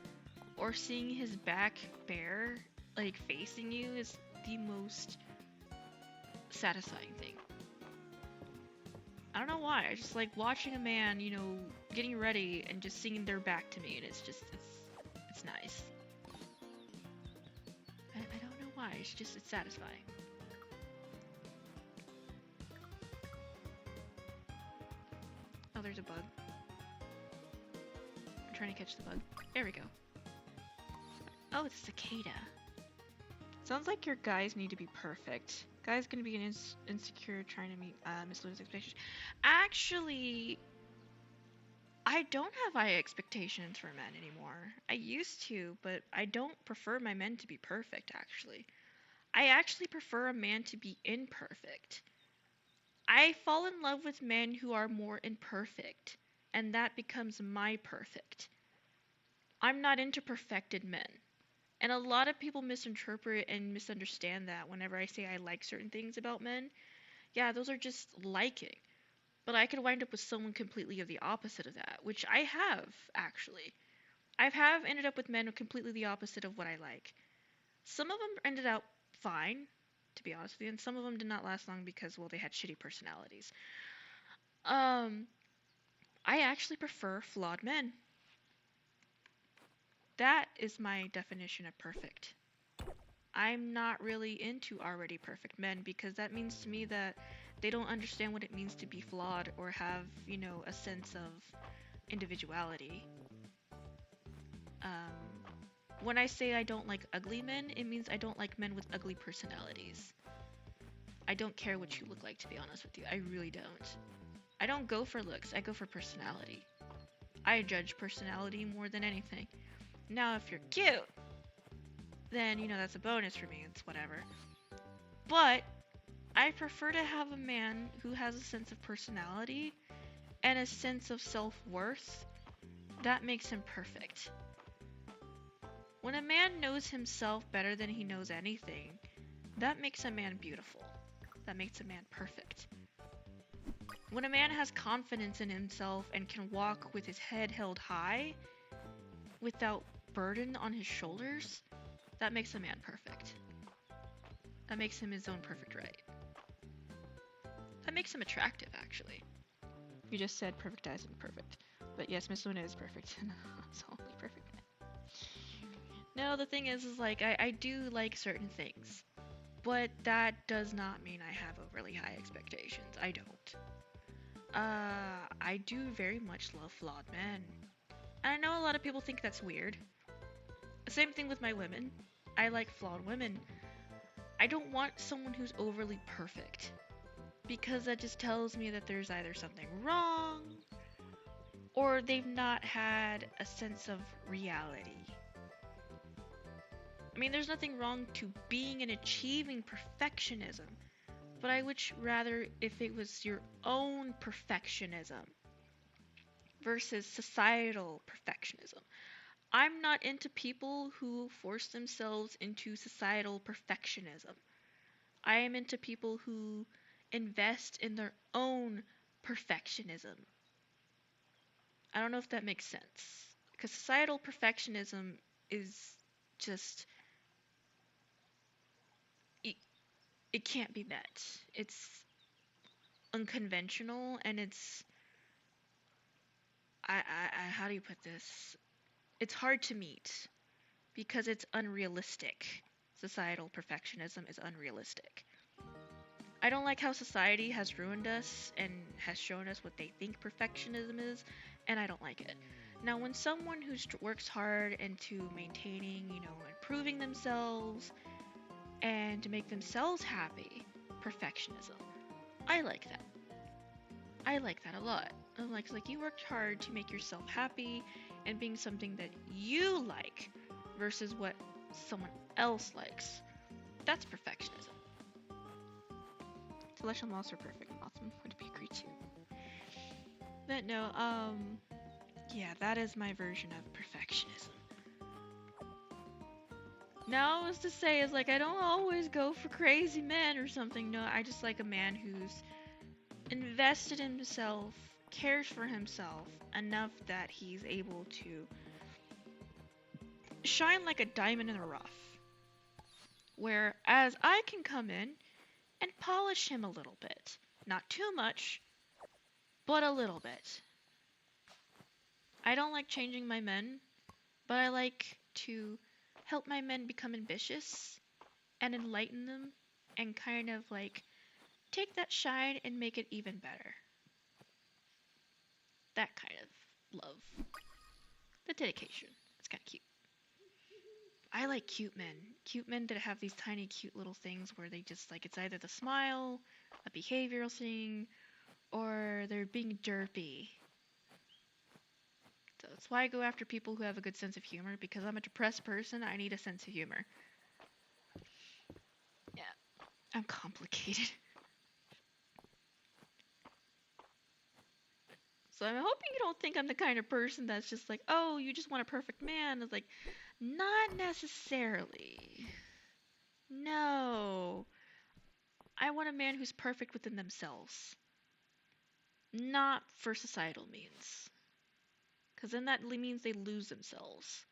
Speaker 1: or seeing his back bare, like facing you, is the most satisfying thing. I don't know why. I just like watching a man, getting ready and just seeing their back to me, and it's nice. I don't know why. It's satisfying. Oh, there's a bug. I'm trying to catch the bug. There we go. Oh, it's a cicada. Sounds like your guys need to be perfect. Guy's gonna be an insecure trying to meet Miss Luna's expectations. Actually, I don't have high expectations for men anymore. I used to, but I don't prefer my men to be perfect, actually. I actually prefer a man to be imperfect. I fall in love with men who are more imperfect, and that becomes my perfect. I'm not into perfected men. And a lot of people misinterpret and misunderstand that whenever I say I like certain things about men. Yeah, those are just liking. But I could wind up with someone completely of the opposite of that, which I have, actually. I have ended up with men completely the opposite of what I like. Some of them ended up fine, to be honest with you, and some of them did not last long because, well, they had shitty personalities. I actually prefer flawed men. That is my definition of perfect. I'm not really into already perfect men because that means to me that they don't understand what it means to be flawed or have, a sense of individuality. When I say I don't like ugly men, it means I don't like men with ugly personalities. I don't care what you look like, to be honest with you. I really don't. I don't go for looks, I go for personality. I judge personality more than anything. Now, if you're cute, then, that's a bonus for me. It's whatever. But I prefer to have a man who has a sense of personality and a sense of self-worth. That makes him perfect. When a man knows himself better than he knows anything, that makes a man beautiful. That makes a man perfect. When a man has confidence in himself and can walk with his head held high without burden on his shoulders, that makes a man perfect. That makes him his own perfect right.
Speaker 2: makes him attractive, actually. You just said perfect eyes and perfect. But yes, Miss Luna is perfect. It's only perfect. No, the thing is like, I do like certain things. But that does not mean I have overly high expectations. I don't. I do very much love flawed men. And I know a lot of people think that's weird. Same thing with my women. I like flawed women. I don't want someone who's overly perfect. Because that just tells me that there's either something wrong or they've not had a sense of reality. I mean, there's nothing wrong to being and achieving perfectionism, but I would rather if it was your own perfectionism versus societal perfectionism. I'm not into people who force themselves into societal perfectionism. I am into people who invest in their own perfectionism. I don't know if that makes sense. Because societal perfectionism is just. It, it can't be met. It's unconventional and it's. How do you put this? It's hard to meet because it's unrealistic. Societal perfectionism is unrealistic. I don't like how society has ruined us and has shown us what they think perfectionism is, and I don't like it. Now, when someone who works hard into maintaining, improving themselves and to make themselves happy, perfectionism, I like that. I like that a lot. It's like you worked hard to make yourself happy and being something that you like versus what someone else likes. That's perfectionism. Celestial moths are perfect. Awesome. Would be agree too. But no, yeah, that is my version of perfectionism. Now, as to say, is like I don't always go for crazy men or something. No, I just like a man who's invested in himself, cares for himself enough that he's able to shine like a diamond in the rough. Whereas I can come in and polish him a little bit. Not too much, but a little bit. I don't like changing my men, but I like to help my men become ambitious and enlighten them and kind of like take that shine and make it even better. That kind of love. The dedication. It's kind of cute. I like cute men. Cute men that have these tiny cute little things where they just like it's either the smile, a behavioral thing, or they're being derpy. So that's why I go after people who have a good sense of humor, because I'm a depressed person, I need a sense of humor. Yeah, I'm complicated. So I'm hoping you don't think I'm the kind of person that's just like, oh, you just want a perfect man. It's like, not necessarily. No. I want a man who's perfect within themselves. Not for societal means. Because then that means they lose themselves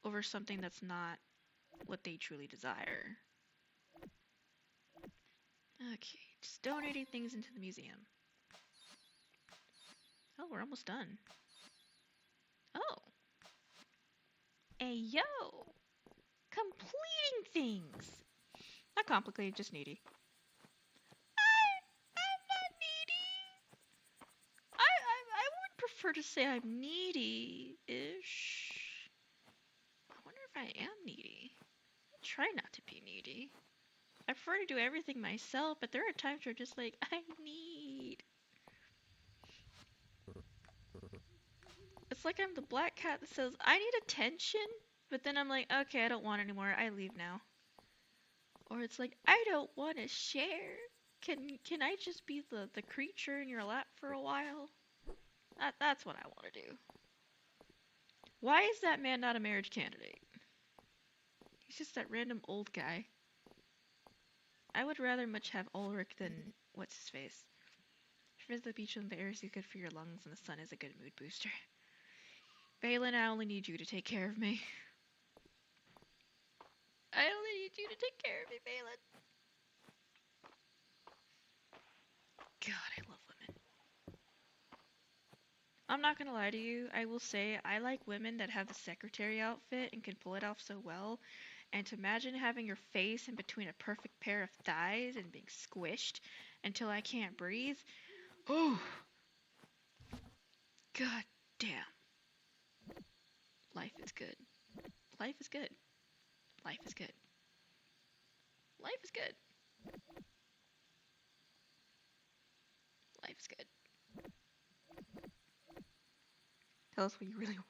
Speaker 2: over something that's not what they truly desire. Okay, just donating things into the museum. Oh, we're almost done. Oh. Hey, yo! Completing things! Not complicated, just needy. I'm not needy! I would prefer to say I'm needy-ish. I wonder if I am needy. I try not to be needy. I prefer to do everything myself, but there are times where just like, I need. It's like I'm the black cat that says, I need attention, but then I'm like, okay, I don't want anymore, I leave now. Or it's like, I don't want to share. Can I just be the creature in your lap for a while? That's what I want to do. Why is that man not a marriage candidate? He's just that random old guy. I would rather much have Ulrich than what's his face. Visit the beach when the air is good for your lungs and the sun is a good mood booster. Valen, I only need you to take care of me. I only need you to take care of me, Valen. I'm not gonna lie to you. I will say I like women that have the secretary outfit and can pull it off so well. And to imagine having your face in between a perfect pair of thighs and being squished until I can't breathe. Oh, god damn. Life is good. Life is good. Life is good. Life is good. Life is good. Tell us what you really want.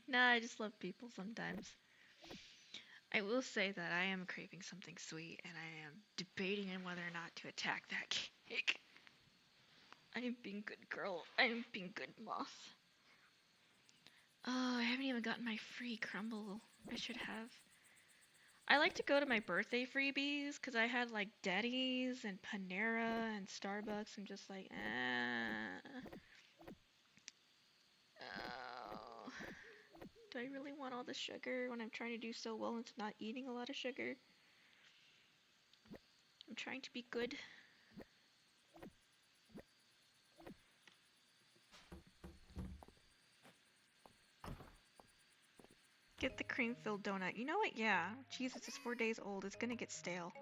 Speaker 2: Nah, I just love people sometimes. I will say that I am craving something sweet and I am debating on whether or not to attack that cake. I am being good girl. I am being good moth. Oh, I haven't even gotten my free crumble. I should have. I like to go to my birthday freebies because I had like Denny's and Panera and Starbucks. I'm just like, oh, do I really want all the sugar when I'm trying to do so well into not eating a lot of sugar? I'm trying to be good. Get the cream-filled donut. You know what? Yeah. Jesus, it's 4 days old. It's gonna get stale.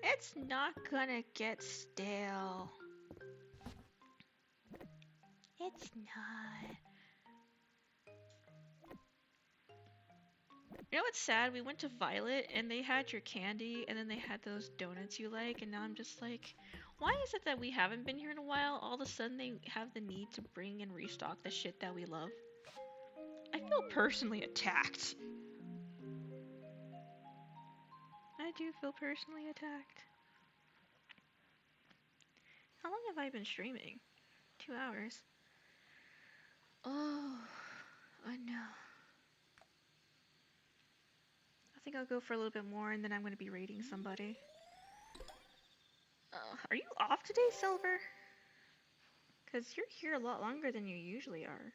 Speaker 2: It's not gonna get stale. It's not. You know what's sad? We went to Violet and they had your candy and then they had those donuts you like, and now I'm just like, why is it that we haven't been here in a while? All of a sudden they have the need to bring and restock the shit that we love. I feel personally attacked. I do feel personally attacked. How long have I been streaming? 2 hours. Oh, I know. I think I'll go for a little bit more and then I'm going to be raiding somebody. Are you off today, Silver? Because you're here a lot longer than you usually are.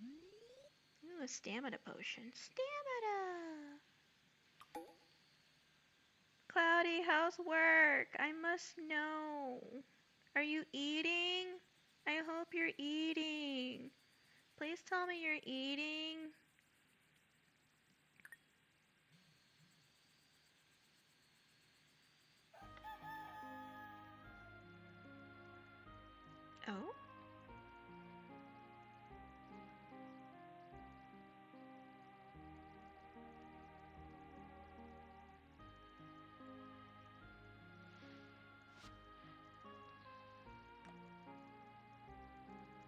Speaker 2: Ooh, a stamina potion. Stamina! Cloudy, how's work? I must know. Are you eating? I hope you're eating. Please tell me you're eating. Oh?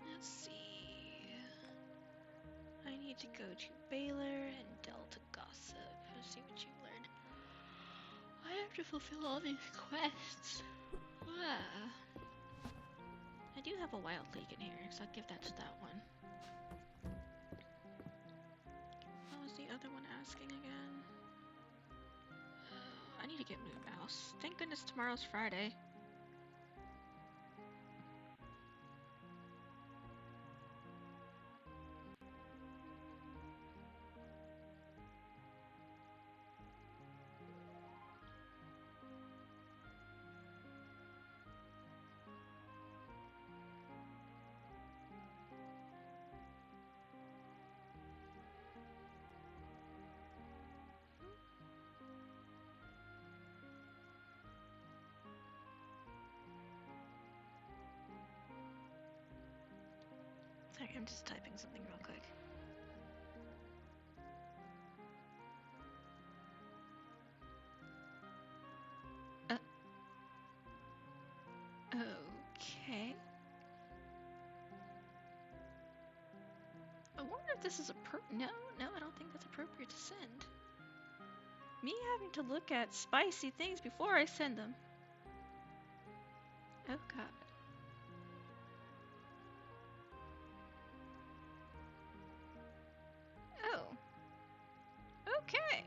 Speaker 2: Let's see. I need to go to Baylor and Delta Gossip. Let's see what you learned. I have to fulfill all these quests. I do have a wild lake in here, so I'll give that to that one. What was the other one asking again? I need to get Moon Mouse. Thank goodness tomorrow's Friday. Sorry, I'm just typing something real quick. Okay. I wonder if this is no, I don't think that's appropriate to send. Me having to look at spicy things before I send them. Oh god. Oh. Okay.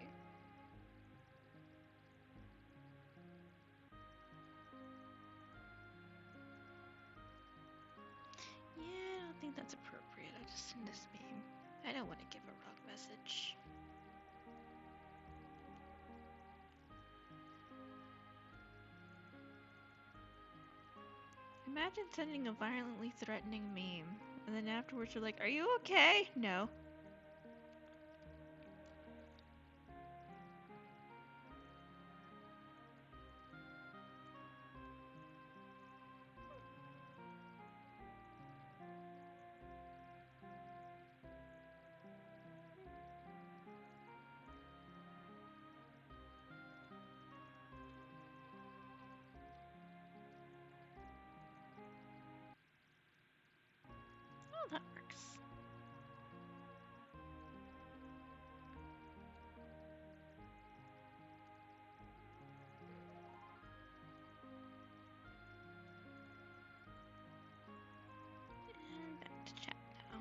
Speaker 2: Yeah, I don't think that's appropriate. I'll just send this meme. I don't want to give a wrong message.
Speaker 1: Imagine sending a violently threatening meme, and then afterwards you're like, are you okay? No. Oh, that works. And back to chat now.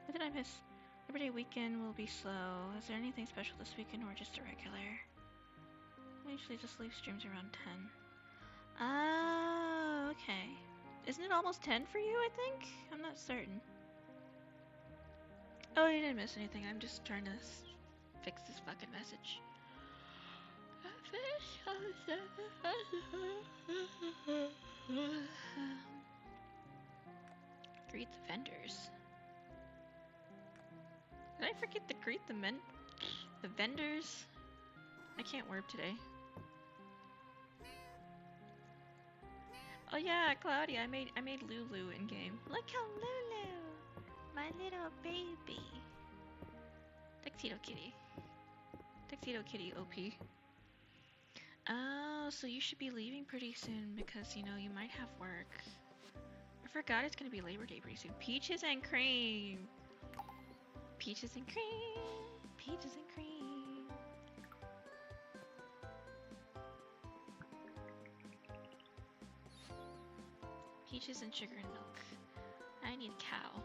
Speaker 1: What did I miss? Everyday weekend will be slow. Is there anything special this weekend or just a regular? I usually just leave streams around 10. Oh, okay. Isn't it almost 10 for you, I think? I'm not certain. Oh, you didn't miss anything. I'm just trying to fix this fucking message. Greet the vendors. Did I forget to greet the vendors? I can't warp today. Oh yeah, Claudia, I made Lulu in game. Look how Lulu, my little baby. Tuxedo Kitty. Tuxedo Kitty OP. Oh, so you should be leaving pretty soon because you know you might have work. I forgot it's gonna be Labor Day pretty soon. Peaches and cream. Peaches and cream. Peaches and cream. Peaches and sugar and milk. I need cow.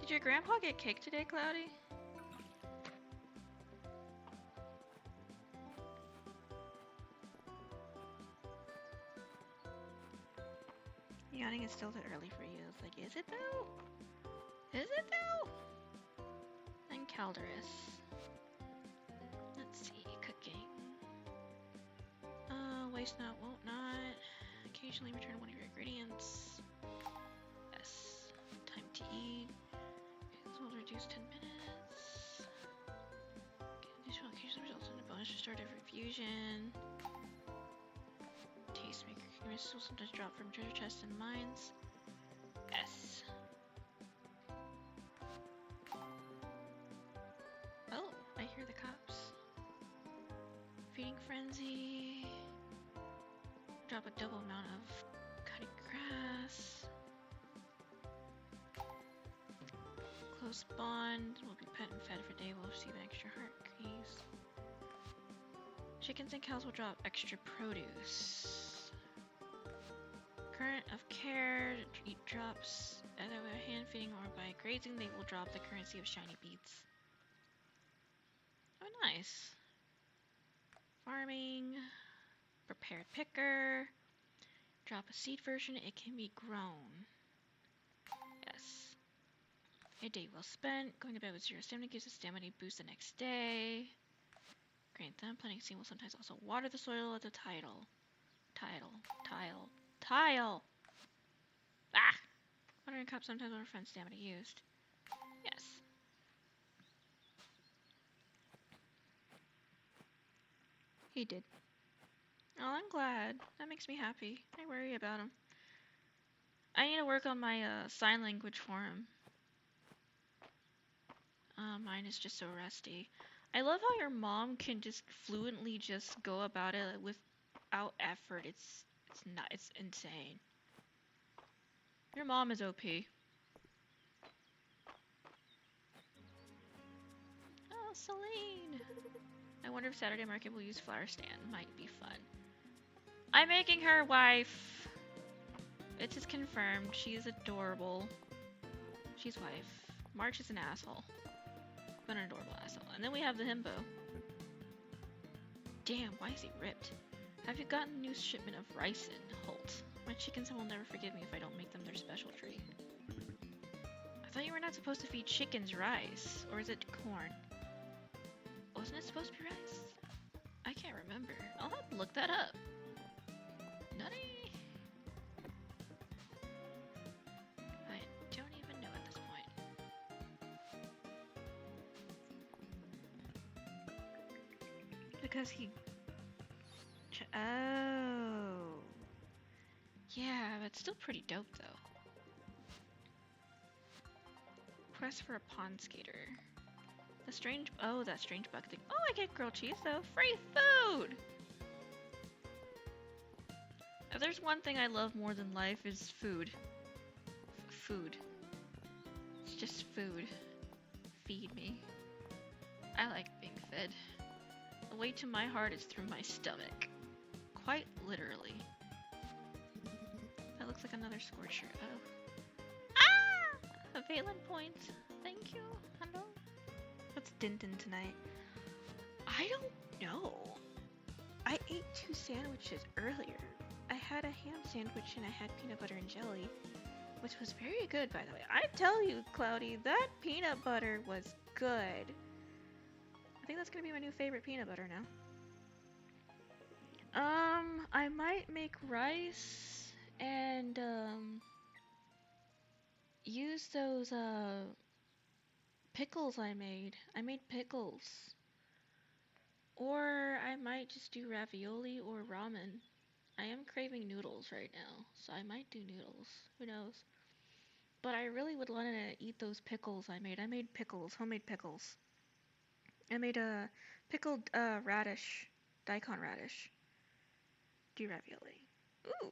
Speaker 1: Did your grandpa get cake today, Cloudy? Yawning is still too early for you. It's like, is it though? Is it though? And Calderus. Let's see, cooking. Waste not, won't not. Occasionally return one of your ingredients. Yes. Time to eat. This will reduce 10 minutes. This will occasionally result in a bonus restorative refusion. Tastemaker. Missiles will sometimes drop from treasure chests and mines. Yes. Oh, I hear the cops. Feeding frenzy. Drop a double amount of cutting grass. Close bond. Will be pet and fed for day. Will receive an extra heart increase. Chickens and cows will drop extra produce. Current of care. Eat drops. Either by hand feeding or by grazing, they will drop the currency of shiny beads. Oh, nice. Farming. Prepared picker. Drop a seed version. It can be grown. Yes. A day well spent. Going to bed with 0 stamina gives a stamina boost the next day. Grain them. Planting seed will sometimes also water the soil at the tile. Ah! Watering cup sometimes will refund stamina used. Yes. He did. Oh, I'm glad. That makes me happy. I worry about him. I need to work on my sign language for him. Mine is just so rusty. I love how your mom can just fluently just go about it without effort. It's not. It's insane. Your mom is OP. Oh, Celine. I wonder if Saturday Market will use flower stand. Might be fun. I'm making her wife. It is confirmed. She is adorable. She's wife. March is an asshole. But an adorable asshole. And then we have the himbo.
Speaker 2: Damn, why is he ripped? Have you gotten a new shipment of rice in, Holt? My chickens will never forgive me if I don't make them their special treat. I thought you were not supposed to feed chickens rice. Or is it corn? Wasn't it supposed to be rice? I can't remember. I'll have to look that up. Nutty! I don't even know at this point.
Speaker 1: Because he... Oh.
Speaker 2: Yeah, but still pretty dope though. Press for a pond skater. That strange bug thing. Oh, I get grilled cheese though. Free food! If there's one thing I love more than life is food. Food. It's just food. Feed me. I like being fed. The way to my heart is through my stomach. Quite literally. That looks like another scorcher. Oh. Ah! A Valen point. Thank you. Hello.
Speaker 1: What's Dinton tonight?
Speaker 2: I don't know.
Speaker 1: I ate 2 sandwiches earlier. I had a ham sandwich and I had peanut butter and jelly, which was very good, by the way. I tell you, Cloudy, that peanut butter was good. I think that's gonna be my new favorite peanut butter now. I might make rice and use those pickles I made. I made pickles. Or I might just do ravioli or ramen. I am craving noodles right now, so I might do noodles. Who knows? But I really would want to eat those pickles I made. I made pickles, homemade pickles. I made a pickled radish, daikon radish. Do ravioli. Ooh.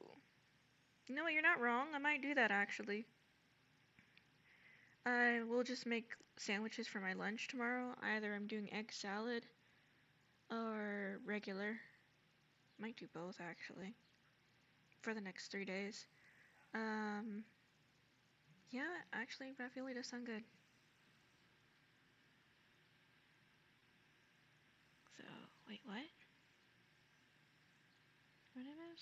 Speaker 1: You know what? You're not wrong. I might do that actually. I will just make sandwiches for my lunch tomorrow. Either I'm doing egg salad or regular. Might do both actually. For the next 3 days. Yeah, actually, ravioli does sound good. So, wait, what? What it is?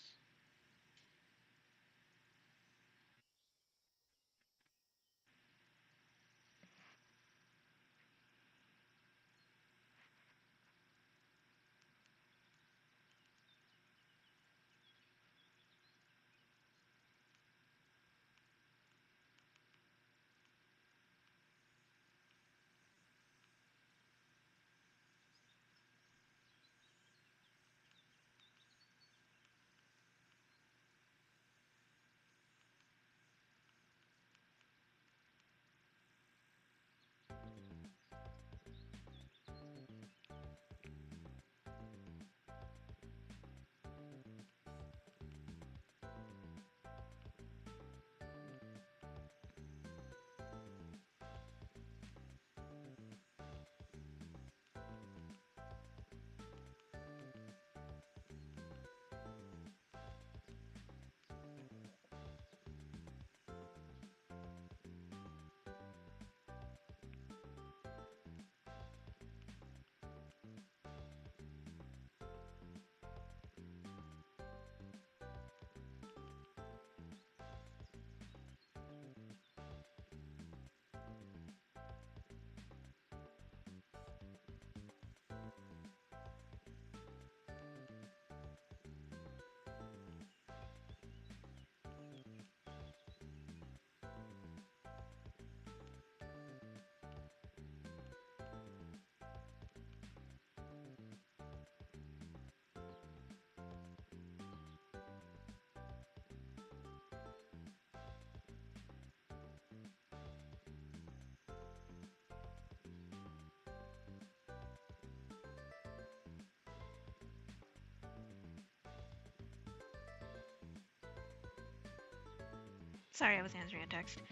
Speaker 1: Sorry, I was answering a text.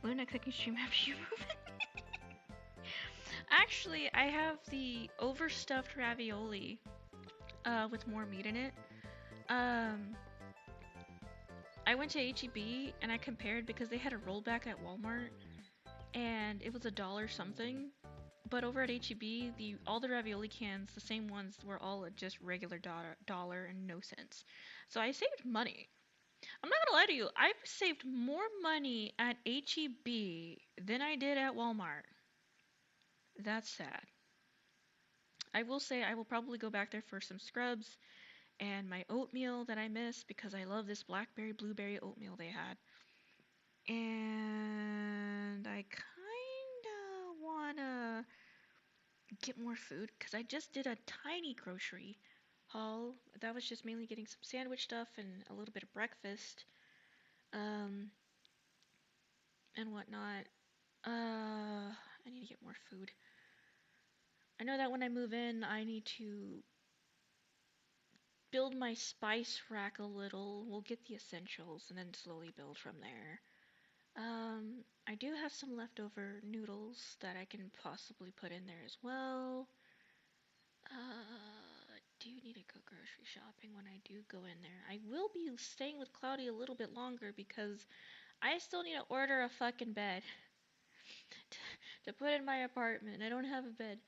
Speaker 1: Luna cooking stream after you move it.
Speaker 2: Actually, I have the overstuffed ravioli with more meat in it. I went to HEB and I compared because they had a rollback at Walmart and it was $1 something. But over at HEB, the all the ravioli cans, the same ones, were all at just regular dollar and no cents. So I saved money. I'm not gonna lie to you, I've saved more money at HEB than I did at Walmart. That's sad. I will say I will probably go back there for some scrubs and my oatmeal that I miss because I love this blackberry blueberry oatmeal they had. And I kinda wanna get more food because I just did a tiny grocery haul. That was just mainly getting some sandwich stuff and a little bit of breakfast, um, and whatnot. I need to get more food. I know that when I move in, I need to build my spice rack a little. We'll get the essentials and then slowly build from there. I do have some leftover noodles that I can possibly put in there as well. I do need to go grocery shopping when I do go in there. I will be staying with Cloudy a little bit longer because I still need to order a fucking bed to put in my apartment. I don't have a bed.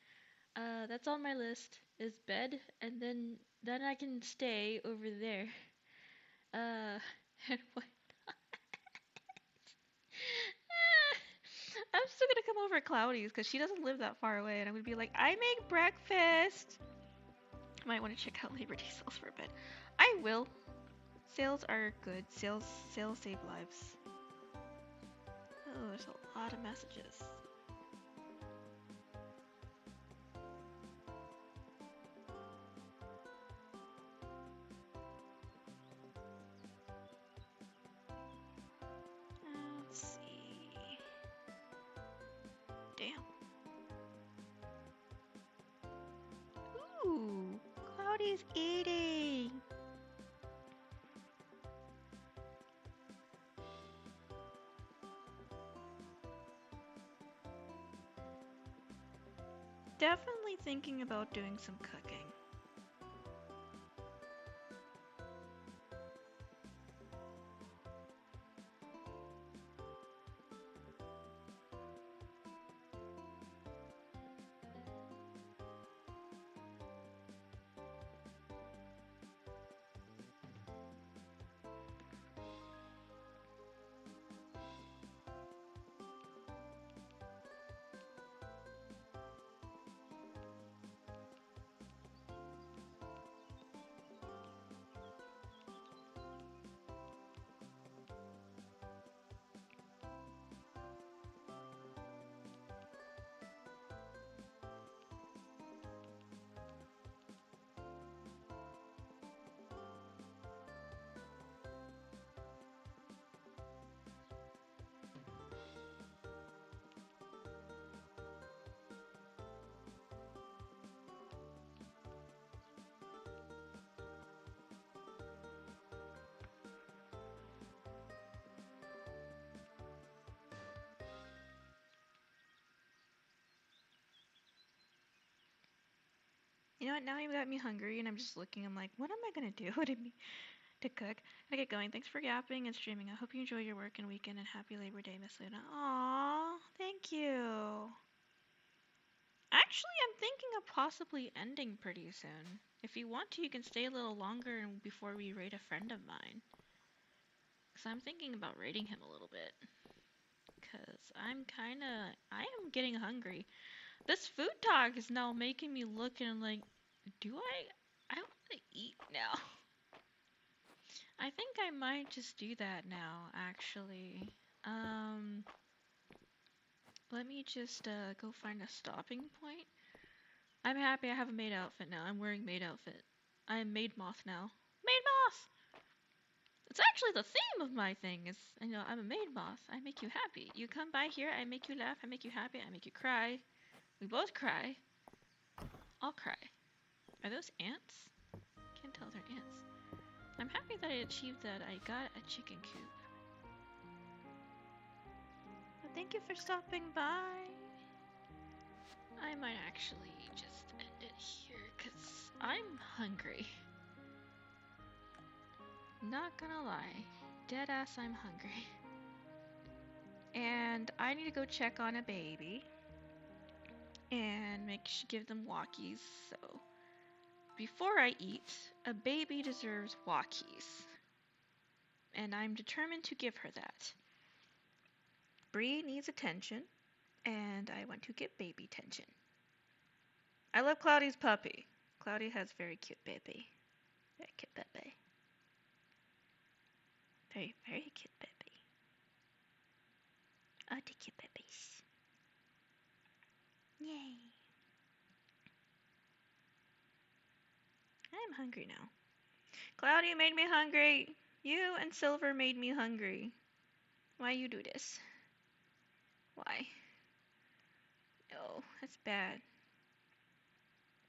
Speaker 2: That's on my list is bed, and then I can stay over there. And what? I'm still gonna come over to Cloudy's because she doesn't live that far away, and I'm gonna be like, I make breakfast. Might want to check out Labor Day sales for a bit. I will. Sales are good. Sales save lives. Oh, there's a lot of messages. Let's see. Damn. Ooh, Cloudy's eating. Definitely thinking about doing some cooking. You know what? Now you got me hungry, and I'm just looking. I'm like, what am I gonna do to cook? I get going. Thanks for yapping and streaming. I hope you enjoy your work and weekend, and happy Labor Day, Miss Luna. Aw, thank you. Actually, I'm thinking of possibly ending pretty soon. If you want to, you can stay a little longer before we raid a friend of mine. Because I'm thinking about raiding him a little bit. Because I am getting hungry. This food talk is now making me look and I'm like, I want to eat now. I think I might just do that now, actually. Let me just go find a stopping point. I'm happy I have a maid outfit now. I'm wearing maid outfit. I am maid moth now. Maid moth! It's actually the theme of my thing is, I'm a maid moth. I make you happy. You come by here, I make you laugh, I make you happy, I make you cry. We both cry. I'll cry. Are those ants? Can't tell they're ants. I'm happy that I achieved that. I got a chicken coop. Well, thank you for stopping by. I might actually just end it here because I'm hungry. Not gonna lie. Deadass, I'm hungry. And I need to go check on a baby. And give them walkies. So before I eat, a baby deserves walkies, and I'm determined to give her that. Bree needs attention, and I want to get baby attention. I love Cloudy's puppy. Cloudy has very cute baby. Very cute baby. Very, very cute baby. Oh, the cute babies. Yay. I'm hungry now. Cloudy made me hungry. You and Silver made me hungry. Why you do this? Why? Oh, that's bad.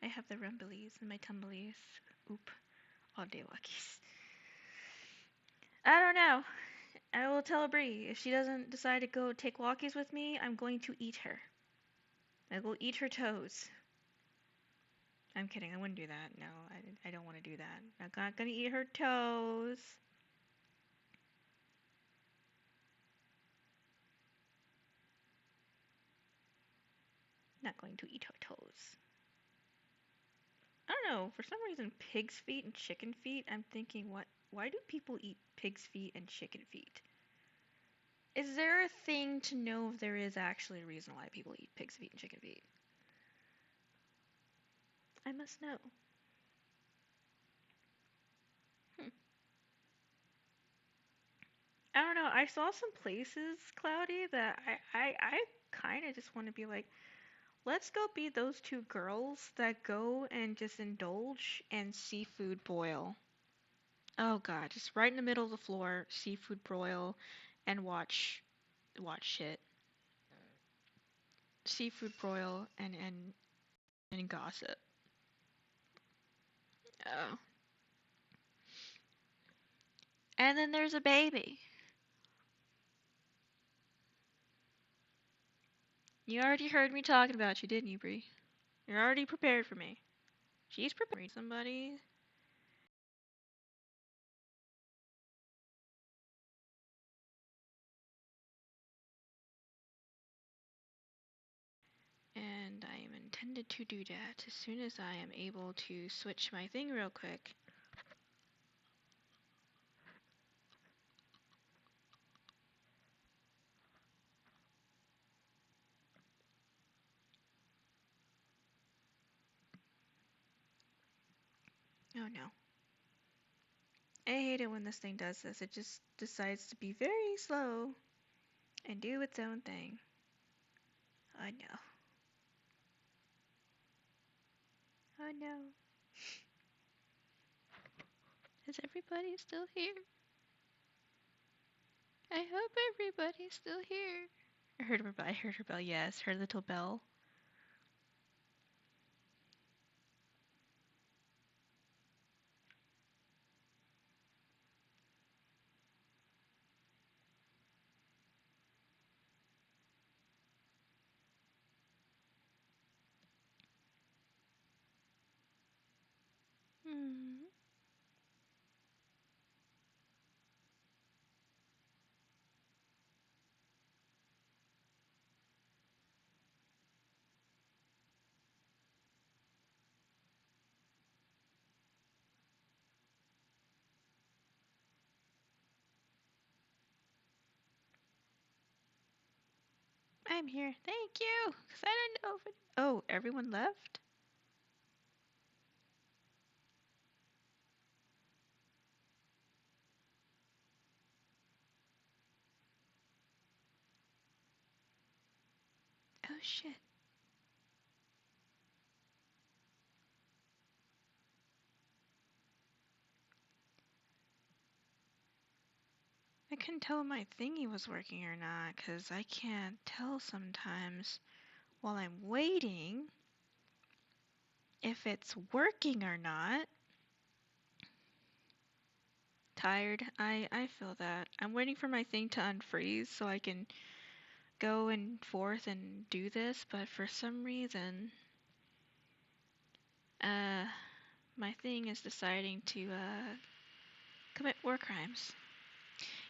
Speaker 2: I have the rumblies and my tumblies. Oop. All day walkies. I don't know. I will tell Bree if she doesn't decide to go take walkies with me, I'm going to eat her. I will eat her toes. I'm kidding. I wouldn't do that. No, I don't want to do that. I'm not going to eat her toes. Not going to eat her toes. I don't know. For some reason, pig's feet and chicken feet, I'm thinking, why do people eat pig's feet and chicken feet? Is there a thing to know if there is actually a reason why people eat pig's feet and chicken feet? I must know. Hmm. I don't know. I saw some places, Cloudy, that I kind of just want to be like, let's go be those two girls that go and just indulge in seafood broil. Oh god, just right in the middle of the floor, seafood broil, and watch shit. Seafood broil and gossip. Oh. And then there's a baby. You already heard me talking about you, didn't you, Bree? You're already prepared for me. She's prepared. Somebody. And I am intended to do that as soon as I am able to switch my thing real quick. Oh no. I hate it when this thing does this. It just decides to be very slow and do its own thing. Oh no. Oh no. Is everybody still here? I hope everybody's still here. I heard her bell. I heard her bell. Yes, her little bell. Hmm. I'm here. Thank you. Cause I didn't know if it. Oh, everyone left? Oh shit. I couldn't tell if my thingy was working or not, cause I can't tell sometimes while I'm waiting if it's working or not. Tired. I feel that. I'm waiting for my thing to unfreeze so I can go and forth and do this, but for some reason, uh, my thing is deciding to, commit war crimes.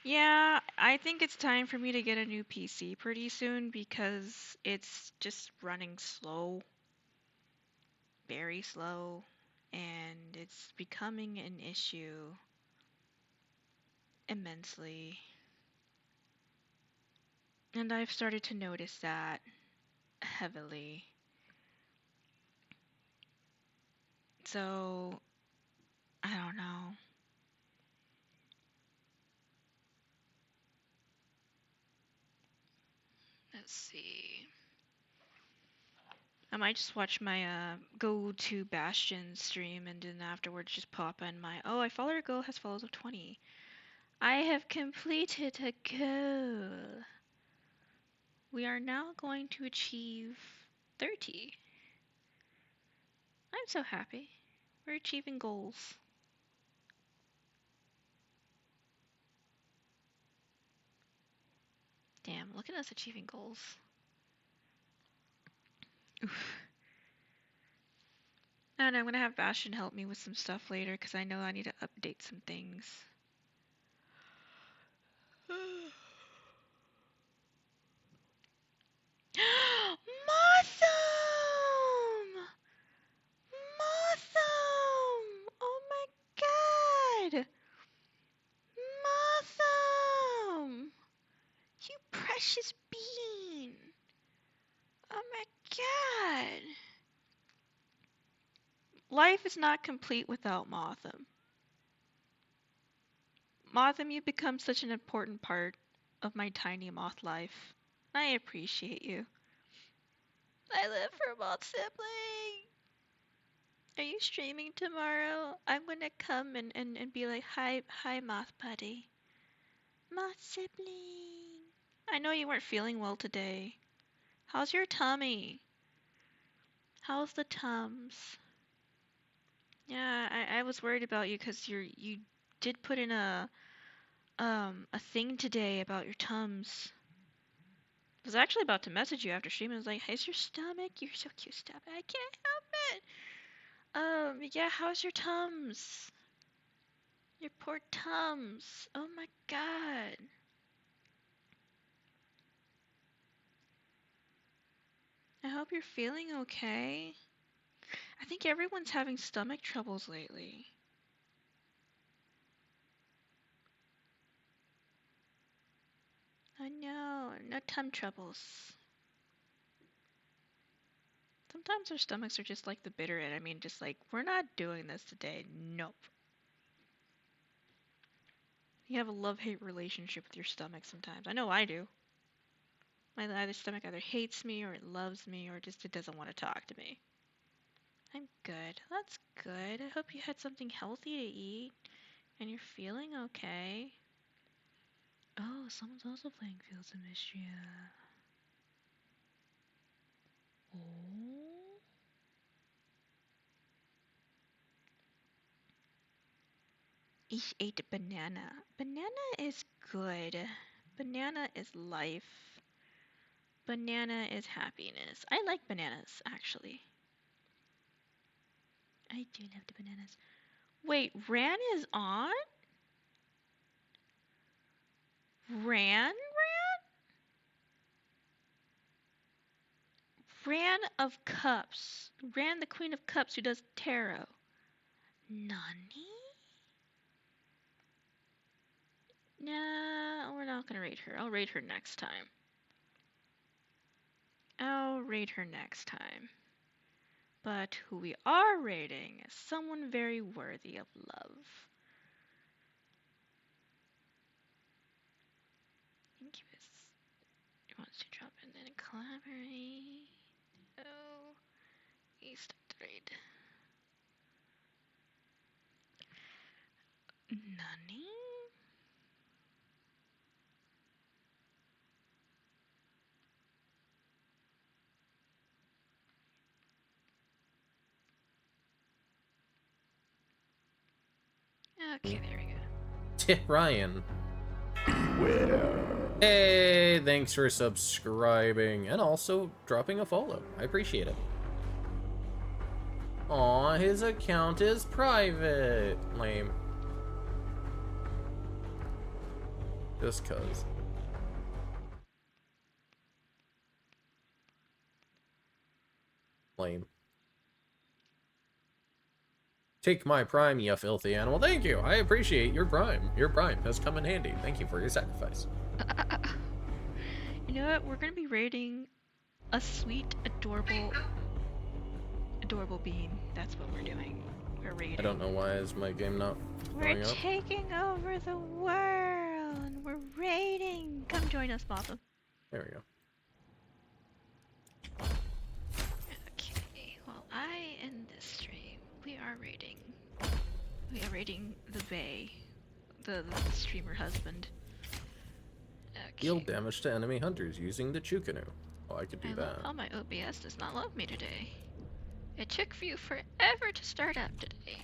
Speaker 2: Yeah, I think it's time for me to get a new PC pretty soon because it's just running slow. very slow and it's becoming an issue immensely. And I've started to notice that heavily. So, I don't know. Let's see. I might just watch my go to Bastion stream and then afterwards just pop in my I followed a girl has follows of 20. I have completed a goal. We are now going to achieve 30. I'm so happy. We're achieving goals. Damn, look at us achieving goals. Oof. And I'm gonna have Bastion help me with some stuff later because I know I need to update some things. Motham! Motham! Oh my god! Motham! You precious bean! Oh my god! Life is not complete without Motham. Motham, you become such an important part of my tiny moth life. I appreciate you. I live for Moth Sibling! Are you streaming tomorrow? I'm gonna come and be like, hi Moth Buddy. Moth Sibling. I know you weren't feeling well today. How's your tummy? How's the tums? Yeah, I was worried about you because you did put in a thing today about your tums. I was actually about to message you after streaming. I was like, how's your stomach? You're so cute, stop it. I can't help it. Yeah, how's your tums? Your poor tums. Oh my god. I hope you're feeling okay. I think everyone's having stomach troubles lately. I know, no tum troubles. Sometimes our stomachs are just like the bitter end. I mean, just like, we're not doing this today. Nope. You have a love-hate relationship with your stomach sometimes. I know I do. My stomach either hates me or it loves me or just it doesn't want to talk to me. I'm good. That's good. I hope you had something healthy to eat and you're feeling okay. Oh, someone's also playing Fields of Mystria. Oh. Ich ate a banana. Banana is good. Banana is life. Banana is happiness. I like bananas, actually. I do love the bananas. Wait, Ran is on? Ran? Ran of Cups. Ran the Queen of Cups who does tarot. Nani? Nah, we're not gonna rate her. I'll rate her next time. I'll rate her next time. But who we are rating is someone very worthy of love. Incubus. He wants to drop in and collaborate. Oh, he's trade. Nani? Okay, there we go.
Speaker 3: Ryan. Hey, thanks for subscribing and also dropping a follow. I appreciate it. Aw, his account is private. Lame. Just cuz. Lame. Take my prime, you filthy animal. Thank you. I appreciate your prime. Your prime has come in handy. Thank you for your sacrifice.
Speaker 2: You know what? We're gonna be raiding a sweet, adorable bean. That's what we're doing. We're raiding.
Speaker 3: I don't know why is my game not
Speaker 1: We're
Speaker 3: going up.
Speaker 1: taking over the world. We're raiding.
Speaker 2: Come join us, Moth.
Speaker 3: There we go.
Speaker 2: Okay, well, I end this stream. We are raiding. We are raiding the Bay. The streamer husband. Okay.
Speaker 3: Deal damage to enemy hunters using the Chukanu. Oh, I could do
Speaker 2: I
Speaker 3: that.
Speaker 2: love how my OBS does not love me today. It took you forever to start up today.